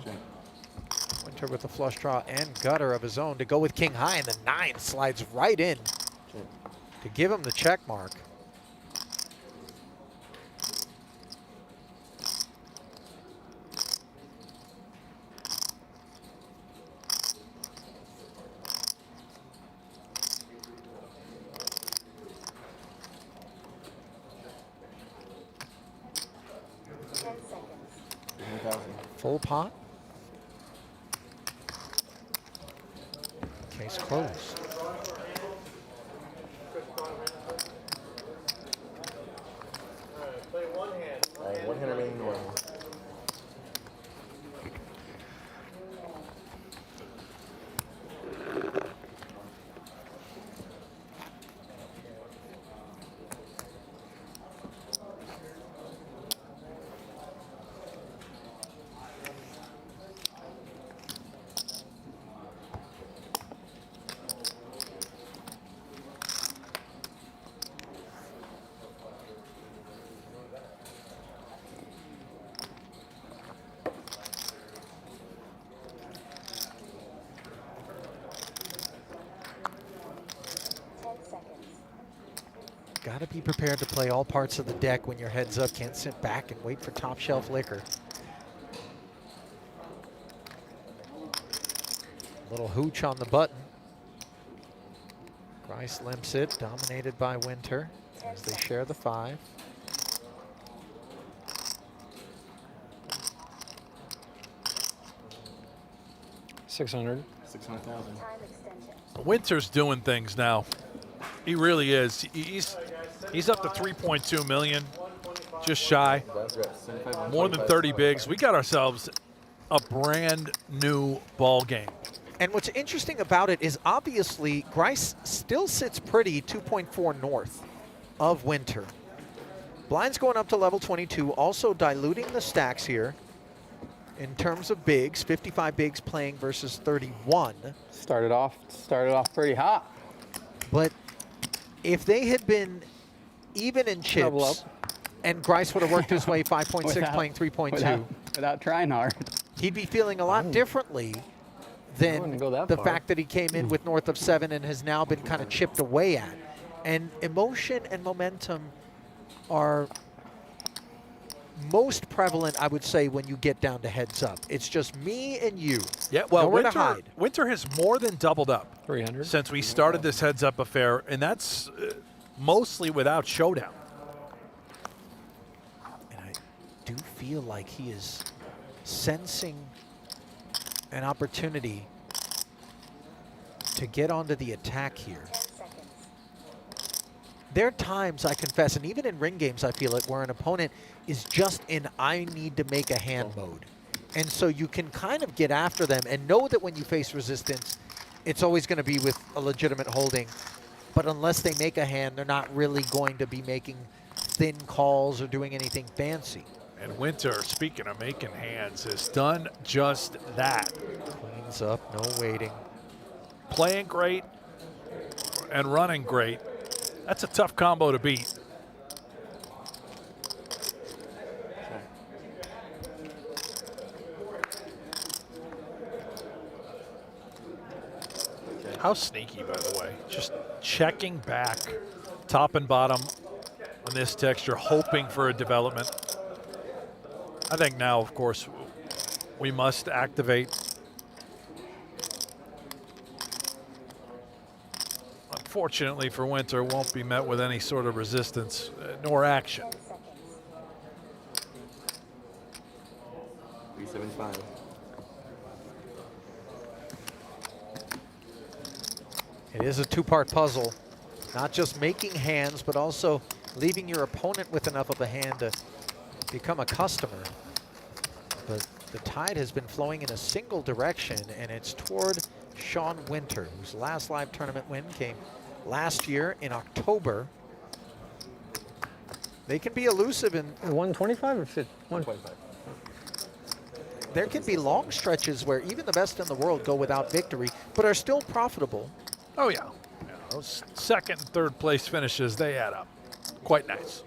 Winter with a flush draw and gutter of his own to go with King High, and the 9 slides right in to give him the check mark. Full pot. Case closed. One hand remaining normal. Got to be prepared to play all parts of the deck when your head's up. Can't sit back and wait for top shelf liquor. Little hooch on the button. Grise limps it, dominated by Winter as they share the 5. $600,000. 600,000. Winter's doing things now. He really is. He's up to 3.2 million, just shy. More than 30 bigs. We got ourselves a brand new ball game. And what's interesting about it is obviously Grise still sits pretty 2.4 north of Winter. Blinds going up to level 22, also diluting the stacks here in terms of bigs. 55 bigs playing versus 31. Started off pretty hot. But if they had been even in chips, and Grise would have worked his way 5.6 playing 3.2. Without trying hard. He'd be feeling a lot differently than the fact that he came in with north of 7 and has now been kind of chipped away at. And emotion and momentum are most prevalent, I would say, when you get down to heads up. It's just me and you. Yeah, well, nowhere to hide. Winter has more than doubled up 300 since we started this heads up affair, and that's mostly without showdown. And I do feel like he is sensing an opportunity to get onto the attack here. There are times, I confess, and even in ring games I feel it, where an opponent is just in I need to make a hand mode. And so you can kind of get after them and know that when you face resistance, it's always going to be with a legitimate holding. But unless they make a hand, they're not really going to be making thin calls or doing anything fancy. And Winter, speaking of making hands, has done just that. Cleans up, no waiting. Playing great and running great. That's a tough combo to beat. How sneaky, by the way. Just checking back, top and bottom on this texture, hoping for a development. I think now, of course, we must activate. Unfortunately for Winter, won't be met with any sort of resistance nor action. 375. It is a two-part puzzle. Not just making hands, but also leaving your opponent with enough of a hand to become a customer. But the tide has been flowing in a single direction, and it's toward Sean Winter, whose last live tournament win came last year in October. They can be elusive in 125 or 50? 125. There can be long stretches where even the best in the world go without victory, but are still profitable. Oh, yeah. Those second and third place finishes, they add up. Quite nice.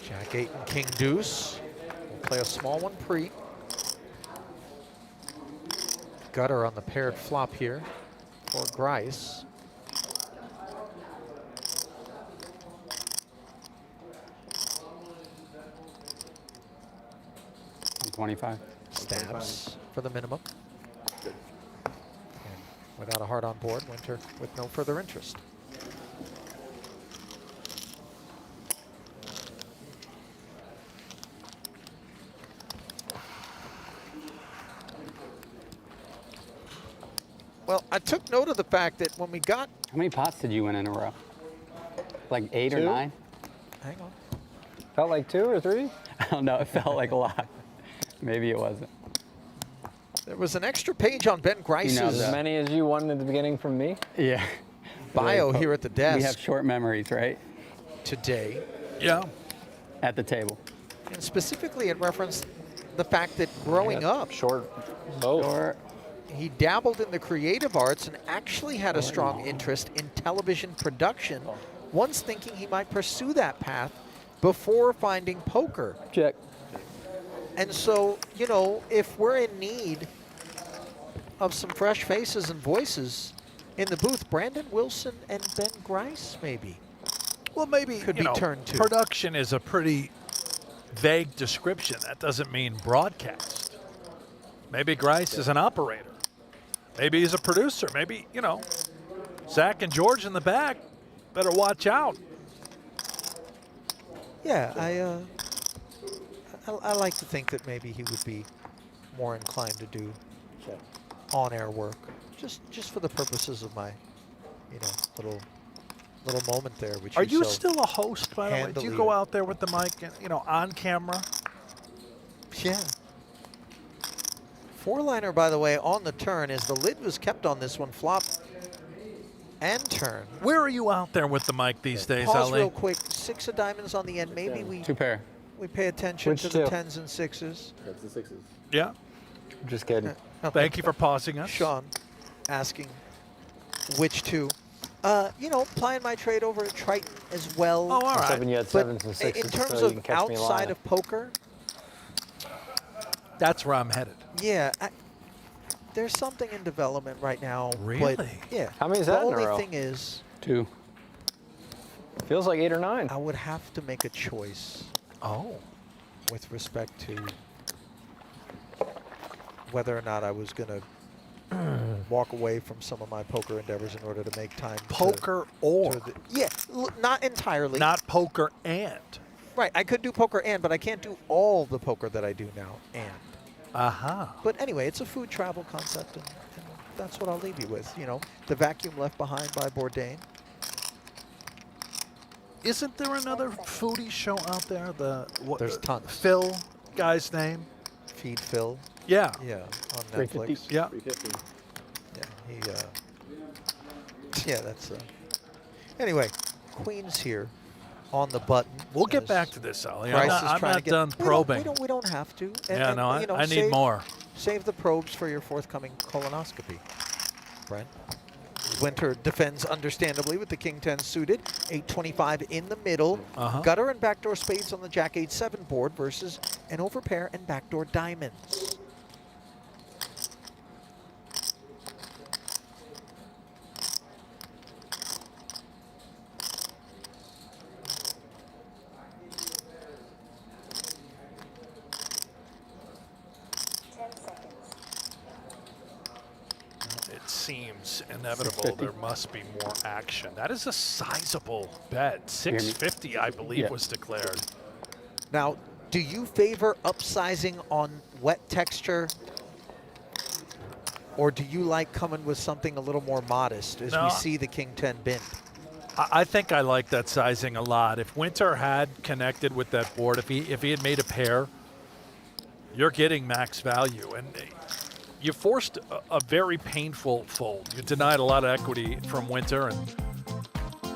Jack 8 and King Deuce. We'll play a small one pre. Gutter on the paired flop here for Grise. $25. Stabs for the minimum. And without a heart on board, Winter with no further interest. Well, I took note of the fact that when we got... How many pots did you win in a row? Like 8 or 9? Hang on. Felt like 2 or 3? I don't know. It felt like a lot. Maybe it wasn't. There was an extra page on Ben Grice's As many as you won in the beginning from me? Yeah. bio here at the desk. We have short memories, right? Today. Yeah. At the table. And specifically it referenced the fact that growing up, Short both. he dabbled in the creative arts and actually had a strong interest in television production, once thinking he might pursue that path before finding poker. Check. And so, you know, if we're in need of some fresh faces and voices in the booth, Brandon Wilson and Ben Grise maybe. Well, maybe could you be know, turned to. Production is a pretty vague description. That doesn't mean broadcast. Maybe Grise is an operator. Maybe he's a producer. Maybe, you know, Zach and George in the back better watch out. Yeah, I like to think that maybe he would be more inclined to do on-air work, just for the purposes of my, you know, little moment there. Which Are you so still a host, by the way? Do you go out there with the mic, and, you know, on camera? Yeah. Four-liner, by the way, on the turn, as the lid was kept on this one, flop and turn. Where are you out there with the mic these days, Pause Ali? real quick. 6 of diamonds on the end. Maybe we 2 pair. We pay attention Which to the two? 10s and 6s. That's the 6s. Yeah. Just kidding. Thank you for pausing us. Sean asking which two. You know, playing my trade over at Triton as well. Oh, all right. 7, you had But 7s and 6s. in terms so you of can catch me outside lying. of poker, That's where I'm headed. yeah, there's something in development right now. But Really? yeah. How many is the that in a only row? thing is, 2. Feels like 8 or 9. I would have to make a choice Oh. with respect to whether or not I was going to walk away from some of my poker endeavors in order to make time. Poker or? Yeah, not entirely. Not poker and. Right, I could do poker but I can't do all the poker that I do now and. Aha. But anyway, it's a food travel concept, and that's what I'll leave you with. You know, the vacuum left behind by Bourdain. Isn't there another foodie show out there? There's tons. Phil, guy's name. Feed Phil. Yeah. Yeah, on 350. Netflix. Yeah. 350. Yeah, yeah, that's. Anyway, Queen's here on the button. We'll get as back to this, Ali. Price I'm is not trying to get- done probing. We don't have to. Yeah, no, you know, I need more. Save the probes for your forthcoming colonoscopy, Brent. Winter defends understandably with the King 10 suited. 825 in the middle. Gutter and backdoor spades on the Jack 8-7 board versus an overpair and backdoor diamonds. It seems inevitable there must be more action. That is a sizable bet. 650, I believe, was declared. Now, do you favor upsizing on wet texture, or do you like coming with something a little more modest as we see the King 10 bend? I think I like that sizing a lot. If Winter had connected with that board, if he had made a pair, you're getting max value. And you forced a very painful fold. You denied a lot of equity from Winter. And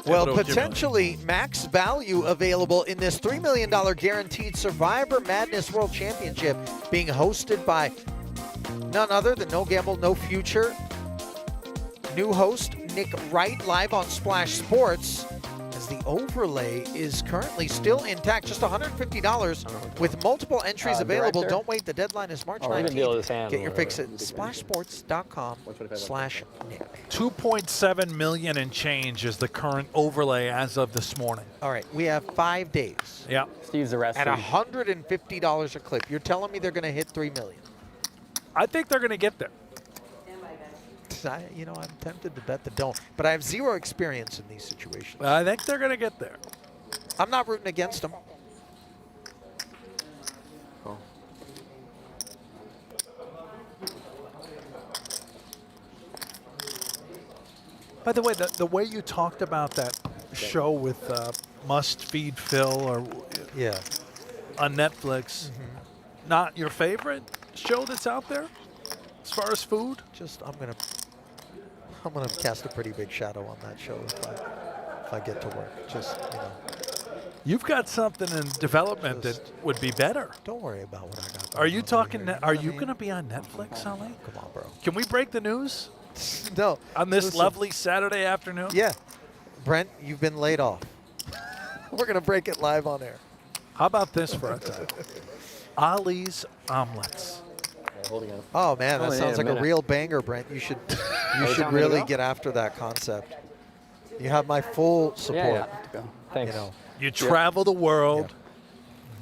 well, potentially max value available in this $3 million guaranteed Survivor Madness World Championship being hosted by none other than No Gamble, No Future. New host, Nick Wright, live on Splash Sports, as the overlay is currently still intact, just $150 with multiple entries available. director? Don't wait, the deadline is March we can deal with his 19th. hand Get your or fix at splashsports.com/Nick. 2.7 million and change is the current overlay as of this morning. All right, we have 5 days. Yeah. Steve's arrested. At $150 a clip. You're telling me they're going to hit $3 million? I think they're going to get there. You know, I'm tempted to bet they don't, but I have zero experience in these situations. I think they're going to get there. I'm not rooting against them. By the way, the way you talked about that show with Must Feed Phil or on Netflix, not your favorite show that's out there as far as food? Just I'm gonna cast a pretty big shadow on that show if I get to work. Just You've got something in development that would be better. Don't worry about what I got. Are you talking? Are you going to be on Netflix, Ali? Come on, bro. Can we break the news? No. On this Listen. lovely Saturday afternoon? Yeah. Brent, you've been laid off. We're going to break it live on air. How about this for a time? Ali's Omelets. Oh, man, that Only sounds need like a a real banger, Brent. You should really get after that concept. You have my full support. Thanks. You know. You travel the world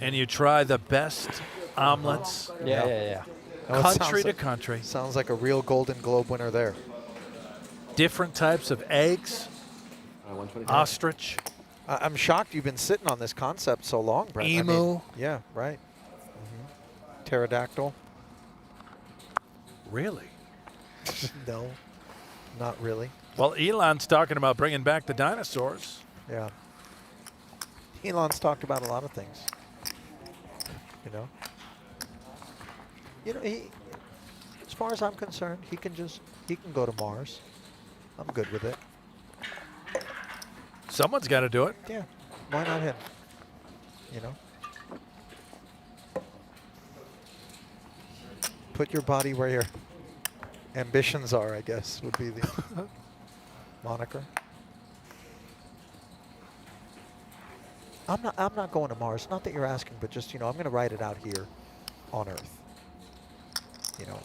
and you try the best omelets. Yeah. Oh, it country sounds to like- country. Sounds like a real Golden Globe winner there. Different types of eggs. 125. Ostrich. I'm shocked you've been sitting on this concept so long, Brent. I mean, Emu. yeah, right. Pterodactyl. Really? No, not really. Well, Elon's talking about bringing back the dinosaurs. Yeah. Elon's talked about a lot of things. He, as far as I'm concerned, he can go to Mars. I'm good with it. Someone's got to do it. Yeah. Why not him? Put your body where your ambitions are, I guess, would be the moniker. I'm not going to Mars. Not that you're asking, but just, I'm going to write it out here on Earth.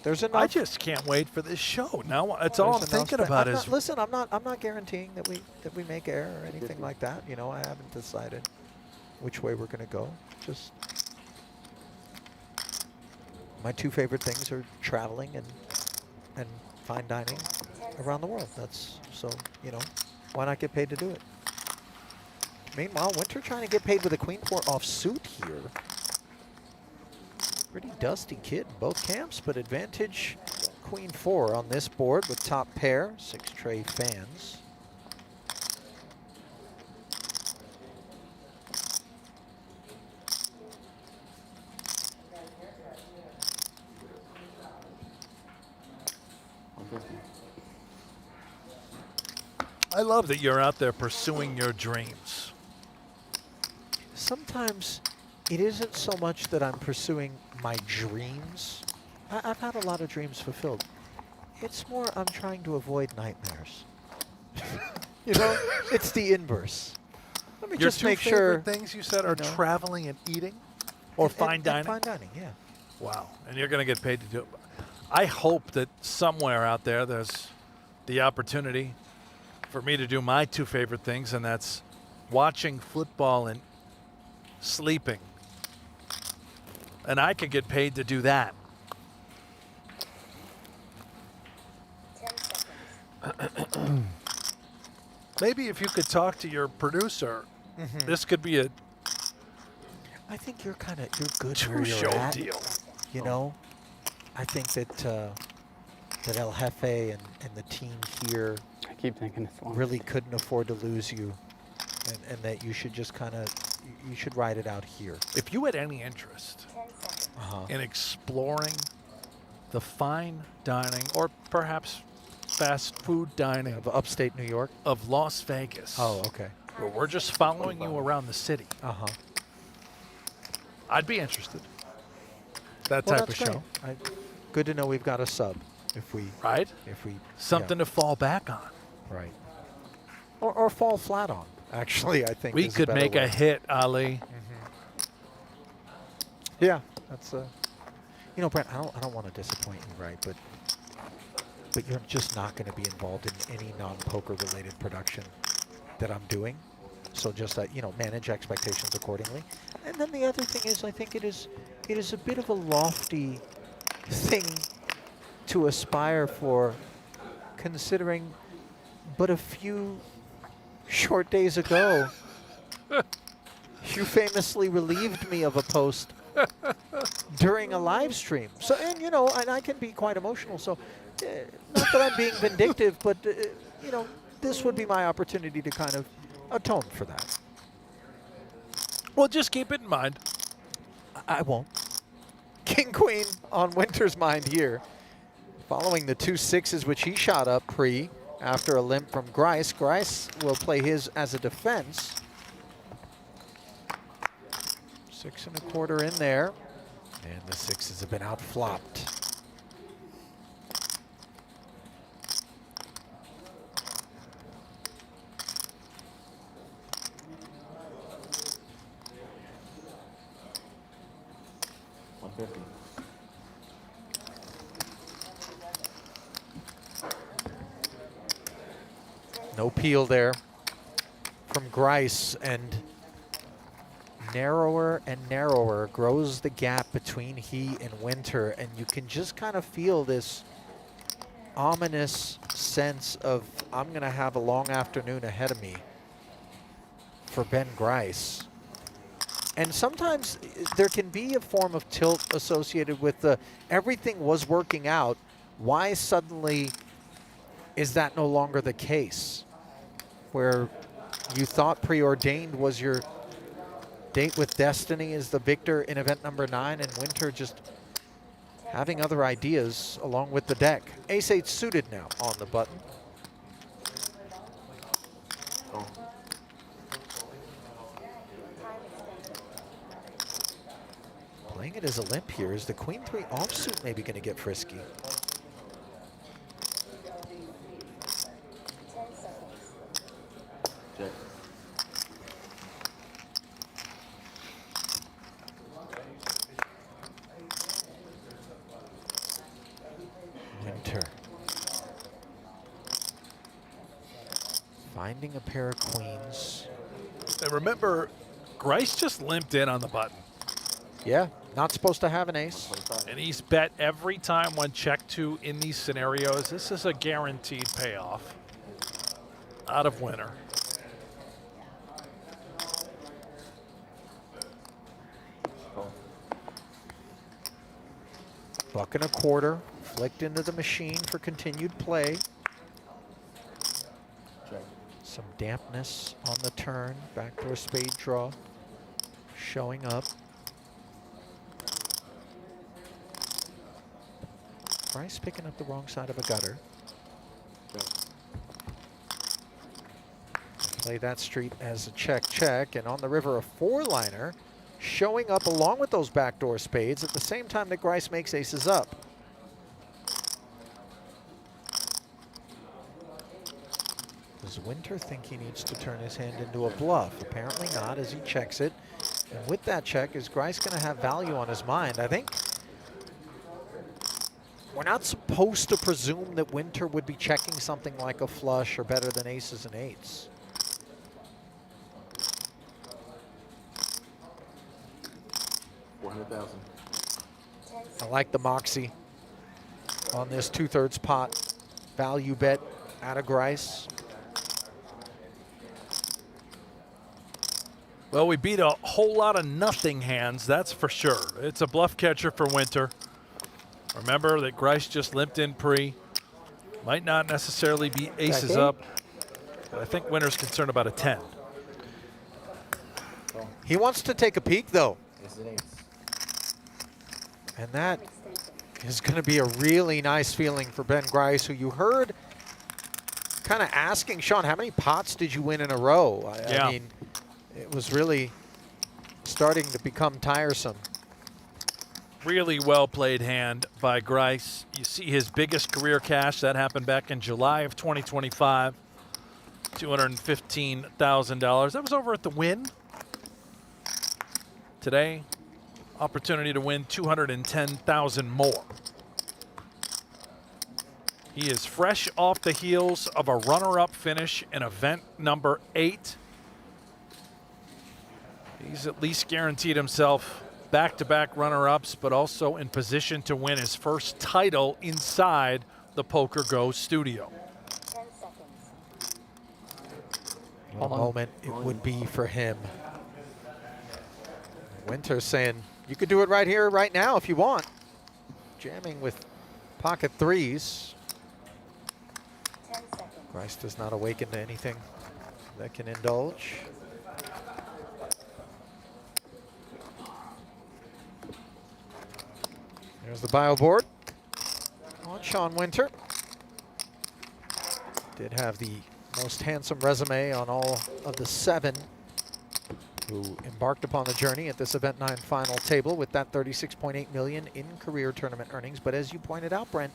There's enough. I just can't wait for this show. Now that's all I'm There's enough thinking spa- about I'm is not- listen, I'm not guaranteeing that we make air or anything like that. I haven't decided which way we're going to go. Just my two favorite things are traveling and fine dining around the world. That's so, why not get paid to do it? Meanwhile, Winter trying to get paid with a queen four offsuit here. Pretty dusty kid in both camps, but advantage queen four on this board with top pair, 6 tray fans. I love that you're out there pursuing your dreams. Sometimes it isn't so much that I'm pursuing my dreams. I've had a lot of dreams fulfilled. It's more I'm trying to avoid nightmares. It's the inverse. Let me Your just two make favorite sure. things you said are traveling and eating, or fine dining. Fine dining, yeah. Wow, and you're going to get paid to do it. I hope that somewhere out there there's the opportunity for me to do my two favorite things, and that's watching football and sleeping. And I could get paid to do that. 10 seconds. Maybe if you could talk to your producer, this could be a I think you're good where you're two-show at. deal. I think that that El Jefe and the team here I keep thinking it's one. really couldn't afford to lose you, and that you should just you should ride it out here. If you had any interest 10 seconds. in exploring the fine dining or perhaps fast food dining Of upstate New York. of Las Vegas, Oh, okay. where we're just following you around the city, I'd be interested. That Well, type that's of show, great. Good to know we've got a sub. If we right? Something to fall back on. right, or fall flat on. Actually, I think We is could better make way. a hit, Ali. Yeah, that's Brent. I don't want to disappoint you, right? But you're just not going to be involved in any non-poker related production that I'm doing. So just manage expectations accordingly. And then the other thing is, I think it is a bit of a lofty thing to aspire for, considering but a few short days ago you famously relieved me of a post during a live stream. So, and I can be quite emotional. So, not that I'm being vindictive, but this would be my opportunity to kind of atone for that. Well, just keep it in mind. I won't. King Queen on Winter's mind here, following the 2 6s which he shot up after a limp from Grise. Grise will play his as a defense. 6 1/4 in there, and the 6s have been outflopped. No peel there from Grise, and narrower and narrower grows the gap between he and Winter, and you can just kind of feel this ominous sense of, I'm going to have a long afternoon ahead of me for Ben Grise. And sometimes there can be a form of tilt associated with the everything was working out. Why suddenly is that no longer the case? Where you thought preordained was your date with destiny as the victor in event number 9, and Winter just having other ideas along with the deck. Ace-8 suited now on the button. Playing it as a limp here. Is the Queen-3 offsuit maybe going to get frisky? Check. Winter. Finding a pair of queens. And remember, Grise just limped in on the button. Yeah, not supposed to have an ace. And he's bet every time when check 2 in these scenarios. This is a guaranteed payoff out of Winter. $1.25 flicked into the machine for continued play. Check. Some dampness on the turn. Backdoor spade draw showing up. Grise picking up the wrong side of a gutter. Check. Play that street as a check, and on the river a 4-liner showing up along with those backdoor spades at the same time that Grise makes aces up. Does Winter think he needs to turn his hand into a bluff? Apparently not, as he checks it. And with that check, is Grise going to have value on his mind? I think we're not supposed to presume that Winter would be checking something like a flush or better than aces and 8s. $400,000. I like the moxie on this 2/3 pot value bet out of Grise. Well, we beat a whole lot of nothing hands, that's for sure. It's a bluff catcher for Winter. Remember that Grise just limped in pre. Might not necessarily be aces up, but I think Winter's concerned about a 10. He wants to take a peek, though. Aces and 8s. And that is going to be a really nice feeling for Ben Grise, who you heard kind of asking, Sean, how many pots did you win in a row? I mean, it was really starting to become tiresome. Really well played hand by Grise. You see his biggest career cash. That happened back in July of 2025. $215,000. That was over at the Win. Today, opportunity to win $210,000 more. He is fresh off the heels of a runner-up finish in event number 8. He's at least guaranteed himself back-to-back runner-ups, but also in position to win his first title inside the PokerGO studio. 10 seconds. What a moment it would be for him. Winter saying, you could do it right here, right now if you want. Jamming with pocket 3s. 10 seconds. Grise does not awaken to anything that can indulge. There's the bio board on Sean Winter. Did have the most handsome resume on all of the 7 who embarked upon the journey at this event 9 final table with that $36.8 million in career tournament earnings. But as you pointed out, Brent,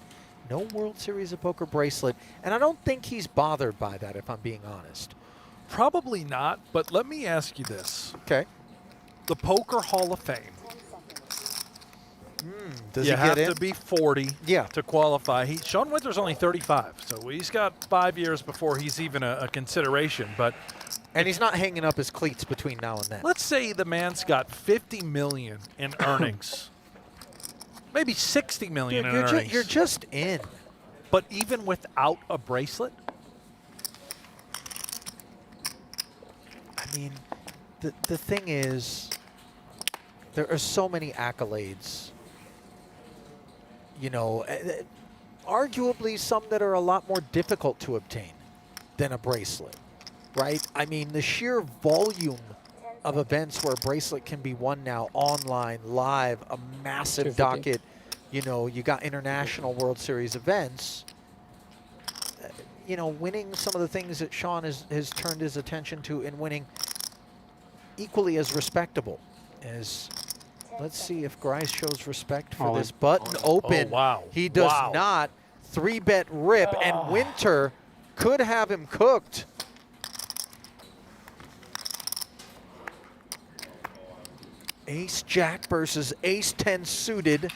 no World Series of Poker bracelet. And I don't think he's bothered by that, if I'm being honest. Probably not, but let me ask you this. Okay. The Poker Hall of Fame. Does you he get have in? to be 40 to qualify. Sean Winter's only 35, so he's got 5 years before he's even a consideration. But And he's not hanging up his cleats between now and then. Let's say the man's got 50 million in earnings. Maybe 60 million in earnings. You're just in. But even without a bracelet? I mean, the thing is, there are so many accolades. You know, arguably some that are a lot more difficult to obtain than a bracelet, right? I mean, the sheer volume of events where a bracelet can be won now, online, live, a massive docket. You know, you got international World Series events. You know, winning some of the things that Sean has turned his attention to in winning equally as respectable as, let's see if Grise shows respect for this button open. Oh, wow. He does not. 3-bet rip, and Winter could have him cooked. Ace-Jack versus Ace-10 suited.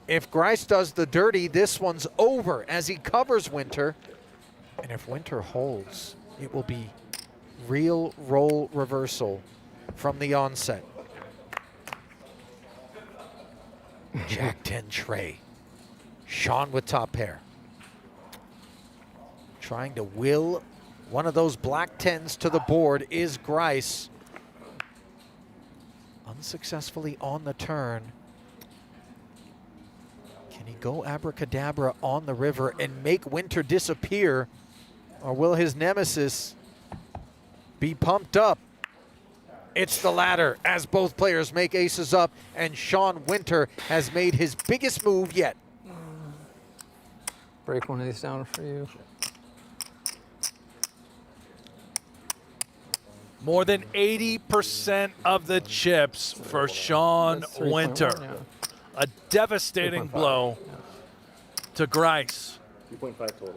If Grise does the dirty, this one's over as he covers Winter. And if Winter holds, it will be real role reversal from the onset. Jack-10 tray. Sean with top pair. Trying to will one of those black 10s to the board is Grise. Unsuccessfully on the turn. Can he go abracadabra on the river and make Winter disappear? Or will his nemesis be pumped up? It's the latter as both players make aces up, and Sean Winter has made his biggest move yet. Break one of these down for you. More than 80% of the chips for Sean Winter. A devastating blow to Grise. 2.5 total.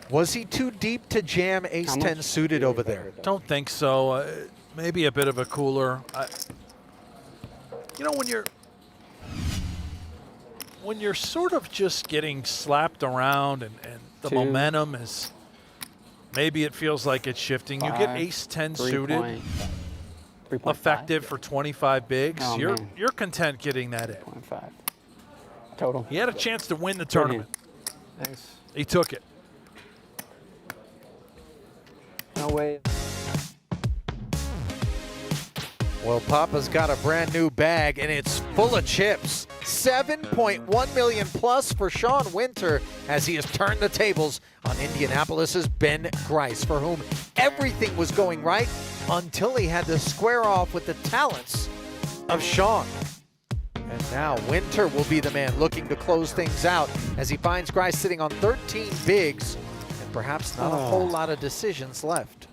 Was he too deep to jam Ace-10 suited over there? Don't think so. Maybe a bit of a cooler. You know, when you're sort of just getting slapped around and the momentum is, maybe it feels like it's shifting. You get Ace-10 suited, effective for 25 bigs. You're content getting that in. 3.5 total. He had a chance to win the tournament. Thanks. He took it. No way. Well, Papa's got a brand new bag, and it's full of chips. 7.1 million plus for Sean Winter as he has turned the tables on Indianapolis's Ben Grise, for whom everything was going right until he had to square off with the talents of Sean. And now Winter will be the man looking to close things out as he finds Grise sitting on 13 bigs and perhaps not a whole lot of decisions left.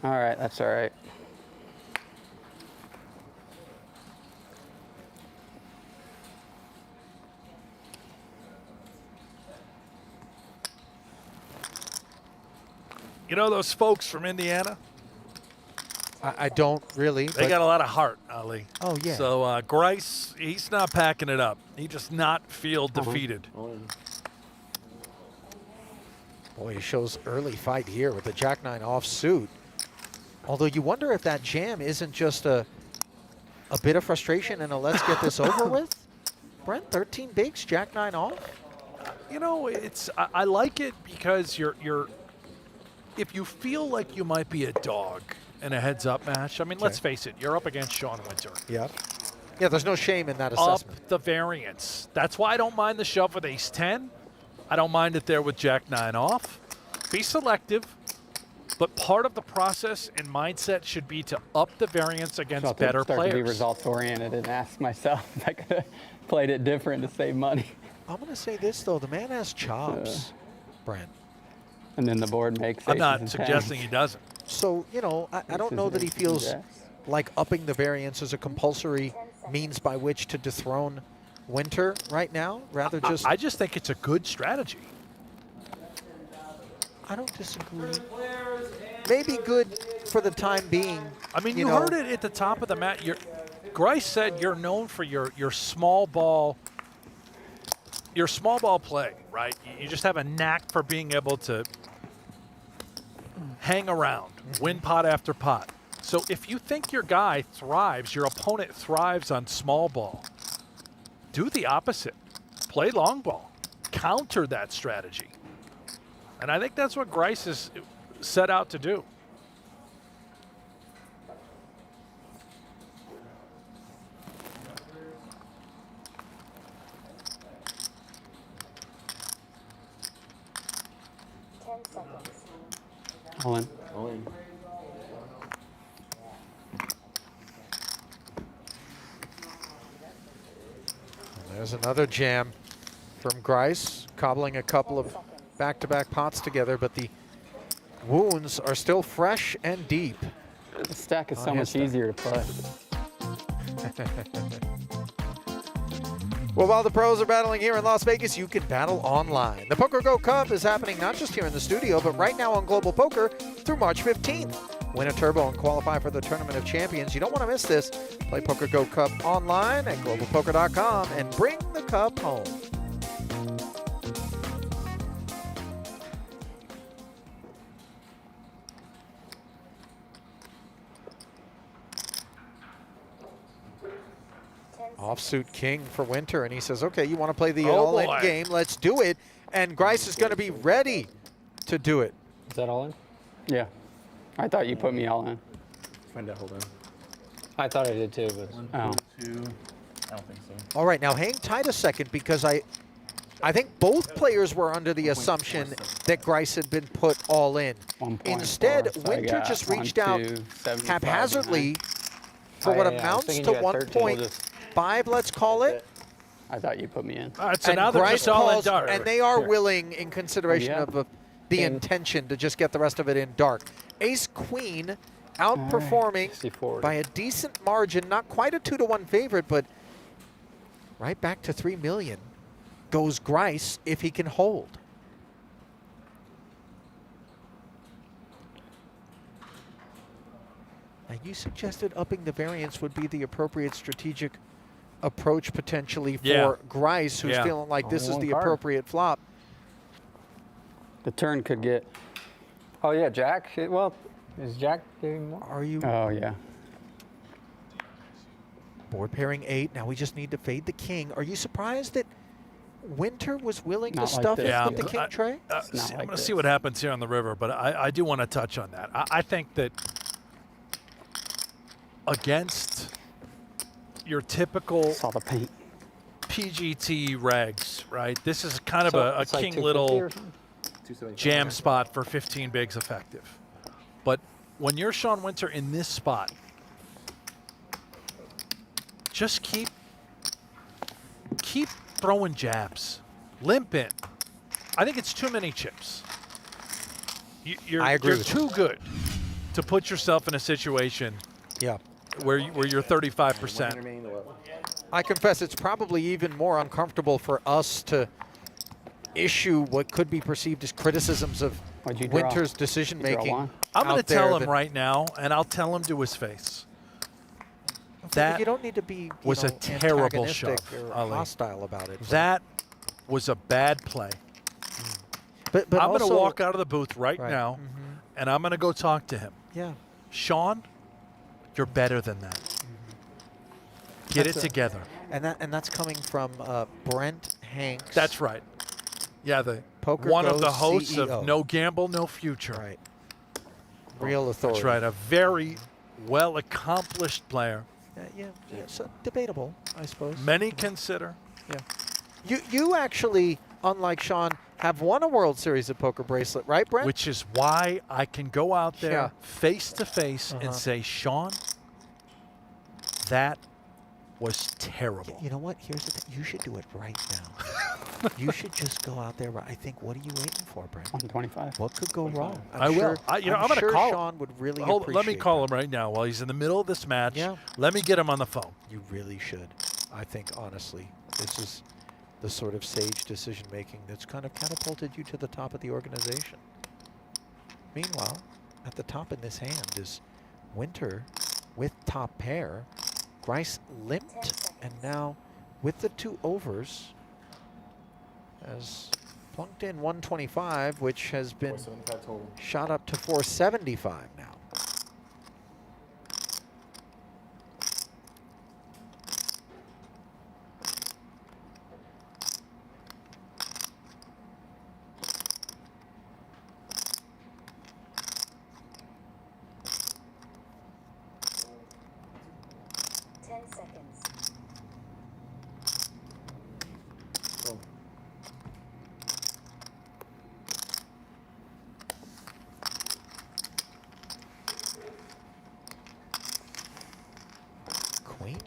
All right, that's all right. You know those folks from Indiana? I don't really. They got a lot of heart, Ali. Oh, yeah. So Grise, he's not packing it up. He does not feel defeated. Boy, he shows early fight here with the Jack-9 offsuit. Although you wonder if that jam isn't just a bit of frustration and a let's get this over with. Brent, 13 bigs, Jack-9 off. You know, I like it because you're if you feel like you might be a dog in a heads-up match. I mean, let's face it, you're up against Sean Winter. Yeah. Yeah, there's no shame in that assessment. Up the variance. That's why I don't mind the shove with Ace-10. I don't mind it there with Jack-9 off. Be selective. But part of the process and mindset should be to up the variance against better start players. to be results-oriented and ask myself if I could have played it different to save money. I'm going to say this, though. The man has chops, Brent. And then the board makes I'm not aces and suggesting tens. he doesn't. So, you know, I don't know that he feels like upping the variance is a compulsory means by which to dethrone Winter right now. Rather just... I just think it's a good strategy. I don't disagree. Maybe good for the time being. I mean, you heard it at the top of the mat. Grise said you're known for your small ball your small ball play, right? You just have a knack for being able to hang around, win pot after pot. So if you think your guy thrives, your opponent thrives on small ball, do the opposite. Play long ball. Counter that strategy. And I think that's what Grise is set out to do. All in. All in. There's another jam from Grise, cobbling a couple of back-to-back pots together, but the wounds are still fresh and deep. The stack is so much easier to play. Well, while the pros are battling here in Las Vegas, you can battle online. The PokerGO Cup is happening not just here in the studio, but right now on Global Poker through March 15th. Win a turbo and qualify for the Tournament of Champions. You don't want to miss this. Play PokerGO Cup online at globalpoker.com and bring the cup home. Offsuit king for Winter, and he says, okay, you want to play the all-in game, let's do it. And Grise is going to be ready to do it. Is that all in? Yeah. I thought you put me all in. Find out, hold on. I thought I did too, but 1, 2, 2. I don't think so. All right, now hang tight a second, because I think both players were under the assumption that Grise had been put all in. Instead, Winter just reached out haphazardly for what amounts to 1.5, let's call it. I thought you put me in. All right, so now they're just all in dark. And they are willing, in consideration of the intention, to just get the rest of it in dark. Ace-Queen outperforming by a decent margin, not quite a 2-to-1 favorite, but right back to 3 million goes Grise if he can hold. Now, you suggested upping the variance would be the appropriate strategic approach potentially for Grise, who's feeling like this is the appropriate flop. The turn could get. Oh yeah, Jack. Well, is Jack getting more? Are you? Oh yeah. Board pairing 8. Now we just need to fade the king. Are you surprised that Winter was willing to stuff it with the king tray? I'm going to see what happens here on the river, but I do want to touch on that. I think that against your typical PGT regs, right? This is kind of a king little jam spot for 15 bigs effective. But when you're Sean Winter in this spot, just keep throwing jabs. Limp in. I think it's too many chips. You're too good to put yourself in a situation where you're 35%. I confess it's probably even more uncomfortable for us to issue what could be perceived as criticisms of Winter's decision-making. I'm going to tell him right now, and I'll tell him to his face. That you don't need to be was a terrible shove. Or hostile about it. That was a bad play. But I'm going to also walk out of the booth right now, and I'm going to go talk to him. Yeah. Sean, you're better than that. Get it together. And that's coming from Brent Hanks. That's right. Yeah, one of the hosts of No Gamble, No Future. Right. Real authority. That's right. A very well-accomplished player. Yeah, so debatable, I suppose. Many consider. Yeah. You actually, unlike Sean, have won a World Series of Poker bracelet, right, Brent? Which is why I can go out there face to face and say, Sean, that was terrible. You know what? Here's the thing. You should do it right now. You should just go out there. I think, what are you waiting for, Brent? 125. What could go wrong? I will. I'm going to call Sean would really appreciate Let me call him right now while he's in the middle of this match. Yeah. Let me get him on the phone. You really should. I think, honestly, this is the sort of sage decision-making that's kind of catapulted you to the top of the organization. Meanwhile, at the top in this hand is Winter with top pair. Grise limped, and now with the 2 overs, has plunked in 125, which has been 475 total. shot up to 475 now.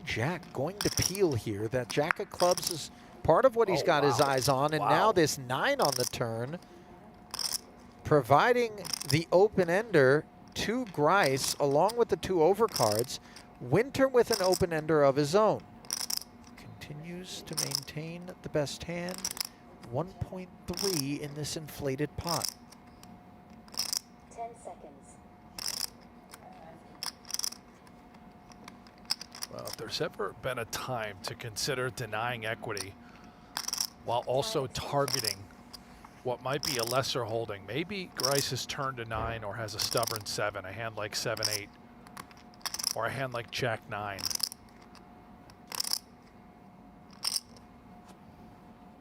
Jack going to peel here. That jack of clubs is part of what he's got his eyes on, and now this 9 on the turn, providing the open-ender to Grise, along with the 2 overcards. Winter with an open-ender of his own. Continues to maintain the best hand. 1.3 in this inflated pot. 10 seconds. Well, if there's ever been a time to consider denying equity while also targeting what might be a lesser holding, maybe Grise has turned to 9 or has a stubborn 7, a hand like 7-8, or a hand like Jack-9.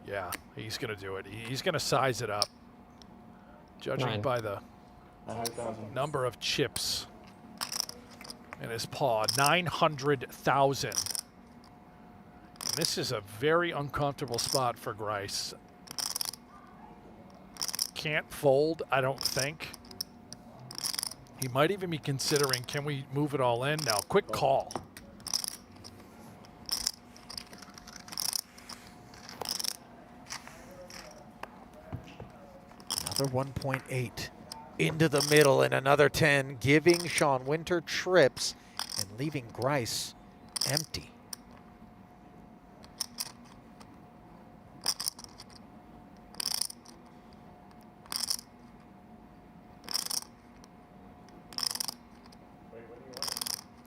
Yeah, he's going to do it. He's going to size it up, judging by the number of chips in his paw. 900,000. This is a very uncomfortable spot for Grise. Can't fold, I don't think. He might even be considering, can we move it all in now? Quick call. Another 1.8 into the middle, and another 10, giving Sean Winter trips and leaving Grise empty.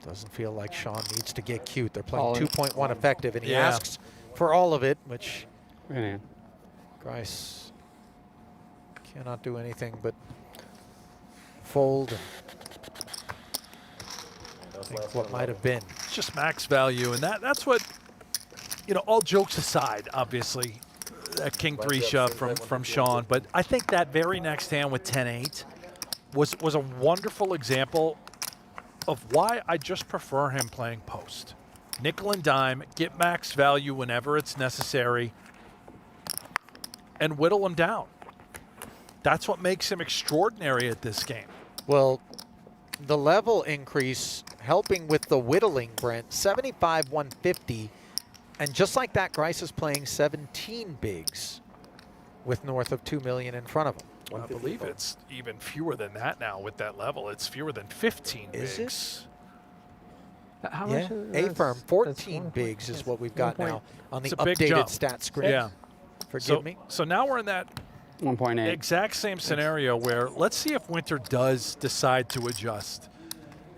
Doesn't feel like Sean needs to get cute. They're playing 2.1 effective, and he asks for all of it, which Grise cannot do anything but fold. I think what might have been. It's just max value, and that's what, you know, all jokes aside, obviously, that King 3 shove from Sean, but I think that very next hand with 10-8 was a wonderful example of why I just prefer him playing post. Nickel and dime, get max value whenever it's necessary, and whittle him down. That's what makes him extraordinary at this game. Well, the level increase helping with the whittling, Brent. 75, 150. And just like that, Grise is playing 17 bigs with north of 2 million in front of him. I believe it's even fewer than that now with that level. It's fewer than 15 bigs. Is it? How Yeah, much is A-firm, 14 bigs is what we've got now on the updated stat screen. Yeah. Forgive me. So now we're in that 1.8 exact same scenario where let's see if Winter does decide to adjust.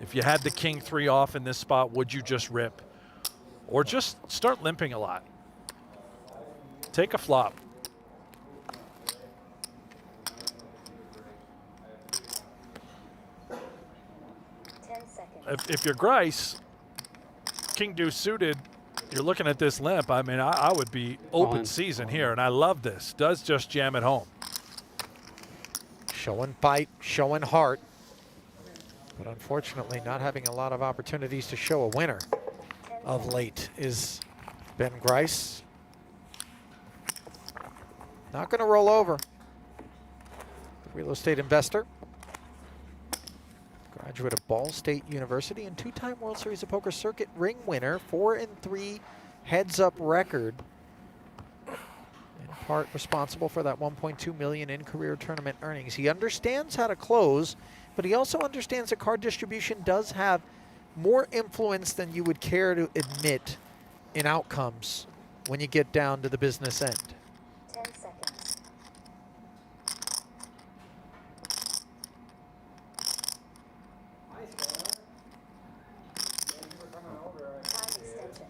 If you had the King 3 off in this spot, would you just rip? Or just start limping a lot? Take a flop. If you're Grise, King Deuce suited, you're looking at this limp. I mean, I would be open season here, and I love this. Does just jam at home. Showing bite, showing heart. But unfortunately, not having a lot of opportunities to show a winner of late is Ben Grise. Not going to roll over. The real estate investor. Graduate of Ball State University and 2-time World Series of Poker Circuit ring winner, 4-3 heads-up record. In part responsible for that 1.2 million in career tournament earnings. He understands how to close, but he also understands that card distribution does have more influence than you would care to admit in outcomes when you get down to the business end. 10 seconds. Time extension.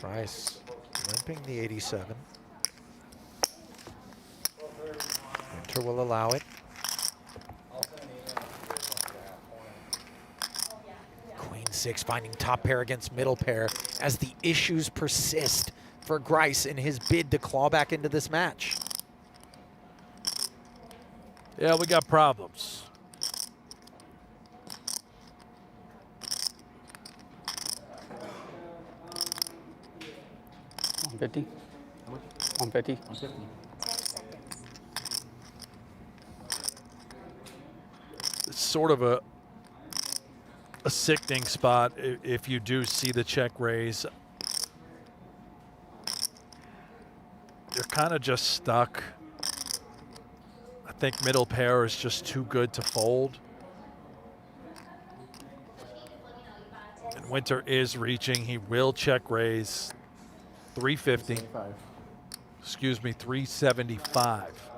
Grise limping the 87. Winter will allow it. Queen 6 finding top pair against middle pair as the issues persist for Grise in his bid to claw back into this match. Yeah, we got problems. $150. 150. 10 seconds. It's sort of a sickening spot if you do see the check raise. You're kind of just stuck. I think middle pair is just too good to fold. And Winter is reaching. He will check raise. 350. Excuse me, 375.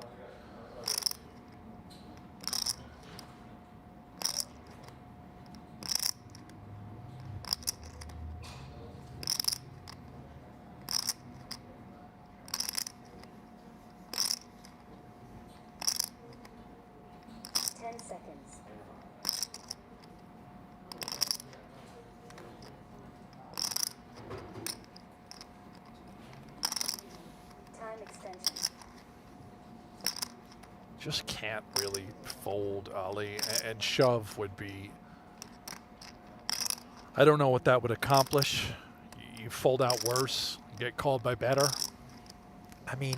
Just can't really fold, Ali, and shove would be, I don't know what that would accomplish. You fold out worse, get called by better. I mean,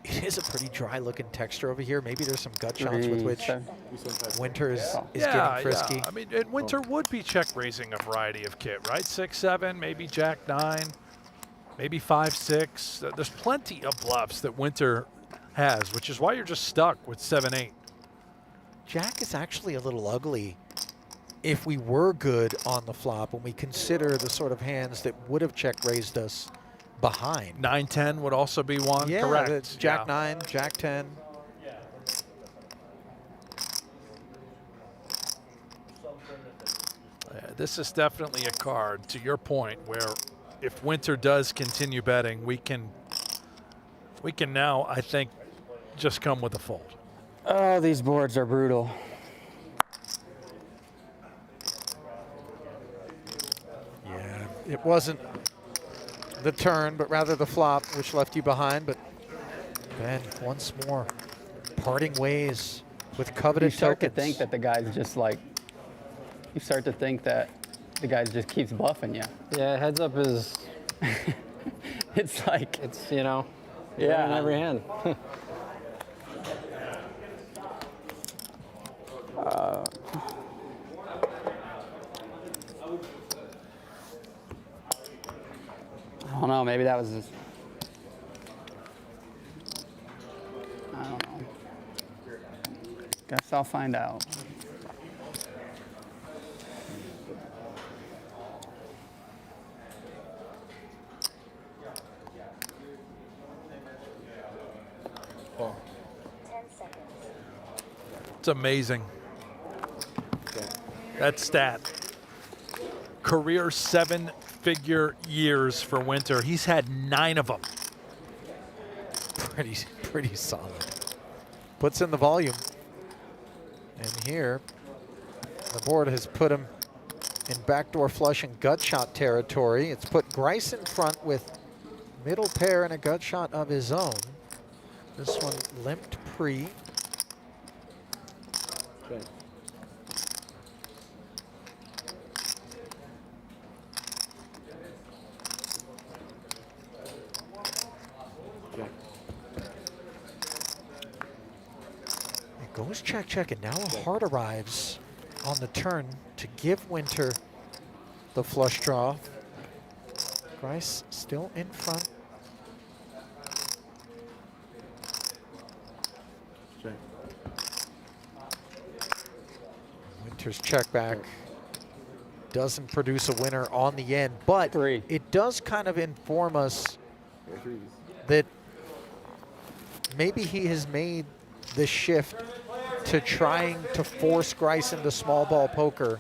it is a pretty dry looking texture over here. Maybe there's some gut shots with which Winter is getting frisky. Yeah. I mean, and Winter would be check raising a variety of kit, right? 6-7, maybe Jack 9, maybe 5-6. There's plenty of bluffs that Winter has, which is why you're just stuck with 7-8. Jack is actually a little ugly if we were good on the flop when we consider the sort of hands that would have check raised us behind. 9-10 would also be one, yeah, correct. It's Jack 9, Jack 10. This is definitely a card, to your point, where if Winter does continue betting, we can now, I think, just come with a fold. Oh, these boards are brutal. Yeah, it wasn't the turn, but rather the flop, which left you behind. But Ben, once more, parting ways with coveted You start tokens. to think that the guy's just like, you start to think that the guy just keeps bluffing you. Yeah, heads up is, It's like, it's, you know, yeah. in every hand. I don't know, maybe that was just, I don't know. Guess I'll find out. It's amazing. That stat. Career 7-figure years for Winter. He's had 9 of them. Pretty solid. Puts in the volume. And here, the board has put him in backdoor flush and gut shot territory. It's put Grise in front with middle pair and a gut shot of his own. This one limped pre. It goes check, check, and now a heart arrives on the turn to give Winter the flush draw. Grise still in front. Winter's check back doesn't produce a winner on the end, but it does kind of inform us that maybe he has made the shift to trying to force Grise into small ball poker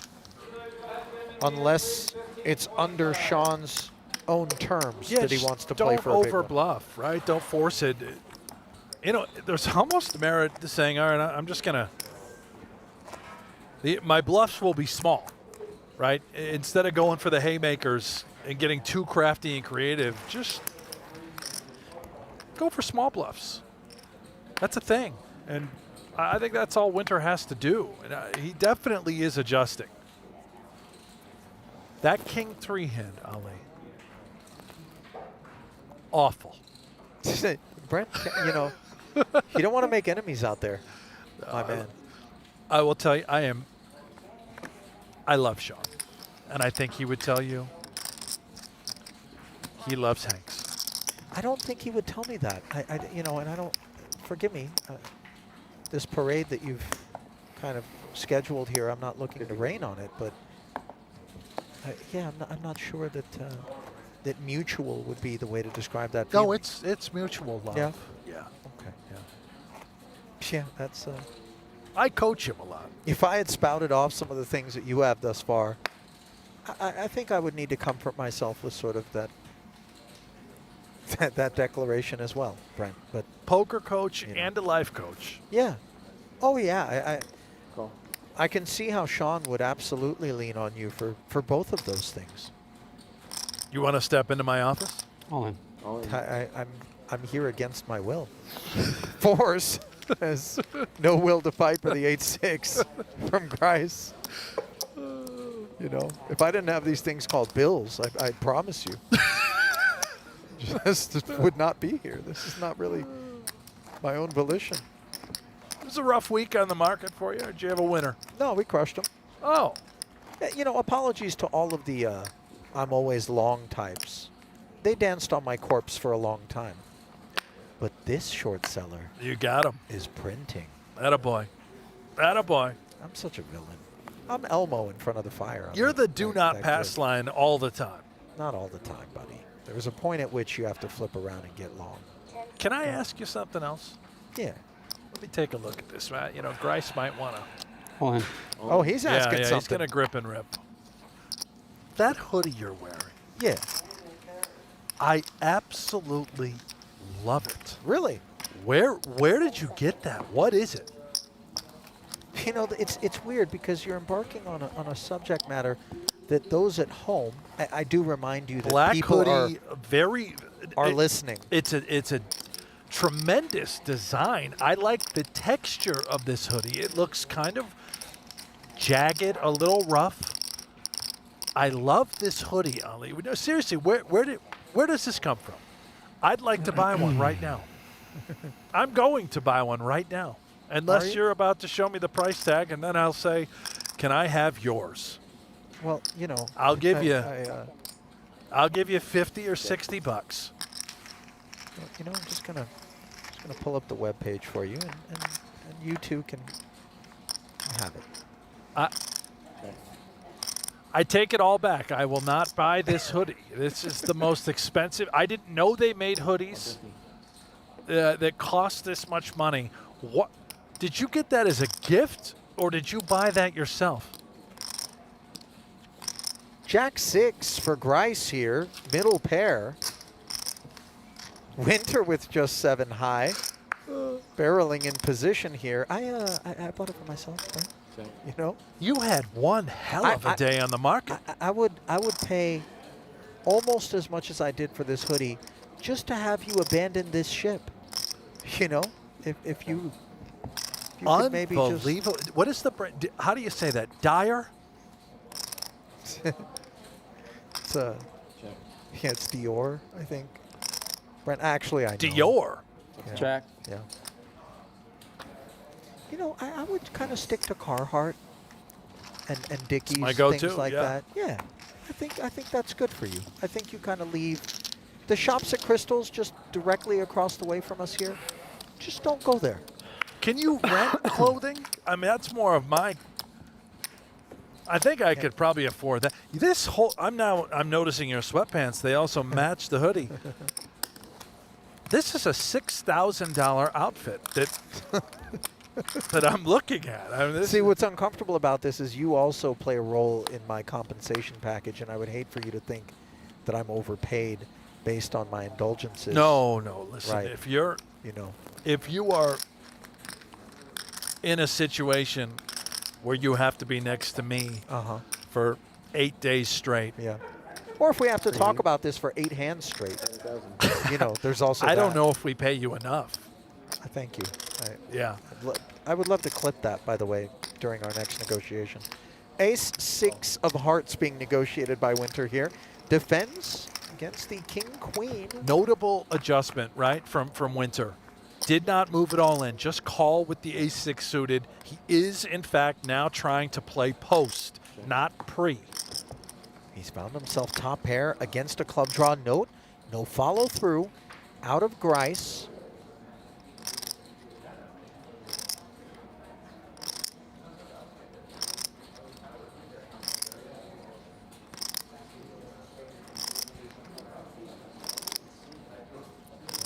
unless it's under Sean's own terms Yeah, that he just wants to play don't for a big over one. bluff, right? Don't force it. You know, there's almost merit to saying, all right, I'm just gonna. My bluffs will be small, right? Instead of going for the haymakers and getting too crafty and creative, just go for small bluffs. That's a thing, and I think that's all Winter has to do. And he definitely is adjusting. That King 3 hand, Ali. Awful. Brent, you know, you don't want to make enemies out there, my man. I will tell you, I love Sean, and I think he would tell you he loves Hanks. I don't think he would tell me that. You know, and I don't. Forgive me. This parade that you've kind of scheduled here, I'm not looking to rain on it, but yeah, I'm not sure that that mutual would be the way to describe that. No, feeling. it's mutual love. Yeah. Yeah. Okay. Yeah, that's. I coach him a lot. If I had spouted off some of the things that you have thus far, I think I would need to comfort myself with sort of that declaration as well, Brent. But poker coach and a life coach. Yeah. Oh yeah. I can see how Sean would absolutely lean on you for both of those things. You want to step into my office? All in. I'm here against my will. Force has no will to fight for the 8-6 from Grise. You know, if I didn't have these things called bills, I promise you, just would not be here. This is not really my own volition. It was a rough week on the market for you. Or did you have a winner? No, we crushed them. Oh. You know, apologies to all of the I'm always long types. They danced on my corpse for a long time. But this short seller You got him. is printing. Attaboy. Attaboy. I'm such a villain. I'm Elmo in front of the fire. You're the do not pass line all the time. Not all the time, buddy. There's a point at which you have to flip around and get long. Can I ask you something else? Yeah. Let me take a look at this, right? You know, Grise might want to. Hold on. Oh, he's asking He's something. going to grip and rip. That hoodie you're wearing. Yeah. I absolutely love it. Really? Where did you get that? What is it? You know, it's weird because you're embarking on a subject matter that those at home, I do remind you that Black people hoodie, are listening. It's a tremendous design. I like the texture of this hoodie. It looks kind of jagged, a little rough. I love this hoodie, Ali. No, seriously, where does this come from? I'd like to buy one right now. I'm going to buy one right now. Unless you're about to show me the price tag, and then I'll say, can I have yours? Well, you know, I'll give you I'll give you 50 or 60 bucks. You know, I'm just gonna pull up the web page for you, and you two can have it. I take it all back. I will not buy this hoodie. This is the most expensive. I didn't know they made hoodies that cost this much money. What? Did you get that as a gift, or did you buy that yourself? Jack 6 for Grise here, middle pair. Winter with just 7 high, barreling in position here. I bought it for myself, right? You know, you had one hell of a day on the market. I would pay almost as much as I did for this hoodie just to have you abandon this ship. You know, if you could maybe just. Unbelievable. What is the brand? How do you say that? Dyer? It's Dior, I think. Brent, actually, I know. Dior. Yeah. Jack. Yeah. You know, I would kind of stick to Carhartt and Dickies, my go-to, things like yeah. that. Yeah, I think that's good for you. I think you kind of leave the shops at Crystal's just directly across the way from us here. Just don't go there. Can you rent clothing? I mean, that's more of my. I think I could probably afford that. This whole, I'm noticing your sweatpants. They also match the hoodie. This is a $6,000 outfit that I'm looking at. I mean, See, what's uncomfortable about this is you also play a role in my compensation package, and I would hate for you to think that I'm overpaid based on my indulgences. No, no. Listen, Right. if you're, if you are in a situation where you have to be next to me for 8 days straight. Yeah. Or if we have to talk about this for 8 hands straight. There's also I don't that. know if we pay you enough. Thank you. Yeah. I would love to clip that, by the way, during our next negotiation. Ace 6 of hearts being negotiated by Winter here. Defends against the King Queen. Notable adjustment, right, from Winter. Did not move it all in, just call with the ace 6 suited. He is, in fact, now trying to play post, not pre. He's found himself top pair against a club draw note. No follow through. Out of Grise.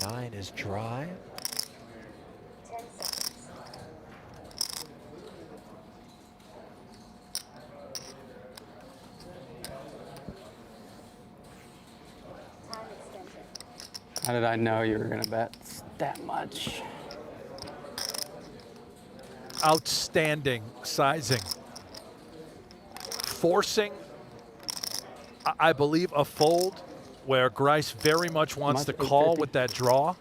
Nine is dry. 10 seconds. Time extension. How did I know you were going to bet that much? Outstanding sizing. Forcing, I believe, a fold where Grise very much wants to call with that draw.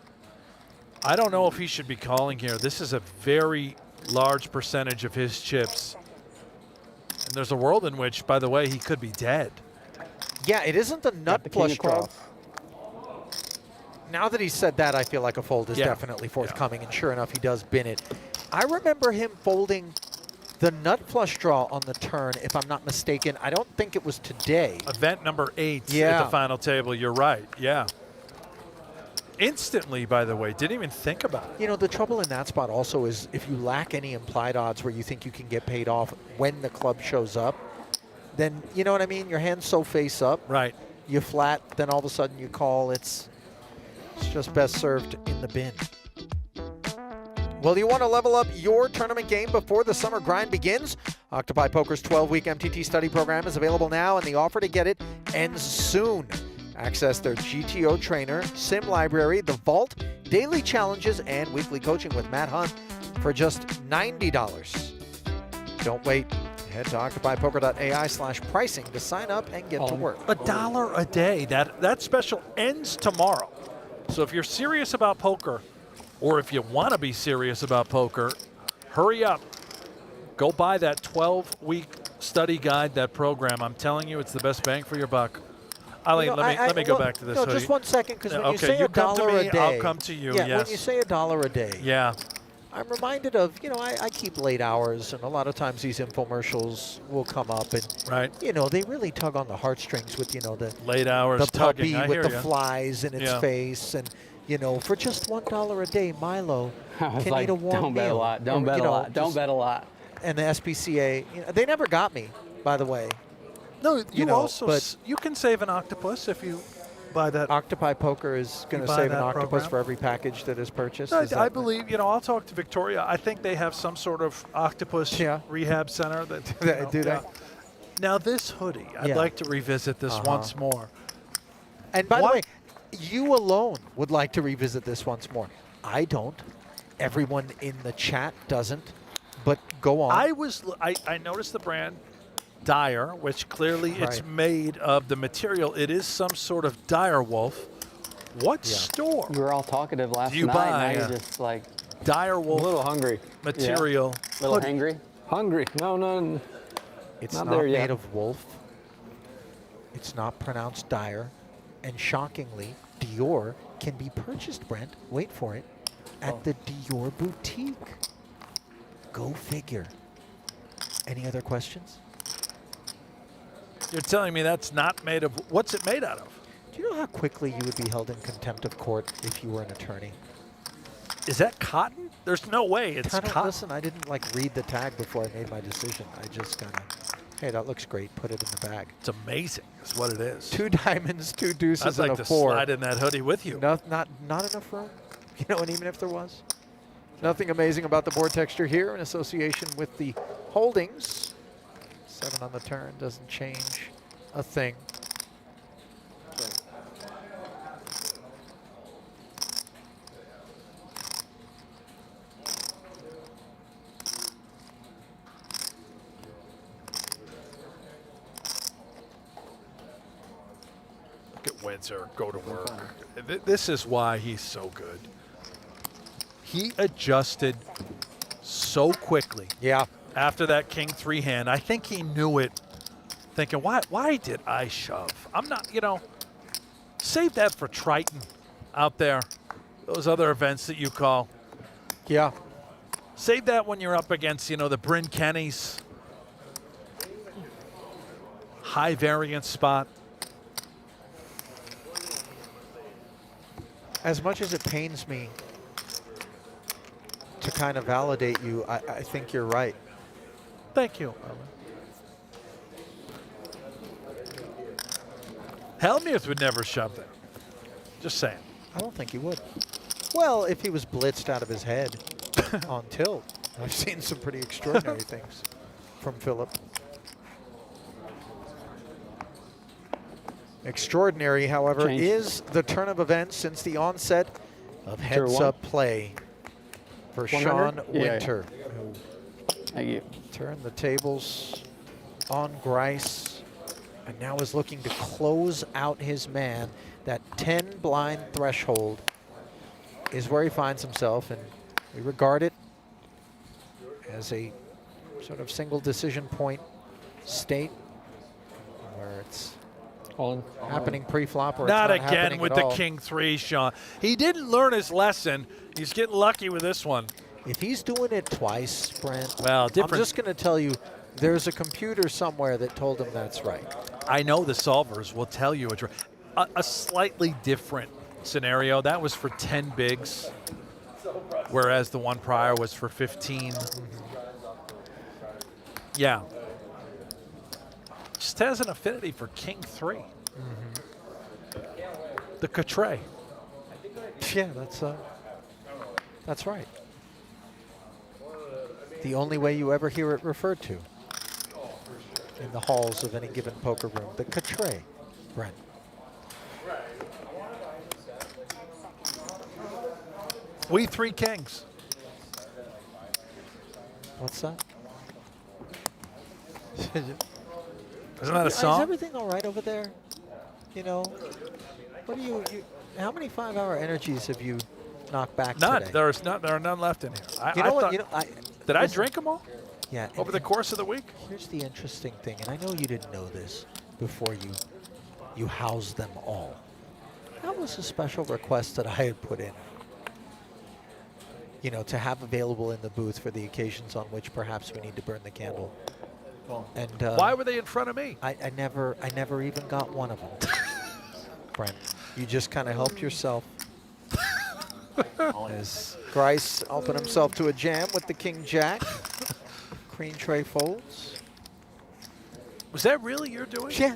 I don't know if he should be calling here. This is a very large percentage of his chips. And there's a world in which, by the way, he could be dead. Yeah, it isn't a nut flush draw. Now that he said that, I feel like a fold is definitely forthcoming, and sure enough, he does bin it. I remember him folding the nut flush draw on the turn, if I'm not mistaken. I don't think it was today. Event number 8 at the final table. You're right. Yeah. Instantly, by the way. Didn't even think about it. The trouble in that spot also is if you lack any implied odds where you think you can get paid off when the club shows up, then, you know what I mean? Your hand's so face up. Right. You flat, then all of a sudden you call. It's just best served in the bin. Well, you want to level up your tournament game before the summer grind begins? Octopi Poker's 12-week MTT study program is available now, and the offer to get it ends soon. Access their GTO trainer, sim library, the vault, daily challenges, and weekly coaching with Matt Hunt for just $90. Don't wait. Head to octopipoker.ai/pricing to sign up and get to work. $1 a day. That special ends tomorrow. So if you're serious about poker, or if you want to be serious about poker, hurry up. Go buy that 12-week study guide, that program. I'm telling you, it's the best bang for your buck. Eileen, let me go back to this hoodie. Just 1 second, because when you say you come to $1 me, a day, I'll come to you. Yeah, yes. when you say $1 a day, yeah, I'm reminded of, I keep late hours, and a lot of times these infomercials will come up, and they really tug on the heartstrings with, the late hours, the puppy tugging. with the flies in its face, and for just $1 a day, Milo can eat a warm don't bet a meal. lot. Don't bet a lot. Don't bet a lot. And the SPCA, they never got me, by the way. No, but you can save an octopus if you buy that. Octopi Poker is going to save an octopus for every package that is purchased. I believe, I'll talk to Victoria. I think they have some sort of octopus rehab center that do they? Now this hoodie, I'd like to revisit this once more. And by the way, you alone would like to revisit this once more. I don't. Everyone in the chat doesn't. But go on. I noticed the brand Dire, which clearly it's made of the material. It is some sort of dire wolf. What store? We were all talkative last do you night. buy now you're just like dire wolf. A little hungry. Material. A little hangry. Hungry. No. It's not not there made yet. of wolf. It's not pronounced dire. And shockingly, Dior can be purchased, Brent, wait for it, at the Dior boutique. Go figure. Any other questions? You're telling me that's not made of, what's it made out of? Do you know how quickly you would be held in contempt of court if you were an attorney? Is that cotton? There's no way it's cotton. Listen, I didn't read the tag before I made my decision. I just kind of, hey, that looks great. Put it in the bag. It's amazing. Is what it is. 2 diamonds, 2 deuces, I'd like and a to 4. slide in that hoodie with you. Not enough room. And even if there was, nothing amazing about the board texture here in association with the holdings. 7 on the turn doesn't change a thing. Look at Windsor go to work. This is why he's so good. He adjusted so quickly. Yeah. After that king 3 hand, I think he knew it, thinking, why did I shove? I'm not, save that for Triton out there, those other events that you call. Yeah. Save that when you're up against, the Bryn Kennys. High variance spot. As much as it pains me to kind of validate you, I think you're right. Thank you. Helmuth would never shove there. Just saying. I don't think he would. Well, if he was blitzed out of his head on tilt. I've seen some pretty extraordinary things from Philip. Extraordinary, however, is the turn of events since the onset of heads-up play for Sean Winter. Thank you. Turn the tables on Grise, and now is looking to close out his man. That 10 blind threshold is where he finds himself, and we regard it as a sort of single decision point state where it's happening pre-flop or not it's not again with the all. king 3, Sean. He didn't learn his lesson. He's getting lucky with this one. If he's doing it twice, Brent, well, I'm just going to tell you, there's a computer somewhere that told him that's right. I know the solvers will tell you it's right. A slightly different scenario. That was for 10 bigs, whereas the one prior was for 15. Yeah. Just has an affinity for king 3. The Catre. Yeah, that's right. The only way you ever hear it referred to in the halls of any given poker room. The Catre, Brent. We 3 kings. What's that? Isn't that a song? Is everything all right over there? What do you how many 5-hour energies have you knocked back today? There are none left in here. Did I drink them all? Yeah. Over the course of the week? Here's the interesting thing, and I know you didn't know this before you housed them all. That was a special request that I had put in. To have available in the booth for the occasions on which perhaps we need to burn the candle. And why were they in front of me? I never even got one of them. Brent, you just kind of helped yourself. As Grise opened himself to a jam with the king jack. Queen tray folds. Was that really your doing? Yeah,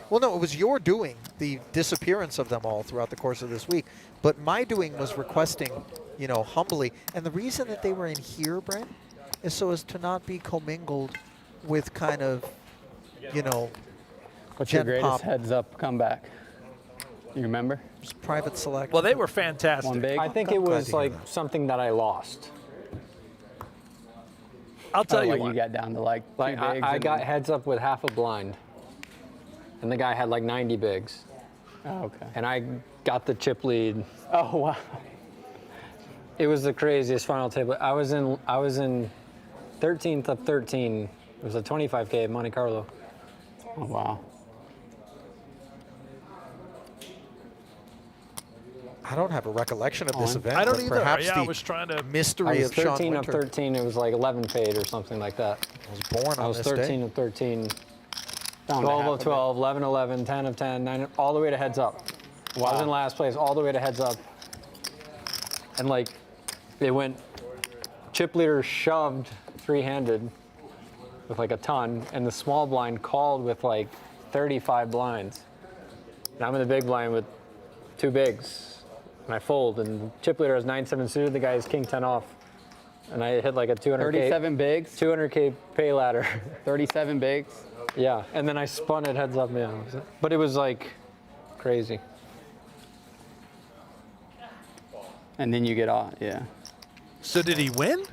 well, no, it was your doing, the disappearance of them all throughout the course of this week. But my doing was requesting, humbly. And the reason that they were in here, Brent, is so as to not be commingled with kind of, What's your greatest heads-up comeback? You remember? Just private select. Well, they were fantastic. One big? I think it was like something that I lost. I'll tell you what. You got down to like two bigs I got heads up with half a blind, and the guy had like 90 bigs. Oh, okay. And I got the chip lead. Oh, wow. It was the craziest final table. I was in 13th of 13. It was a 25K at Monte Carlo. Oh, wow. I don't have a recollection of this event. I don't but either. Perhaps Yeah, the I was trying to mystery I was of Sean 13 of Winter. 13. It was like 11 paid or something like that. I was born on I was this 13 day. of 13, Down to 12 half of of 12, 11 11, 10 of 10, 9, all the way to heads up. I was in last place, all the way to heads up. And like, it went, chip leader shoved 3-handed with like a ton, and the small blind called with like 35 blinds. And I'm in the big blind with 2 bigs. And I fold, and chip leader has 9-7 suited, the guy is king 10 off. And I hit like a 200K. 37 bigs? 200K pay ladder. 37 bigs? Yeah, and then I spun it heads up, yeah. But it was like crazy. And then you get off, yeah. So did he win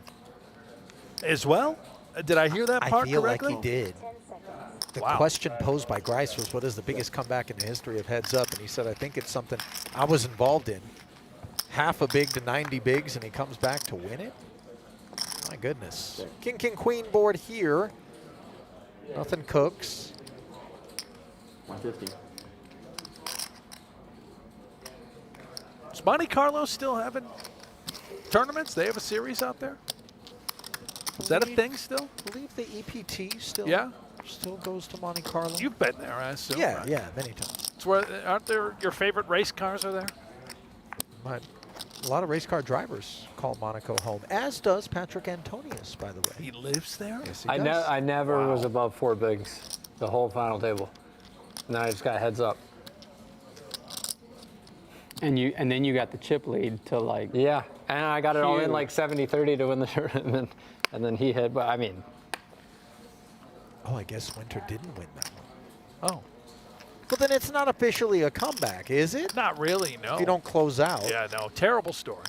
as well? Did I hear that part I feel correctly? like he did. The question posed by Grise was, what is the biggest comeback in the history of Heads Up? And he said, I think it's something I was involved in. Half a big to 90 bigs, and he comes back to win it? My goodness. King, king, queen board here. Nothing cooks. 150. Is Monte Carlo still having tournaments? They have a series out there? Is that a thing still? I believe the EPT still goes to Monte Carlo. You've been there, I assume. Yeah, right? yeah, many times. It's where, aren't there your favorite race cars are there? But a lot of race car drivers call Monaco home, as does Patrick Antonius, by the way. He lives there? Yes, he I does. never was above 4 bigs the whole final table. And then I just got Heads Up. And then you got the chip lead to like. Yeah, and I got it all in like 70-30 to win the tournament, and then he hit. But I mean, oh, I guess Winter didn't win that one. Oh, but then it's not officially a comeback, is it? Not really, no. If you don't close out. Yeah, no, terrible story.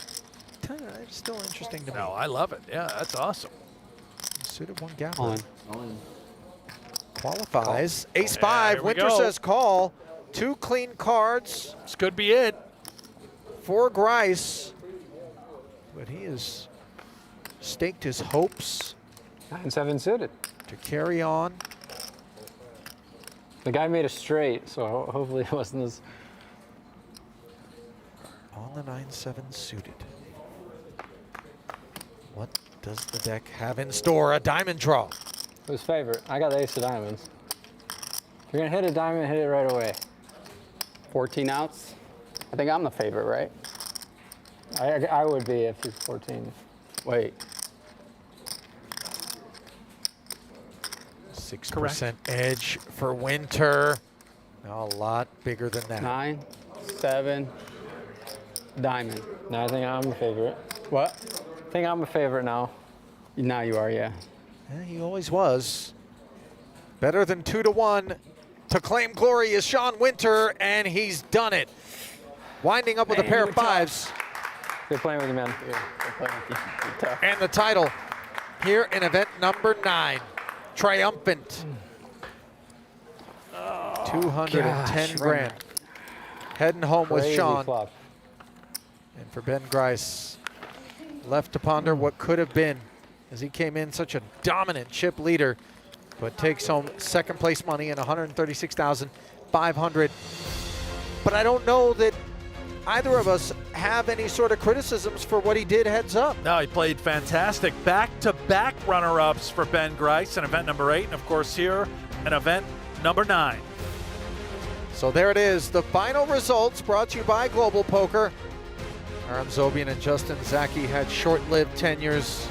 It's still interesting to me. No, I love it. Yeah, that's awesome. Suited one gambler. All in. Qualifies. Ace Yeah, 5. here we Winter go. says call. 2 clean cards This could be it. for Grise. But he has staked his hopes 9-7 suited. to carry on. The guy made a straight, so hopefully it wasn't as. On the 9-7 suited. What does the deck have in store? A diamond draw. Who's favorite? I got the ace of diamonds. If you're gonna hit a diamond, hit it right away. 14 outs. I think I'm the favorite, right? I would be if he's 14. Wait. 6% edge for Winter. A lot bigger than that. 9, 7, diamond. Now I think I'm the favorite. What? I think I'm a favorite now. Now you are, yeah. Yeah, he always was. Better than 2-1 to claim glory is Sean Winter, and he's done it. Winding up with a pair of 5s. Good playing with you, man. Good playing with you. You're tough. And the title here in event number 9. Triumphant. 210 grand. Heading home with Crazy Sean. flop. And for Ben Grise, left to ponder what could have been, as he came in such a dominant chip leader, but takes home second place money and $136,500. But I don't know that either of us have any sort of criticisms for what he did heads up. No, he played fantastic. Back-to-back runner-ups for Ben Grise in event number 8, and of course here in event number 9. So there it is, the final results brought to you by Global Poker. Aram Zobian and Justin Zaki had short-lived tenures.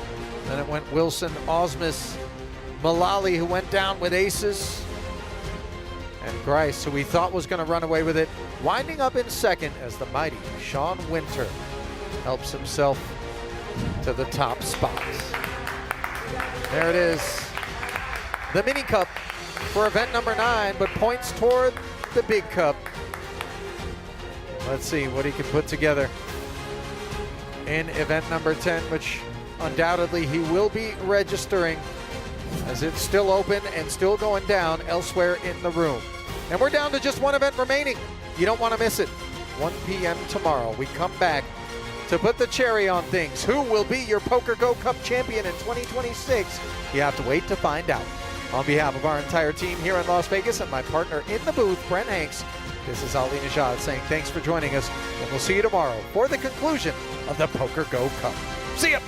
Then it went Wilson, Ausmus, Malali, who went down with aces, and Grise, who we thought was going to run away with it, winding up in second as the mighty Sean Winter helps himself to the top spot. There it is, the mini cup for event number 9, but points toward the big cup. Let's see what he can put together in event number 10, which undoubtedly he will be registering, as it's still open and still going down elsewhere in the room. And we're down to just one event remaining. You don't want to miss it. 1 p.m. tomorrow. We come back to put the cherry on things. Who will be your PokerGO Cup champion in 2026? You have to wait to find out. On behalf of our entire team here in Las Vegas and my partner in the booth, Brent Hanks, this is Ali Najad saying thanks for joining us, and we'll see you tomorrow for the conclusion of the PokerGO Cup. See ya!